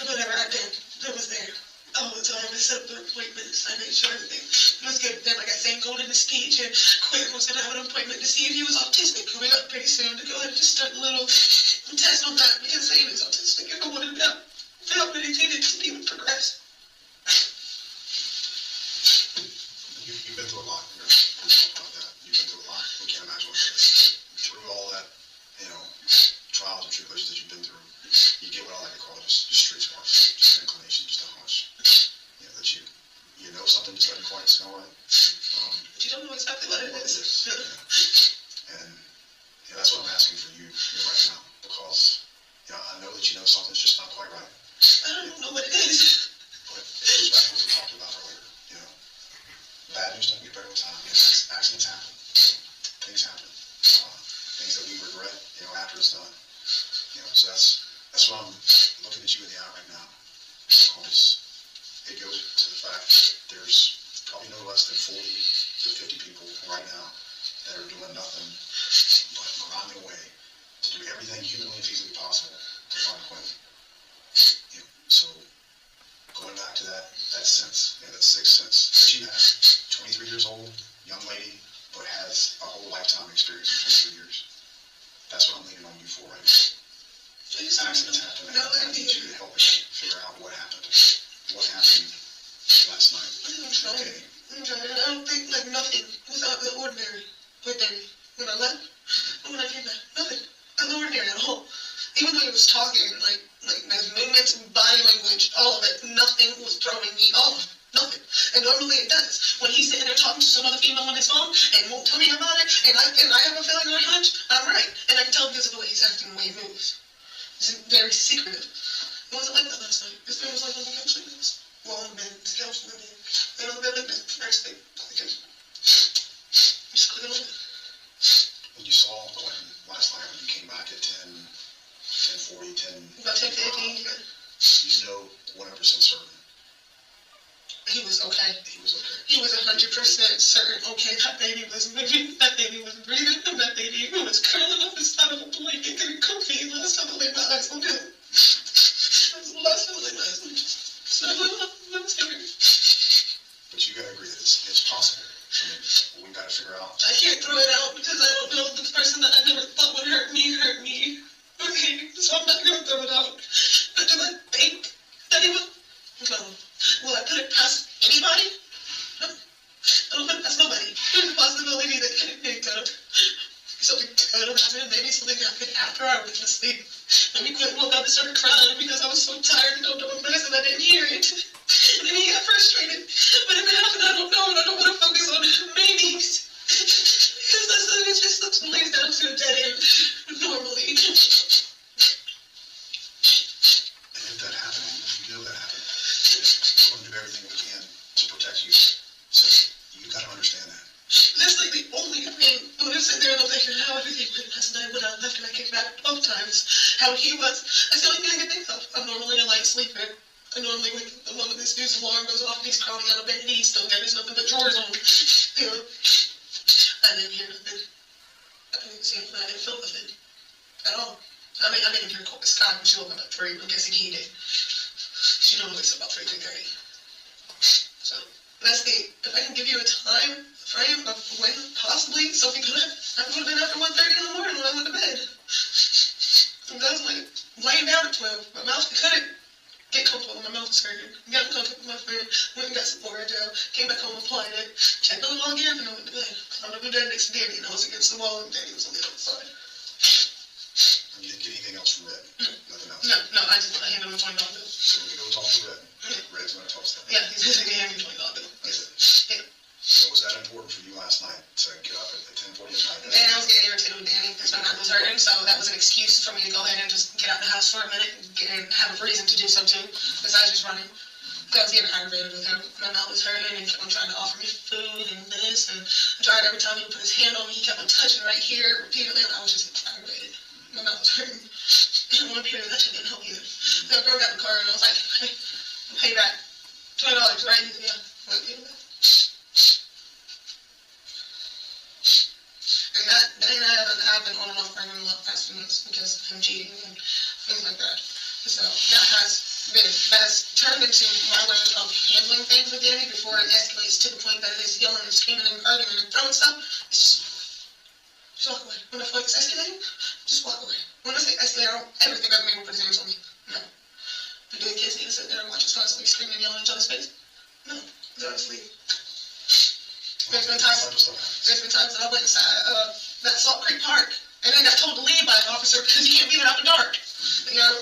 Whatever I did, I was there all the time. I set up their appointments. I made sure everything was good. Then, like I said, going into speech, and Quinton was going to have an appointment to see if he was autistic coming up pretty soon to go ahead and just start a little test on that because saying he's autistic if I wanted to help anything to be would progress. You've been through a lot. You're about that. You've been through a lot. We can't imagine what it is. Through all that, trials and tribulations that you've been through, you get what I like to call just street smart, just an inclination, just how much, that you know something just doesn't quite smell right. But you don't know exactly what it is. And that's what I'm asking for you right now, because I know that you know something's just not quite right. I don't know what it is. But it goes back to what we talked about earlier. Bad news doesn't get better with time. Accidents happen. Things happen. Things that we regret, after it's done. So that's why I'm looking at you in the eye right now. Because it goes to the fact that there's probably no less than 40 to 50 people right now that are doing nothing but grinding away to do everything humanly and feasibly possible to find Quinton. So going back to that sense, that sixth sense that you have, 23 years old, young lady, but has a whole lifetime experience in 23 years. That's what I'm leaning on you for right now. Accidents happen. I need you to help me figure out what happened. What happened last night? I'm trying. I don't think nothing was out of the ordinary with Danny. When I left, when I came back, nothing out of the ordinary at all. Even though he was talking, like his movements and body language, all of it, nothing was throwing me off. Nothing. And normally it does. When he's sitting there talking to some other female on his phone and won't tell me about it, and I have a feeling or a hunch, I'm right. And I can tell because of the way he's acting, the way he moves. He's very secretive. It wasn't like that last night. This man was like on the couch like this. Well, on the bed, his couch on the bed. And on the bed like this. Next thing. Just clear on it. When you saw Quinton last night, when you came back at 10:40, About 10:15, yeah. You know 100% certain. He was okay. He was okay. He was 100% certain, okay, that baby was moving, that baby was breathing, and that baby was curling up inside of a blanket getting comfy last time I laid my eyes on him. That was the last time I laid my eyes on him. So I'm scared. But you gotta agree that it's possible. We gotta figure out. I can't throw it out because I don't know if the person that I never thought would hurt me. Okay, so I'm not gonna throw it out. But do I think that he would? No. Will I put it past anybody? No. I don't put it past nobody. There's a possibility that he could. something terrible happened, maybe something happened after I went to sleep. Maybe Quinton woke up and started crying because I was so tired and don't know what medicine, I didn't hear it. And then he got frustrated. But if it happened, I don't know, and I don't want to focus on maybes. Because it just looks laid down to a dead end normally. And if that happened, if you know that happened, we're going to do everything we can to protect you. So you got to understand that. That's like the only thing. When I'm sitting there and I'm thinking how everything went last night when I left and I came back both times, how he was, that's the only thing I can think of. I'm normally a light sleeper. I normally wake up the moment this dude's alarm goes off and he's crawling out of bed and he's still got his nothing but drawers on. You know? I didn't hear nothing. I didn't see anything. I didn't feel nothing. At all. I mean, I didn't hear Scott when she woke up at 3. I'm guessing he did. She normally wakes up about 3:30. So, that's the, if I can give you a time frame of when possibly something could have, I would have been after 1:30 in the morning when I went to bed. I was like laying down at 12. My mouth couldn't get comfortable. My mouth was hurting. Got comfortable with my friend. Went and got some Florida gel. Came back home, applied it. Checked on the log in, and I went to bed. I went to bed next to Danny, and I was against the wall, and Danny was on the other side. And you didn't get anything else from Red? Nothing else? No, I handed him a $20 bill. So we go talk to Red. Red's going to talk to them. Yeah, he's going to hand me a $20 bill. That's it. Yeah. What was that important for you last night to get up at 10:40 at night? And I was getting irritated with Danny because my mouth was hurting, so that was an excuse for me to go ahead and just get out of the house for a minute and have a reason to do so too, besides just running. I was getting aggravated with him. My mouth was hurting and he kept on trying to offer me food and this, and I tried every time he would put his hand on me, he kept on touching right here repeatedly, and I was just aggravated. My mouth was hurting. And one period that shit didn't help either. So I broke out in the car and I was like, hey, pay back $20, right? He said, yeah. What, pay back? And that, Danny and I have been on and off arguing a lot the past few months because of him cheating and things like that. So that has turned into my way of handling things with Danny before it escalates to the point that it is yelling and screaming and arguing and throwing stuff. It's just walk away. When I feel like it's escalating, just walk away. When I say escalate, I don't ever think of me will put his hands on me. No. But do the kids need to sit there and watch us constantly screaming and yelling in each other's face? No. They're asleep. There's been times that I went inside that Salt Creek Park and then got told to leave by an officer because you can't be there after dark. You know?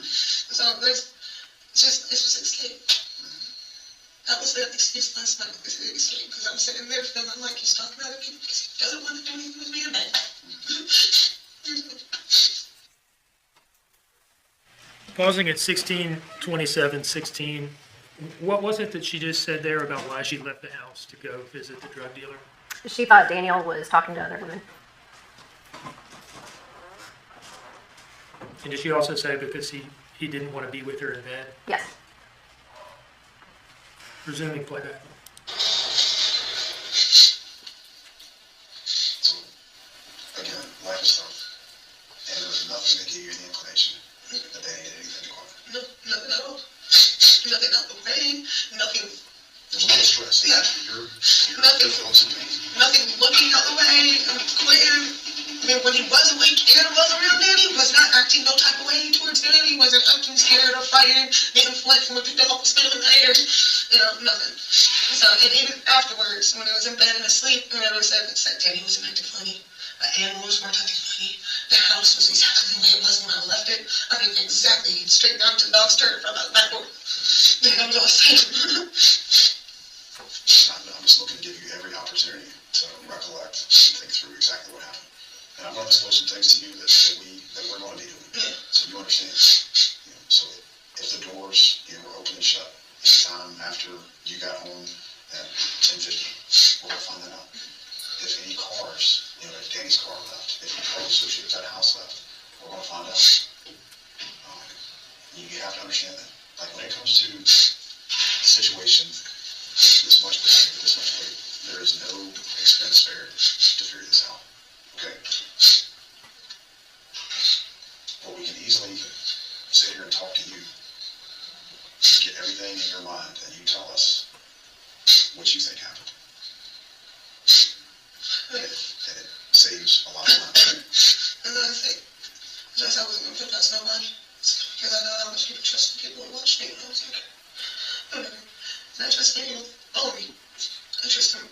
So it's just escape. That was the excuse last night, escape, because I'm sitting there feeling like he's talking about it because he doesn't want to do anything with me in bed. Pausing at 16:27:16, what was it that she just said there about why she left the house to go visit the drug dealer? She thought Daniel was talking to other women. And did she also say because he didn't want to be with her in bed? Yes. Resuming playback. So, again, life is tough. And there was nothing that gave you any inclination that Danny did anything to her. No, nothing at all. Nothing out the way, nothing. There's no stress. Yeah. You're Nothing. Nothing looking out the way, Quentin. I mean, when he was awake and was around Danny, he was not acting no type of way towards Danny. He wasn't acting scared or frightened, getting flipped when we picked him up and spit him in the air. You know, nothing. So, and even afterwards, when he was in bed and asleep, whenever it said Danny wasn't acting funny, the animals weren't acting funny, the house was exactly the way it was when I left it. I mean, exactly, straight down to the dog's turd from the back door. And that was all I said. I'm just looking to give you every opportunity to recollect and think through exactly what happened. And I'm going to disclose some things to you that we're going to be doing, so you understand. You know, so if the doors were open and shut anytime after you got home at 10:50, we're going to find that out. If any cars, if Danny's car left, if any cars associated with that house left, we're going to find out. You have to understand that. Like when it comes to situations this much bad, this much weight, there is no expense spared to figure this out. Okay? But we can easily sit here and talk to you, get everything in your mind, and you tell us what you think happened. And it saves a lot of time. And I think, just I wasn't going to put past nobody, because I know how much people trust the people who watch me, and I was like, whatever. And I trust Daniel with all of me. I trust him.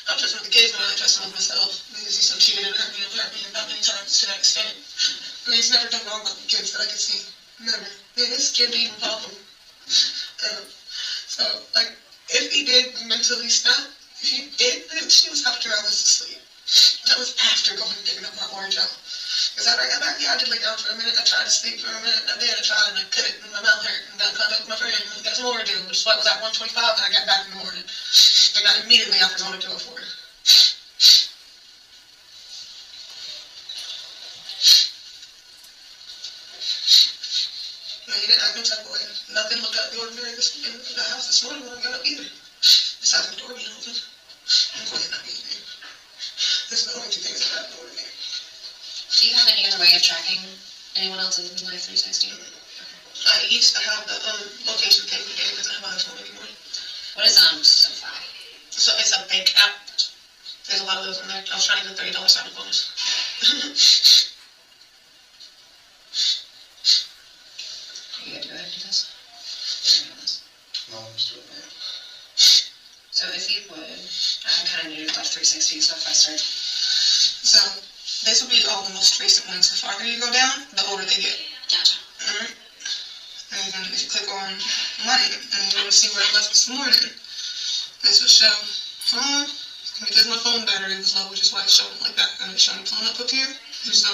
I trust trusting with the kids, but I only trusted with myself. Because he so cheated and hurt me that many times to that extent. I mean, he's never done wrong by the kids that I could see. Never. And his kid even followed him. So, like, if he did mentally snap, if he did, she was after I was asleep. That was after going and picking up my orange out. Because I got back, I did lay down for a minute. I tried to sleep for a minute. I tried and I couldn't. And my mouth hurt. And got in contact with my friend and got some more to do. Which is why it was at 1:25 and I got back in the morning. And I immediately after on to 204. He didn't act no type of way. Nothing looked out of the ordinary in the house this morning when I got up either. Besides the door being open. And Quinton not being there. Those are the only two things that happened over there. Do you have any other way of tracking anyone else other than Life 360? I used to have the location thing, but it doesn't have my phone anymore. What is SoFi? So it's a bank app. There's a lot of those in there. I was trying to get a $30 sign-up bonus. You gotta go ahead and do this. No, I'm just doing it. So if you would, I'm kind of new to Life 360, so if I start. So this will be all the most recent ones. The farther you go down, the older they get. Gotcha. Alright? And then if you click on money, and you want to see where it left this morning, this will show phone, because my phone battery was low, which is why it's showing like that. And it's showing pulling up here. There's the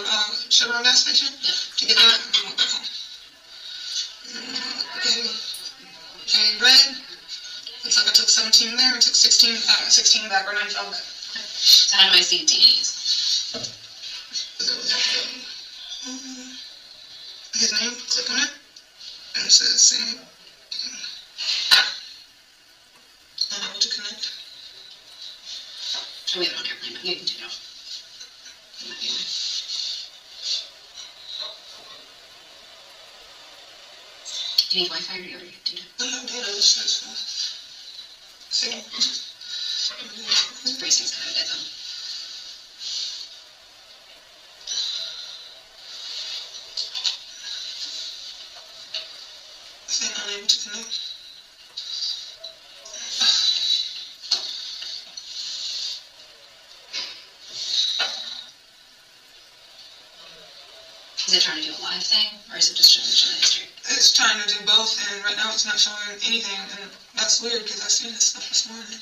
Chevron gas station. Yeah. To get that, and go back home. Okay, red. Looks like I took 17 there, I took 16 back, or 95 back. So how do I see Danny's? His name, click on it, and it says same. Unable to connect. Oh, we have it on airplane, but you can turn it off. It might be mine. Do you need Wi-Fi or do you already have data? I have data, this says, same. Bracing's kind of dead though. Saying unable to connect. Is it trying to do a live thing, or is it just showing the history? It's trying to do both, and right now it's not showing anything, and that's weird because I seen this stuff this morning.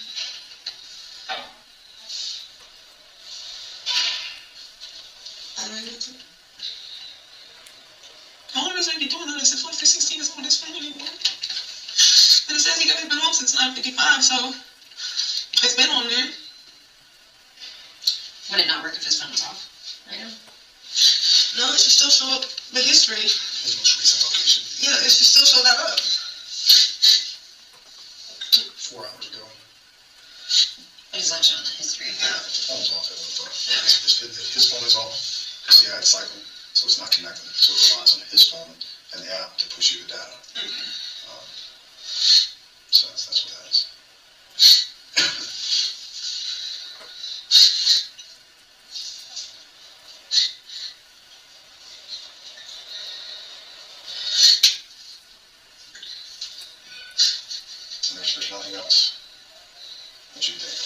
How long is I be doing that? I said 416 is not his phone anymore. And it says he hasn't been home since 9:55, so it's been on there. Would it not work if his phone was off right now? No, it should still show up the history. His most recent location, Yeah, it should still show that up. 4 hours ago. But it's not showing the history. His phone was off at 1 o'clock. His phone is off. It's the ad cycle, so it's not connected. So it relies on his phone and the app to push you the data. So that's what that is. And there's nothing else that you think of.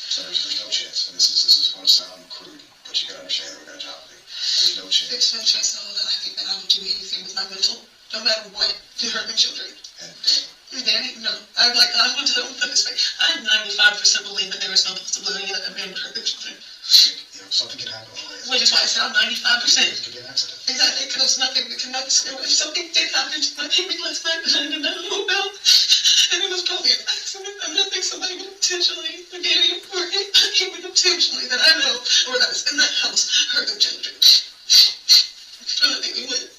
So there's no chance. And this is going to sound crude, but you got to understand that we're going to job it. There's no chance. There's no chance at all that I think that I would do anything with my mental, no matter what, to hurt my children. And Danny, no. I want to put this way. I 95% believe that there is no possibility that a man would hurt their children. something can happen on the way. Which is why I said 95%. It could be an accident. Exactly, because there's nothing that cannot scare. If something did happen to my baby last night that I did not know about, and it was probably an accident, I'm not thinking somebody would intentionally, very important, he would intentionally, that I know, or that was in that house, hurt the children. I don't think he would.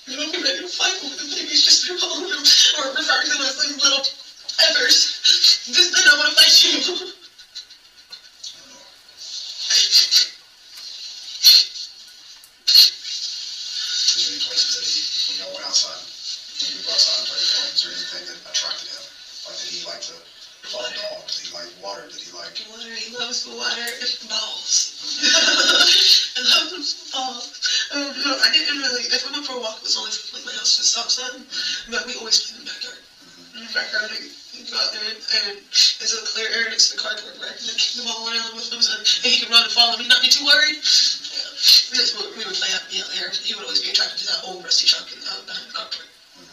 You don't be ready to fight with the babies just for calling them, or referring to them as like little effers. Just then I want to fight you. He loves the water and balls. I love them balls. No, I didn't really, if we went for a walk, it was only for like my house to stop sun, but we always played in the backyard. In the backyard, He got there, and it's a clear area next to the cardboard rack, and I kicked the ball around with him, and he could run and follow me, not be too worried. Yeah. And that's what we would play out there. He would always be attracted to that old rusty truck behind the cardboard.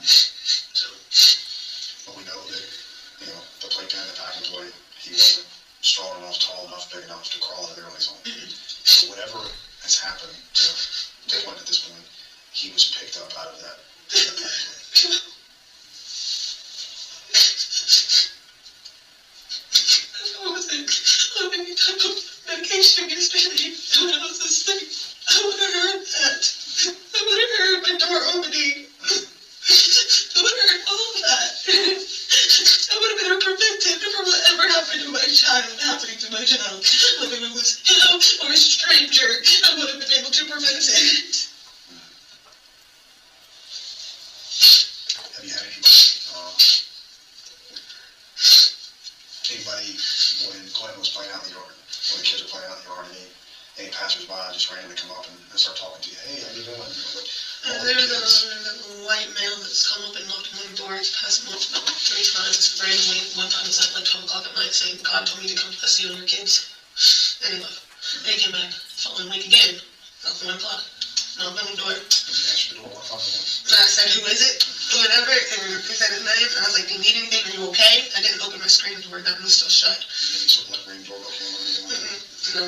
So. But we know that, the playpen, the package toy, he wasn't strong enough, tall enough, big enough to crawl out of there on his own. So whatever has happened to Quinton at this point, he was picked up out of that. Any type of medication against baby. I was asleep. I would have heard that. I would have heard my door opening. I would have heard all of that. I would have been prevented from whatever happened to my child happening to my child. Whether it was him or a stranger, I would have been able to prevent it. Have you had anybody when Quinton was playing out in the yard, when the kids were playing out in the yard, any passersby just randomly come up and start talking to you? Hey, how you doing? There's a white male that's come up and knocked on my door. It's passed him off about 3 times randomly. One time it's at like 12 o'clock at night saying, God told me to come bless you and your kids. And he left. Then he came back the following week again, about 1 o'clock. Knocked on the door. And I said, who is it? Whatever, and he said his name, and I was like, do you need anything? Are you okay? I didn't open my screen door, that was still shut. I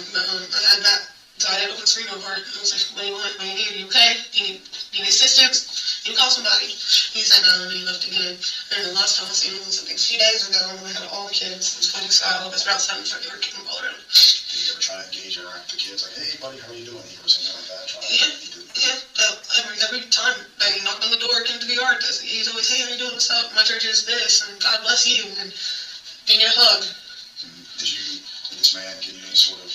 had that, so I didn't open the screen door. I was like, what do you want? What do you need? Are you okay? Do you need assistance? You call somebody. He said no, and he left again. And the last time I seen him was, I think, a few days ago, when we had all the kids. It was Quantico style, it was about 7, so they were kicking the ball around. Did you ever try to engage or interact with the kids? Like, hey, buddy, how are you doing? You ever seen something like that? Every time they knocked on the door, came to the yard, he's always, hey, how you doing? What's up? My church is this, and God bless you, and give me a hug. Did this man give you any sort of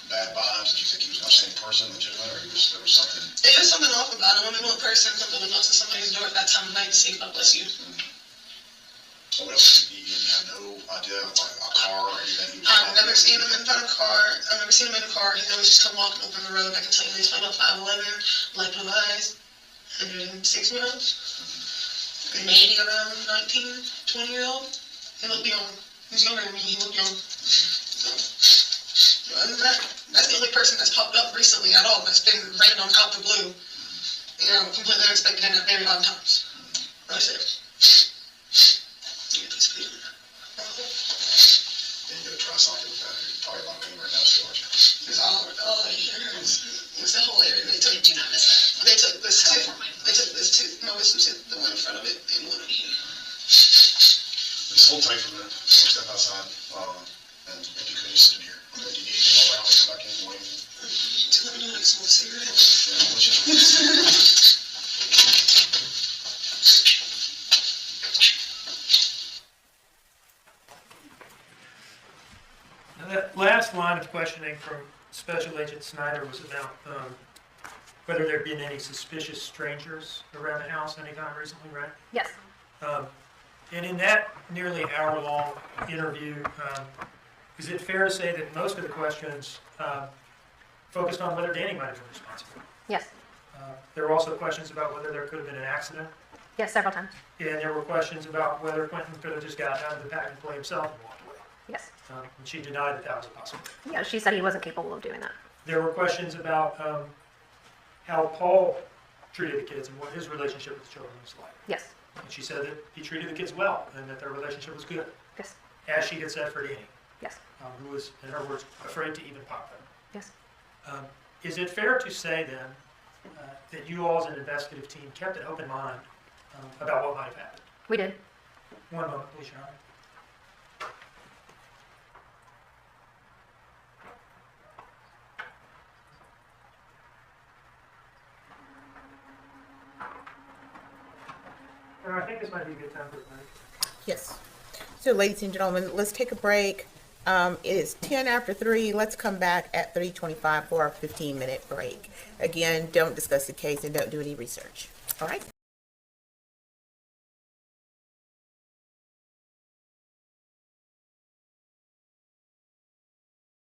bad vibes? Did you think he was an upstanding person, legitimate, or there was something? There was something off about him. I mean, one person something that knocks on somebody's door at that time of night to say, God bless you. So what else did he need? You have no idea, like a car or anything? I've never seen him in front of a car. I've never seen him in a car. He's always just come walking over the road. I can tell you he's about 5'11", light blue eyes, 106 pounds, maybe around 19, 20 years old. He looked young. He's younger than me. He looked young. So, other than that, that's the only person that's popped up recently at all. That's been random out the blue. Completely unexpected and at very odd times. That's it. You gotta try something with that. You're probably a lot of pain right now, still, aren't you? It's all it's the whole area. They took, do not miss that. They took this tooth. They took this tooth. No, it's the one in front of it and one over here. Just hold tight for a minute. We'll step outside. And if you could just sit in here. Okay, do you need anything all around? Come back in. Let me know. I just want a cigarette. Yeah, I'll let you know. That last line of questioning from Special Agent Snyder was about whether there had been any suspicious strangers around the house anytime recently, right? Yes. And in that nearly hour-long interview, is it fair to say that most of the questions focused on whether Danny might have been responsible? Yes. There were also questions about whether there could have been an accident. Yes, several times. And there were questions about whether Quinton could have just gotten out of the pack and play himself and walked away. Yes. And she denied that that was possible. Yeah, she said he wasn't capable of doing that. There were questions about how Paul treated the kids and what his relationship with the children was like. Yes. And she said that he treated the kids well and that their relationship was good, Yes. as she had said for Danny, Yes. who was, in her words, afraid to even pop them. Yes. Is it fair to say then that you all as an investigative team kept an open mind about what might have happened? We did. One moment, please, Your Honor. I think this might be a good time for a break. Yes. So, ladies and gentlemen, let's take a break. It is 10 after 3. Let's come back at 3:25 for our 15-minute break. Again, don't discuss the case and don't do any research. All right?